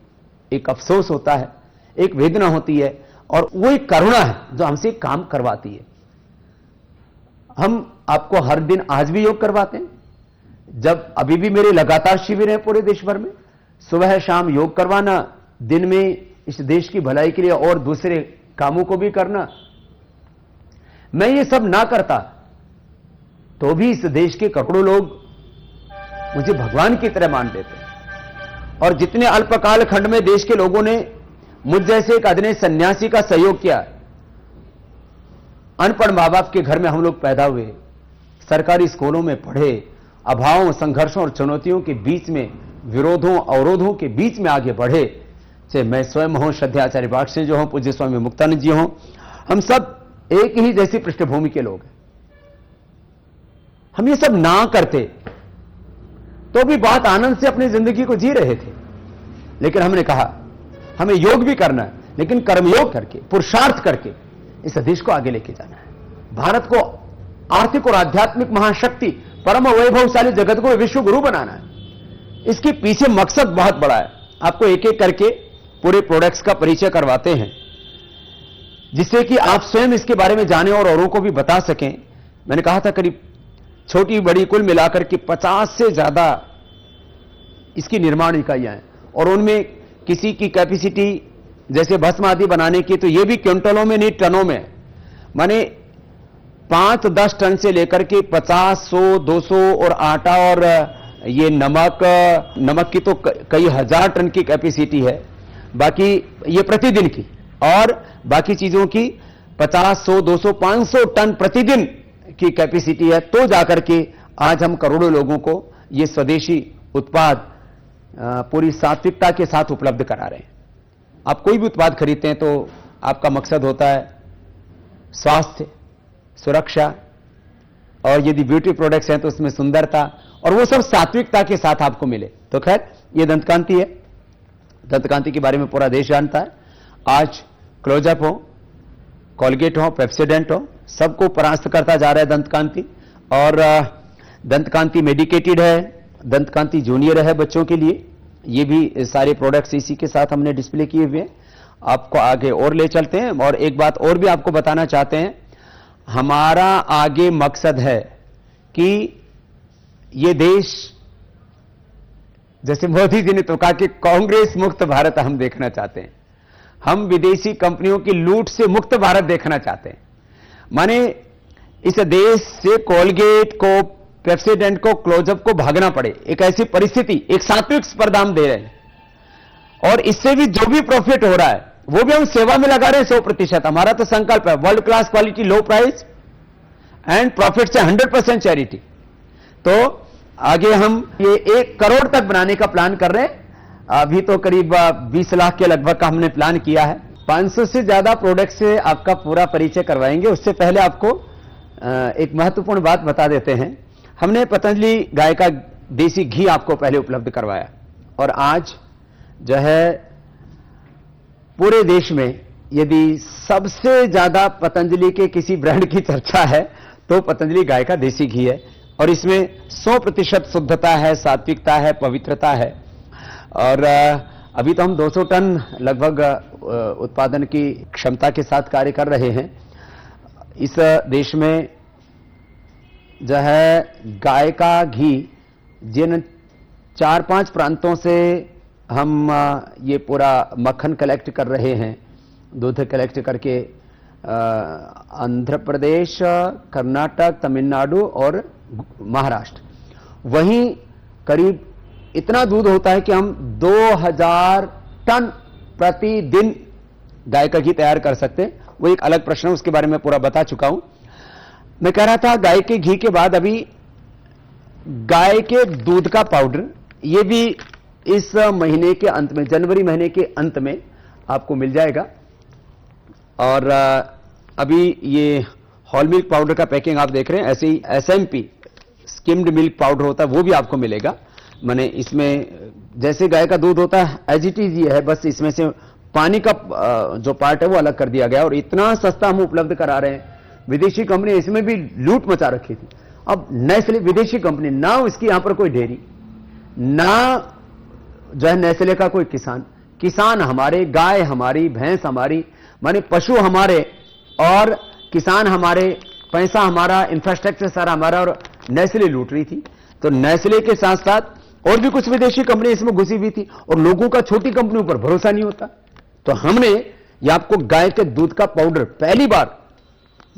एक अफसोस होता है, एक वेदना होती है, और वो एक करुणा है जो हमसे काम करवाती है। हम आपको हर दिन आज भी योग करवाते हैं, जब अभी भी मेरे लगातार शिविर हैं पूरे देश भर में, सुबह शाम योग करवाना, दिन में इस देश की भलाई के लिए और दूसरे कामों को भी करना। मैं ये सब ना करता तो भी इस देश के करोड़ों लोग मुझे भगवान की तरह मान लेते हैं। और जितने अल्पकाल खंड में देश के लोगों ने मुझ जैसे एक अदने सन्यासी का सहयोग किया, अनपढ़ मां बाप के घर में हम लोग पैदा हुए, सरकारी स्कूलों में पढ़े, अभावों, संघर्षों और चुनौतियों के बीच में, विरोधों अवरोधों के बीच में आगे बढ़े, चाहे मैं स्वयं हूं, श्रद्धाचार्य बागसे जो हूं, पूज्य स्वामी मुक्तानंद जी हों, हम सब एक ही जैसी पृष्ठभूमि के लोग हैं। हम ये सब ना करते तो भी बहुत आनंद से अपनी जिंदगी को जी रहे थे। लेकिन हमने कहा हमें योग भी करना है, लेकिन कर्मयोग करके, पुरुषार्थ करके इस देश को आगे लेके जाना है। भारत को आर्थिक और आध्यात्मिक महाशक्ति, परम वैभवशाली जगत को विश्व गुरु बनाना है। इसके पीछे मकसद बहुत बड़ा है। आपको एक एक करके पूरे प्रोडक्ट्स का परिचय करवाते हैं, जिससे कि आप स्वयं इसके बारे में जानें और औरों को भी बता सकें। मैंने कहा था करीब छोटी बड़ी कुल मिलाकर के 50 से ज्यादा इसकी निर्माण इकाइयां हैं, और उनमें किसी की कैपेसिटी जैसे भस्म आदि बनाने की तो ये भी क्विंटलों में नहीं, टनों में। माने 5-10 टन से लेकर के 50, 100, 200, और आटा और ये नमक की तो कई हजार टन की कैपेसिटी है। बाकी ये प्रतिदिन की, और बाकी चीजों की 50, 100, 200, 500 टन प्रतिदिन की कैपेसिटी है। तो जाकर के आज हम करोड़ों लोगों को ये स्वदेशी उत्पाद पूरी सात्विकता के साथ उपलब्ध करा रहे हैं। आप कोई भी उत्पाद खरीदते हैं तो आपका मकसद होता है स्वास्थ्य, सुरक्षा, और यदि ब्यूटी प्रोडक्ट्स हैं तो उसमें सुंदरता, और वो सब सात्विकता के साथ आपको मिले। तो खैर ये दंतकांति है, दंतकांति के बारे में पूरा देश जानता है। आज क्लोजअप हो, कोलगेट हो, पेप्सोडेंट हो, सबको परास्त करता जा रहा है दंतकांति। और दंतकांति मेडिकेटेड है, दंतकांति जूनियर है बच्चों के लिए। ये भी सारे प्रोडक्ट्स इसी के साथ हमने डिस्प्ले किए हुए हैं। आपको आगे और ले चलते हैं। और एक बात और भी आपको बताना चाहते हैं, हमारा आगे मकसद है कि ये देश, जैसे मोदी जी ने तो कहा कि कांग्रेस मुक्त भारत हम देखना चाहते हैं, हम विदेशी कंपनियों की लूट से मुक्त भारत देखना चाहते हैं। माने इस देश से कोलगेट को, पेप्सोडेंट को, क्लोजअप को भागना पड़े, एक ऐसी परिस्थिति, एक सात्विक स्पर्धा हम दे रहे हैं। और इससे भी जो भी प्रॉफिट हो रहा है वो भी हम सेवा में लगा रहे हैं 100%। हमारा तो संकल्प है world class quality, low price and profit से 100% चैरिटी। तो आगे हम ये 1 करोड़ तक बनाने का प्लान कर रहे हैं। अभी तो करीब 20 लाख के लगभग का हमने प्लान किया है। 500 से ज्यादा प्रोडक्ट से आपका पूरा परिचय करवाएंगे। उससे पहले आपको एक महत्वपूर्ण बात बता देते हैं। हमने पतंजलि गाय का देसी घी आपको पहले उपलब्ध करवाया, और आज जो है पूरे देश में यदि सबसे ज्यादा पतंजलि के किसी ब्रांड की चर्चा है तो पतंजलि गाय का देसी घी है। और इसमें 100% शुद्धता है, सात्विकता है, पवित्रता है। और अभी तो हम 200 टन लगभग उत्पादन की क्षमता के साथ कार्य कर रहे हैं। इस देश में जो है गाय का घी जिन 4-5 प्रांतों से हम ये पूरा मक्खन कलेक्ट कर रहे हैं, दूध कलेक्ट करके आंध्र प्रदेश, कर्नाटक, तमिलनाडु और महाराष्ट्र, वहीं करीब इतना दूध होता है कि हम 2000 टन प्रतिदिन गाय का घी तैयार कर सकते हैं। वो एक अलग प्रश्न है, उसके बारे में पूरा बता चुका हूं। मैं कह रहा था गाय के घी के बाद अभी गाय के दूध का पाउडर, ये भी इस महीने के अंत में, जनवरी महीने के अंत में आपको मिल जाएगा। और अभी ये होल मिल्क पाउडर का पैकिंग आप देख रहे हैं, ऐसे ही SMP स्किम्ड मिल्क पाउडर होता है, वो भी आपको मिलेगा। माने इसमें जैसे गाय का दूध होता है एज इट इज ये है, बस इसमें से पानी का जो पार्ट है वो अलग कर दिया गया। और इतना सस्ता हम उपलब्ध करा रहे हैं। विदेशी कंपनी इसमें भी लूट मचा रखी थी। अब नेस्ले विदेशी कंपनी, ना इसकी यहां पर कोई डेयरी, ना जो है नेस्ले का कोई किसान हमारे, गाय हमारी, भैंस हमारी, माने पशु हमारे और किसान हमारे, पैसा हमारा, इंफ्रास्ट्रक्चर सारा हमारा, और नेस्ले लूट रही थी। तो नेस्ले के साथ साथ और भी कुछ विदेशी कंपनी इसमें घुसी हुई थी, और लोगों का छोटी कंपनियों पर भरोसा नहीं होता। तो हमने ये आपको गाय के दूध का पाउडर पहली बार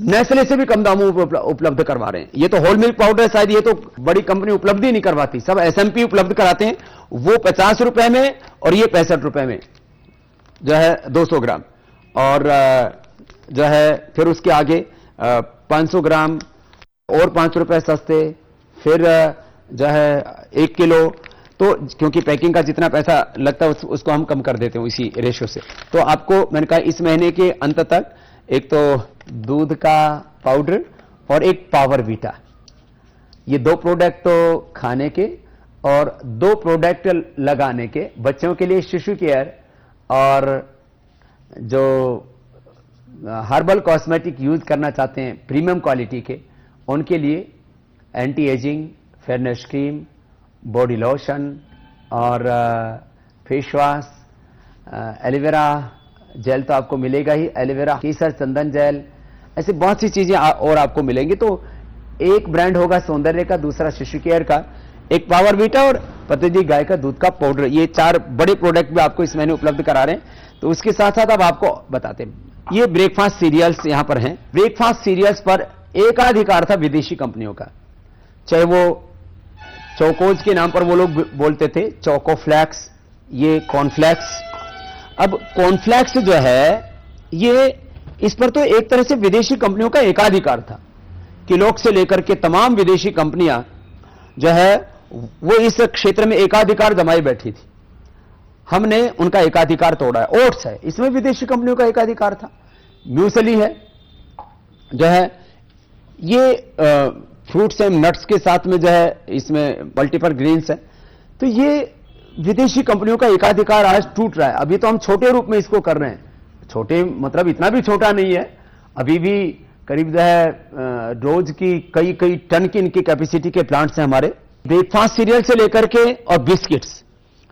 नेस्ले से भी कम दामों में उपलब्ध करवा रहे हैं। ये तो होल मिल्क पाउडर शायद ये तो बड़ी कंपनी उपलब्ध ही नहीं करवाती, सब SMP उपलब्ध कराते हैं। वो 50 रुपए में और ये 65 रुपए में जो है 200 ग्राम। और जो है फिर उसके आगे 500 ग्राम और 5 रुपए सस्ते, फिर जो है 1 किलो। तो क्योंकि पैकिंग का जितना पैसा लगता है उसको हम कम कर देते हैं इसी रेशियो से। तो आपको मैंने कहा इस महीने के अंत तक एक तो दूध का पाउडर और एक पावर वीटा, ये 2 प्रोडक्ट तो खाने के और 2 प्रोडक्ट लगाने के, बच्चों के लिए शिशु केयर और जो हर्बल कॉस्मेटिक यूज करना चाहते हैं प्रीमियम क्वालिटी के, उनके लिए anti ageing fairness cream, body lotion और फेस वॉश, एलोवेरा जेल तो आपको मिलेगा ही, एलोवेरा, केसर, चंदन जेल, ऐसे बहुत सी चीजें और आपको मिलेंगी। तो एक ब्रांड होगा सौंदर्य का, दूसरा शिशु केयर का, एक पावर वीटा और पतंजलि गाय का दूध का पाउडर। ये 4 बड़े प्रोडक्ट भी आपको इस महीने उपलब्ध करा रहे हैं। तो उसके साथ साथ अब आपको बताते हैं, ये ब्रेकफास्ट सीरियल्स यहां पर हैं। ब्रेकफास्ट सीरियल्स पर एकाधिकार था विदेशी कंपनियों का, चाहे वो चोकोज के नाम पर वो लोग बोलते थे, चोको फ्लैक्स, ये कॉर्नफ्लैक्स। अब कॉर्नफ्लैक्स जो है ये, इस पर तो एक तरह से विदेशी कंपनियों का एकाधिकार था। किलोग से लेकर के तमाम विदेशी कंपनियां जो है वो इस क्षेत्र में एकाधिकार जमाई बैठी थी। हमने उनका एकाधिकार तोड़ा है। ओट्स है, इसमें विदेशी कंपनियों का एकाधिकार था। म्यूसली है जो है, ये फ्रूट्स एंड नट्स के साथ में जो है इसमें मल्टीपल ग्रेन्स है। तो ये विदेशी कंपनियों का एकाधिकार आज टूट रहा है। अभी तो हम छोटे रूप में इसको कर रहे हैं, छोटे मतलब इतना भी छोटा नहीं है, अभी भी करीब जो है रोज की कई टन की इनकी कैपेसिटी के प्लांट्स हैं हमारे। ब्रेकफास्ट सीरियल से लेकर के और बिस्किट्स,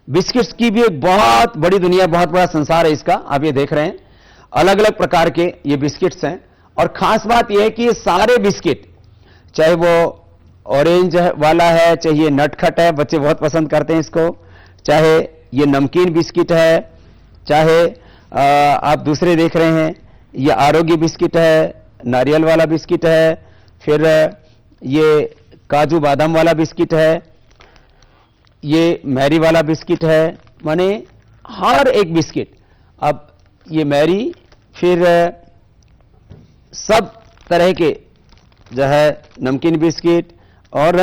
बिस्किट्स की भी एक बहुत बड़ी दुनिया, बहुत बड़ा संसार है इसका। आप ये देख रहे हैं अलग अलग प्रकार के ये बिस्किट्स हैं। और खास बात यह है कि ये सारे बिस्किट, चाहे वो ऑरेंज वाला है, चाहे ये नटखट है, बच्चे बहुत पसंद करते हैं इसको, चाहे ये नमकीन बिस्किट है, चाहे आप दूसरे देख रहे हैं ये आरोग्य बिस्किट है, नारियल वाला बिस्किट है, फिर ये काजू बादाम वाला बिस्किट है, ये मैरी वाला बिस्किट है। माने हर एक बिस्किट, अब ये मैरी, फिर सब तरह के जो है नमकीन बिस्किट, और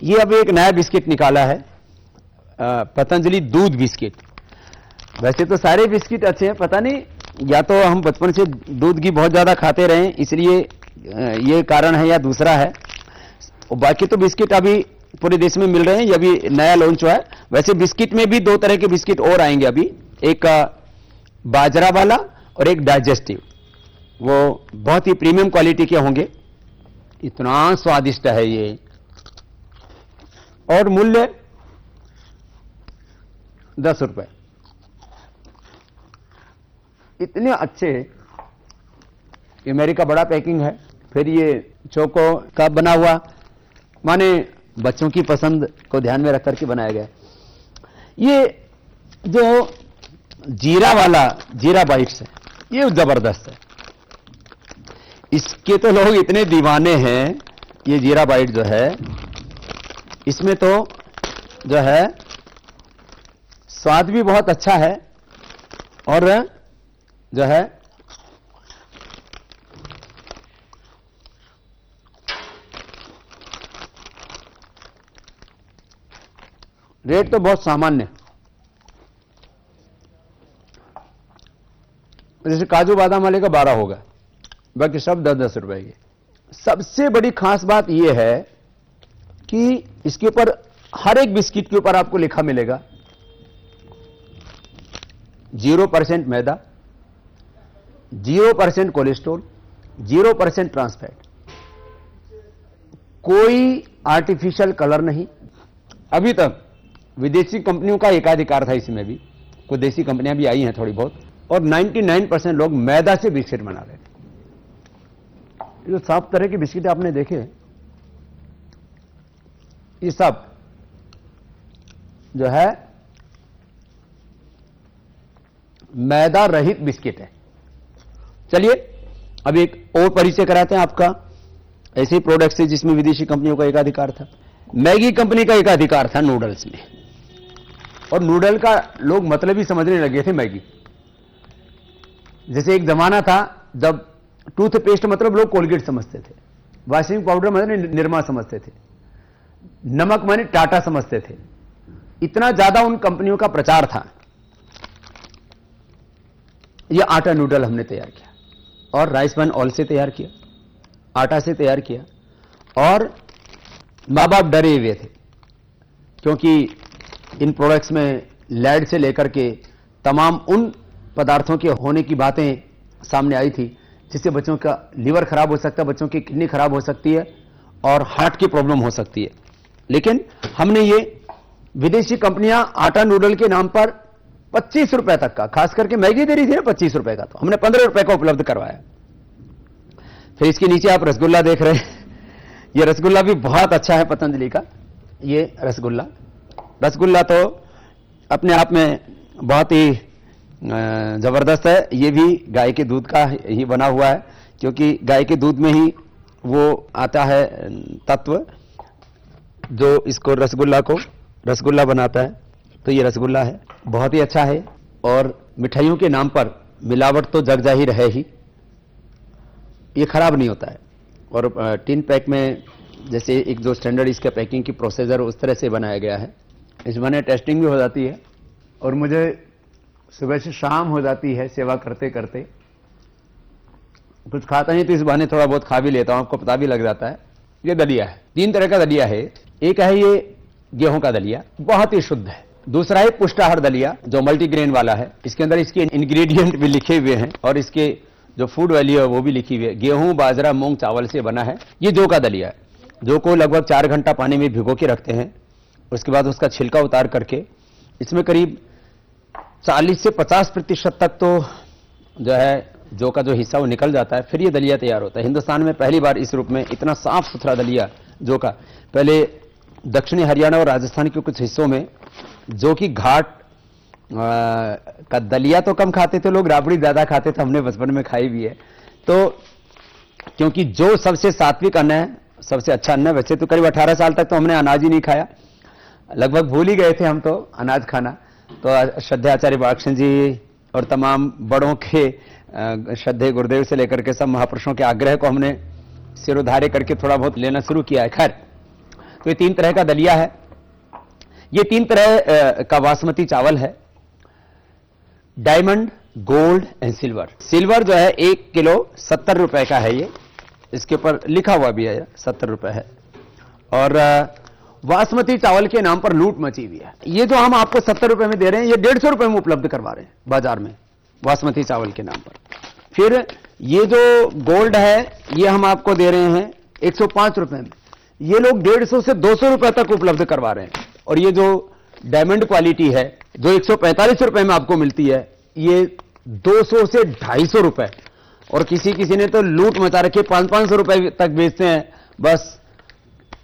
ये अब एक नया बिस्किट निकाला है पतंजलि दूध बिस्किट। वैसे तो सारे बिस्किट अच्छे हैं, पता नहीं या तो हम बचपन से दूध की बहुत ज्यादा खाते रहे इसलिए ये कारण है या दूसरा है। बाकी तो बिस्किट अभी पूरे देश में मिल रहे हैं, ये अभी नया लॉन्च हुआ है। वैसे बिस्किट में भी दो तरह के बिस्किट और आएंगे अभी, एक बाजरा वाला और एक डाइजेस्टिव। वो बहुत ही प्रीमियम क्वालिटी के होंगे, इतना स्वादिष्ट है ये। और मूल्य 10 रुपए। इतने अच्छे, ये मेरी का बड़ा पैकिंग है, फिर ये चोको का बना हुआ, माने बच्चों की पसंद को ध्यान में रख करके बनाया गया। ये जो जीरा वाला जीरा बाइट्स है, ये जबरदस्त है। इसके तो लोग इतने दीवाने हैं, ये जीरा बाइट जो है, इसमें तो जो है स्वाद भी बहुत अच्छा है, और जो है रेट तो बहुत सामान्य, जैसे काजू बादाम वाले का 12 होगा, बाकी सब 10-10 रुपए के। सबसे बड़ी खास बात यह है कि इसके ऊपर हर एक बिस्किट के ऊपर आपको लिखा मिलेगा 0% मैदा, 0% कोलेस्ट्रॉल, 0% ट्रांस फैट, कोई आर्टिफिशियल कलर नहीं। अभी तक विदेशी कंपनियों का एकाधिकार था इसमें भी, कुछ देसी कंपनियां भी आई हैं थोड़ी बहुत, और 99% लोग मैदा से बिस्किट बना रहे थे। ये सब तरह के बिस्किट आपने देखे, ये सब जो है मैदा रहित बिस्किट है। चलिए अब एक और परिचय कराते हैं आपका ऐसे ही प्रोडक्ट से जिसमें विदेशी कंपनियों का एकाधिकार था। मैगी कंपनी का एकाधिकार था नूडल्स में, और नूडल का लोग मतलब ही समझने लगे थे मैगी। जैसे एक जमाना था जब टूथपेस्ट मतलब लोग कोलगेट समझते थे, वॉशिंग पाउडर मतलब निरमा समझते थे, नमक माने टाटा समझते थे। इतना ज्यादा उन कंपनियों का प्रचार था। यह आटा नूडल हमने तैयार किया, और राइस बन ऑयल से तैयार किया, आटा से तैयार किया। और मां बाप डरे हुए थे क्योंकि इन प्रोडक्ट्स में लेड से लेकर के तमाम उन पदार्थों के होने की बातें सामने आई थी जिससे बच्चों का लीवर खराब हो सकता है, बच्चों की किडनी खराब हो सकती है, और हार्ट की प्रॉब्लम हो सकती है। लेकिन हमने ये विदेशी कंपनियां आटा नूडल के नाम पर 25 रुपए तक का, खास करके मैगी दे रही थी ना 25 रुपए का, तो हमने 15 रुपए का उपलब्ध करवाया। फिर इसके नीचे आप रसगुल्ला देख रहे हैं, ये रसगुल्ला भी बहुत अच्छा है पतंजलि का। ये रसगुल्ला तो अपने आप में बहुत ही जबरदस्त है। ये भी गाय के दूध का ही बना हुआ है, क्योंकि गाय के दूध में ही वो आता है तत्व जो इसको रसगुल्ला बनाता है। तो ये रसगुल्ला है, बहुत ही अच्छा है। और मिठाइयों के नाम पर मिलावट तो जग जाहिर है ही, ये खराब नहीं होता है। और टिन पैक में जैसे एक जो स्टैंडर्ड इसका पैकिंग की प्रोसीजर उस तरह से बनाया गया है। इस बहाने टेस्टिंग भी हो जाती है, और मुझे सुबह से शाम हो जाती है सेवा करते करते। कुछ खाता नहीं तो इस बहाने थोड़ा बहुत खा भी लेता हूं, आपको पता भी लग जाता है। ये दलिया है, 3 तरह का दलिया है। एक है ये गेहूं का दलिया, बहुत ही शुद्ध है। दूसरा है पुष्टाहार दलिया जो मल्टीग्रेन वाला है, इसके अंदर इसके इंग्रेडिएंट भी लिखे हुए हैं और इसके जो फूड वैल्यू है वो भी लिखी हुई है। गेहूं, बाजरा, मूंग, चावल से बना है। ये जौ का दलिया है, जौ को लगभग 4 घंटा पानी में भिगो के रखते हैं। उसके बाद उसका छिलका उतार करके इसमें करीब 40 से 50% तक तो जो है जौ का जो हिस्सा वो निकल जाता है, फिर ये दलिया तैयार होता है। हिंदुस्तान में पहली बार इस रूप में इतना साफ सुथरा दलिया जौ का, पहले दक्षिणी हरियाणा और राजस्थान के कुछ हिस्सों में जौ की घाट का दलिया तो कम खाते थे लोग, राबड़ी ज्यादा खाते थे, हमने बचपन में खाई भी है। तो क्योंकि जौ सबसे सात्विक अन्न है, सबसे अच्छा अन्न है। वैसे तो करीब 18 साल तक तो हमने अनाज ही नहीं खाया, लगभग भूल ही गए थे हम तो अनाज खाना। तो श्रद्धेय आचार्य बालकृष्ण जी और तमाम बड़ों के श्रद्धेय गुरुदेव से लेकर के सब महापुरुषों के आग्रह को हमने सिरोधार्य करके थोड़ा बहुत लेना शुरू किया है। खैर, तो ये 3 तरह का दलिया है, ये 3 तरह का बासमती चावल है, diamond, gold and silver. Silver जो है 1 किलो 70 रुपए का है, ये इसके ऊपर लिखा हुआ भी है 70 रुपए है। और बासमती चावल के नाम पर लूट मची हुई है। ये जो हम आपको 70 रुपए में दे रहे हैं, ये 150 रुपए में उपलब्ध करवा रहे हैं बाजार में बासमती चावल के नाम पर। फिर ये जो गोल्ड है ये हम आपको दे रहे हैं 105 रुपए में, ये लोग 150 से 200 रुपए तक उपलब्ध करवा रहे हैं। और ये जो डायमंड क्वालिटी है जो 145 रुपए में आपको मिलती है, ये 200 से 250 रुपए, और किसी किसी ने तो लूट मचा रखी, 500 रुपए तक बेचते हैं, बस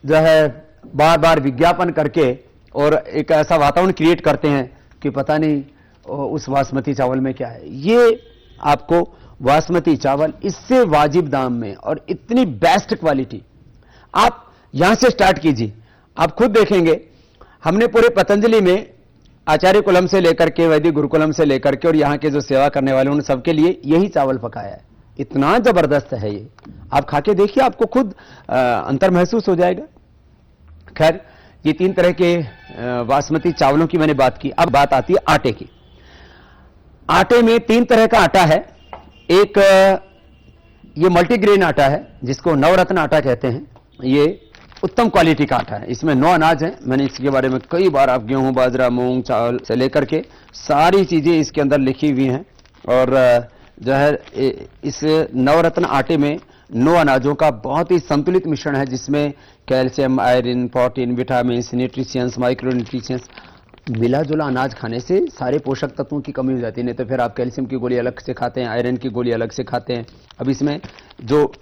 जो है बार बार विज्ञापन करके और एक ऐसा वातावरण क्रिएट करते हैं कि पता नहीं उस बासमती चावल में क्या है। ये आपको बासमती चावल इससे वाजिब दाम में और इतनी बेस्ट क्वालिटी, आप यहां से स्टार्ट कीजिए, आप खुद देखेंगे। हमने पूरे पतंजलि में आचार्य कुलम से लेकर के वैदिक गुरुकुलम से लेकर के और यहां के जो सेवा करने वाले उन सबके लिए यही चावल पकाया है। इतना जबरदस्त है ये, आप खा के देखिए, आपको खुद अंतर महसूस हो जाएगा। खैर, ये 3 तरह के बासमती चावलों की मैंने बात की। अब बात आती है आटे की। आटे में 3 तरह का आटा है। एक ये मल्टीग्रेन आटा है जिसको नवरत्न आटा कहते हैं, ये उत्तम क्वालिटी का आटा है, इसमें 9 अनाज हैं। मैंने इसके बारे में कई बार, आप गेहूं, बाजरा, मूंग, चावल से लेकर के सारी चीजें इसके अंदर लिखी हुई हैं। और जो है इस नवरत्न आटे में 9 अनाजों का बहुत ही संतुलित मिश्रण है, जिसमें calcium, iron, protein, vitamin, nutrients, micronutrients. मिला जुला अनाज खाने से सारे पोषक तत्वों की कमी हो जाती है, नहीं तो फिर आप कैल्शियम की गोली अलग से खाते हैं, आयरन की गोली अलग से खाते हैं। अब इसमें जो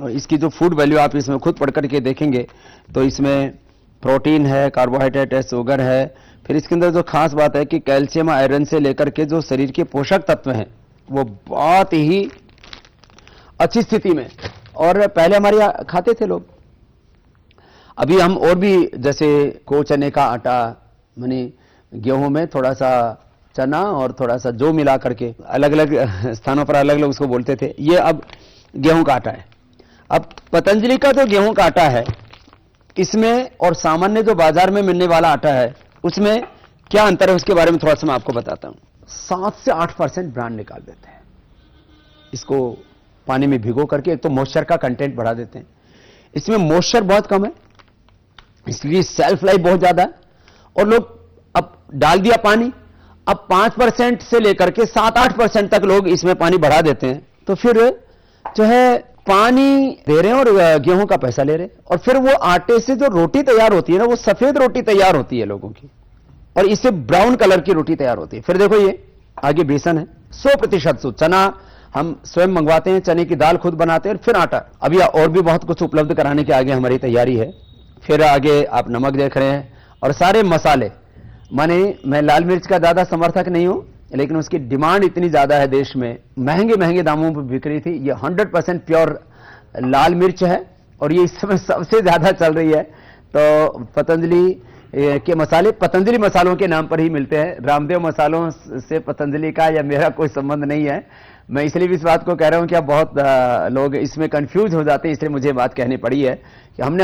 इसकी जो फूड वैल्यू आप इसमें खुद पढ़ करके देखेंगे तो इसमें प्रोटीन है, कार्बोहाइड्रेट है, शुगर है। फिर इसके अंदर जो खास बात है कि कैल्शियम, आयरन से लेकर के जो शरीर के पोषक तत्व हैं वो बहुत ही अच्छी स्थिति में। और पहले हमारे यहाँ खाते थे लोग, अभी हम और भी, जैसे को चने का आटा, मानी गेहूं में थोड़ा सा चना और थोड़ा सा जौ मिला करके, अलग अलग स्थानों पर अलग अलग उसको बोलते थे, ये अब गेहूं का आटा है। अब पतंजलि का जो गेहूं का आटा है, इसमें और सामान्य जो बाजार में मिलने वाला आटा है उसमें क्या अंतर है, उसके बारे में थोड़ा सा मैं आपको बताता हूं। 7 से 8% ब्रांड निकाल देते हैं, इसको पानी में भिगो करके। एक तो मॉइस्चर का कंटेंट बढ़ा देते हैं, इसमें मॉइस्चर बहुत कम है, इसलिए सेल्फ लाइफ बहुत ज्यादा है। और लोग अब डाल दिया पानी, अब 5% से लेकर के 7-8% तक लोग इसमें पानी बढ़ा देते हैं। तो फिर जो है पानी दे रहे हैं और गेहूं का पैसा ले रहे हैं। और फिर वो आटे से जो रोटी तैयार होती है ना, वो सफेद रोटी तैयार होती है लोगों की, और इससे ब्राउन कलर की रोटी तैयार होती है। फिर देखो ये आगे बेसन है 100% शुद्ध, चना हम स्वयं मंगवाते हैं, चने की दाल खुद बनाते हैं, फिर आटा। अभी और भी बहुत कुछ उपलब्ध कराने के आगे हमारी तैयारी है। फिर आगे आप नमक देख रहे हैं और सारे मसाले। माने मैं लाल मिर्च का ज्यादा समर्थक नहीं हूं, लेकिन उसकी डिमांड इतनी ज्यादा है देश में, महंगे महंगे दामों पर बिक रही थी। ये 100% प्योर लाल मिर्च है और ये इस समय सबसे ज्यादा चल रही है। तो पतंजलि के मसाले पतंजलि मसालों के नाम पर ही मिलते हैं, रामदेव मसालों से पतंजलि का या मेरा कोई संबंध नहीं है। मैं इसलिए भी इस बात को कह रहा हूं कि अब बहुत लोग इसमें कंफ्यूज हो जाते हैं, इसलिए मुझे बात कहनी पड़ी है कि हमने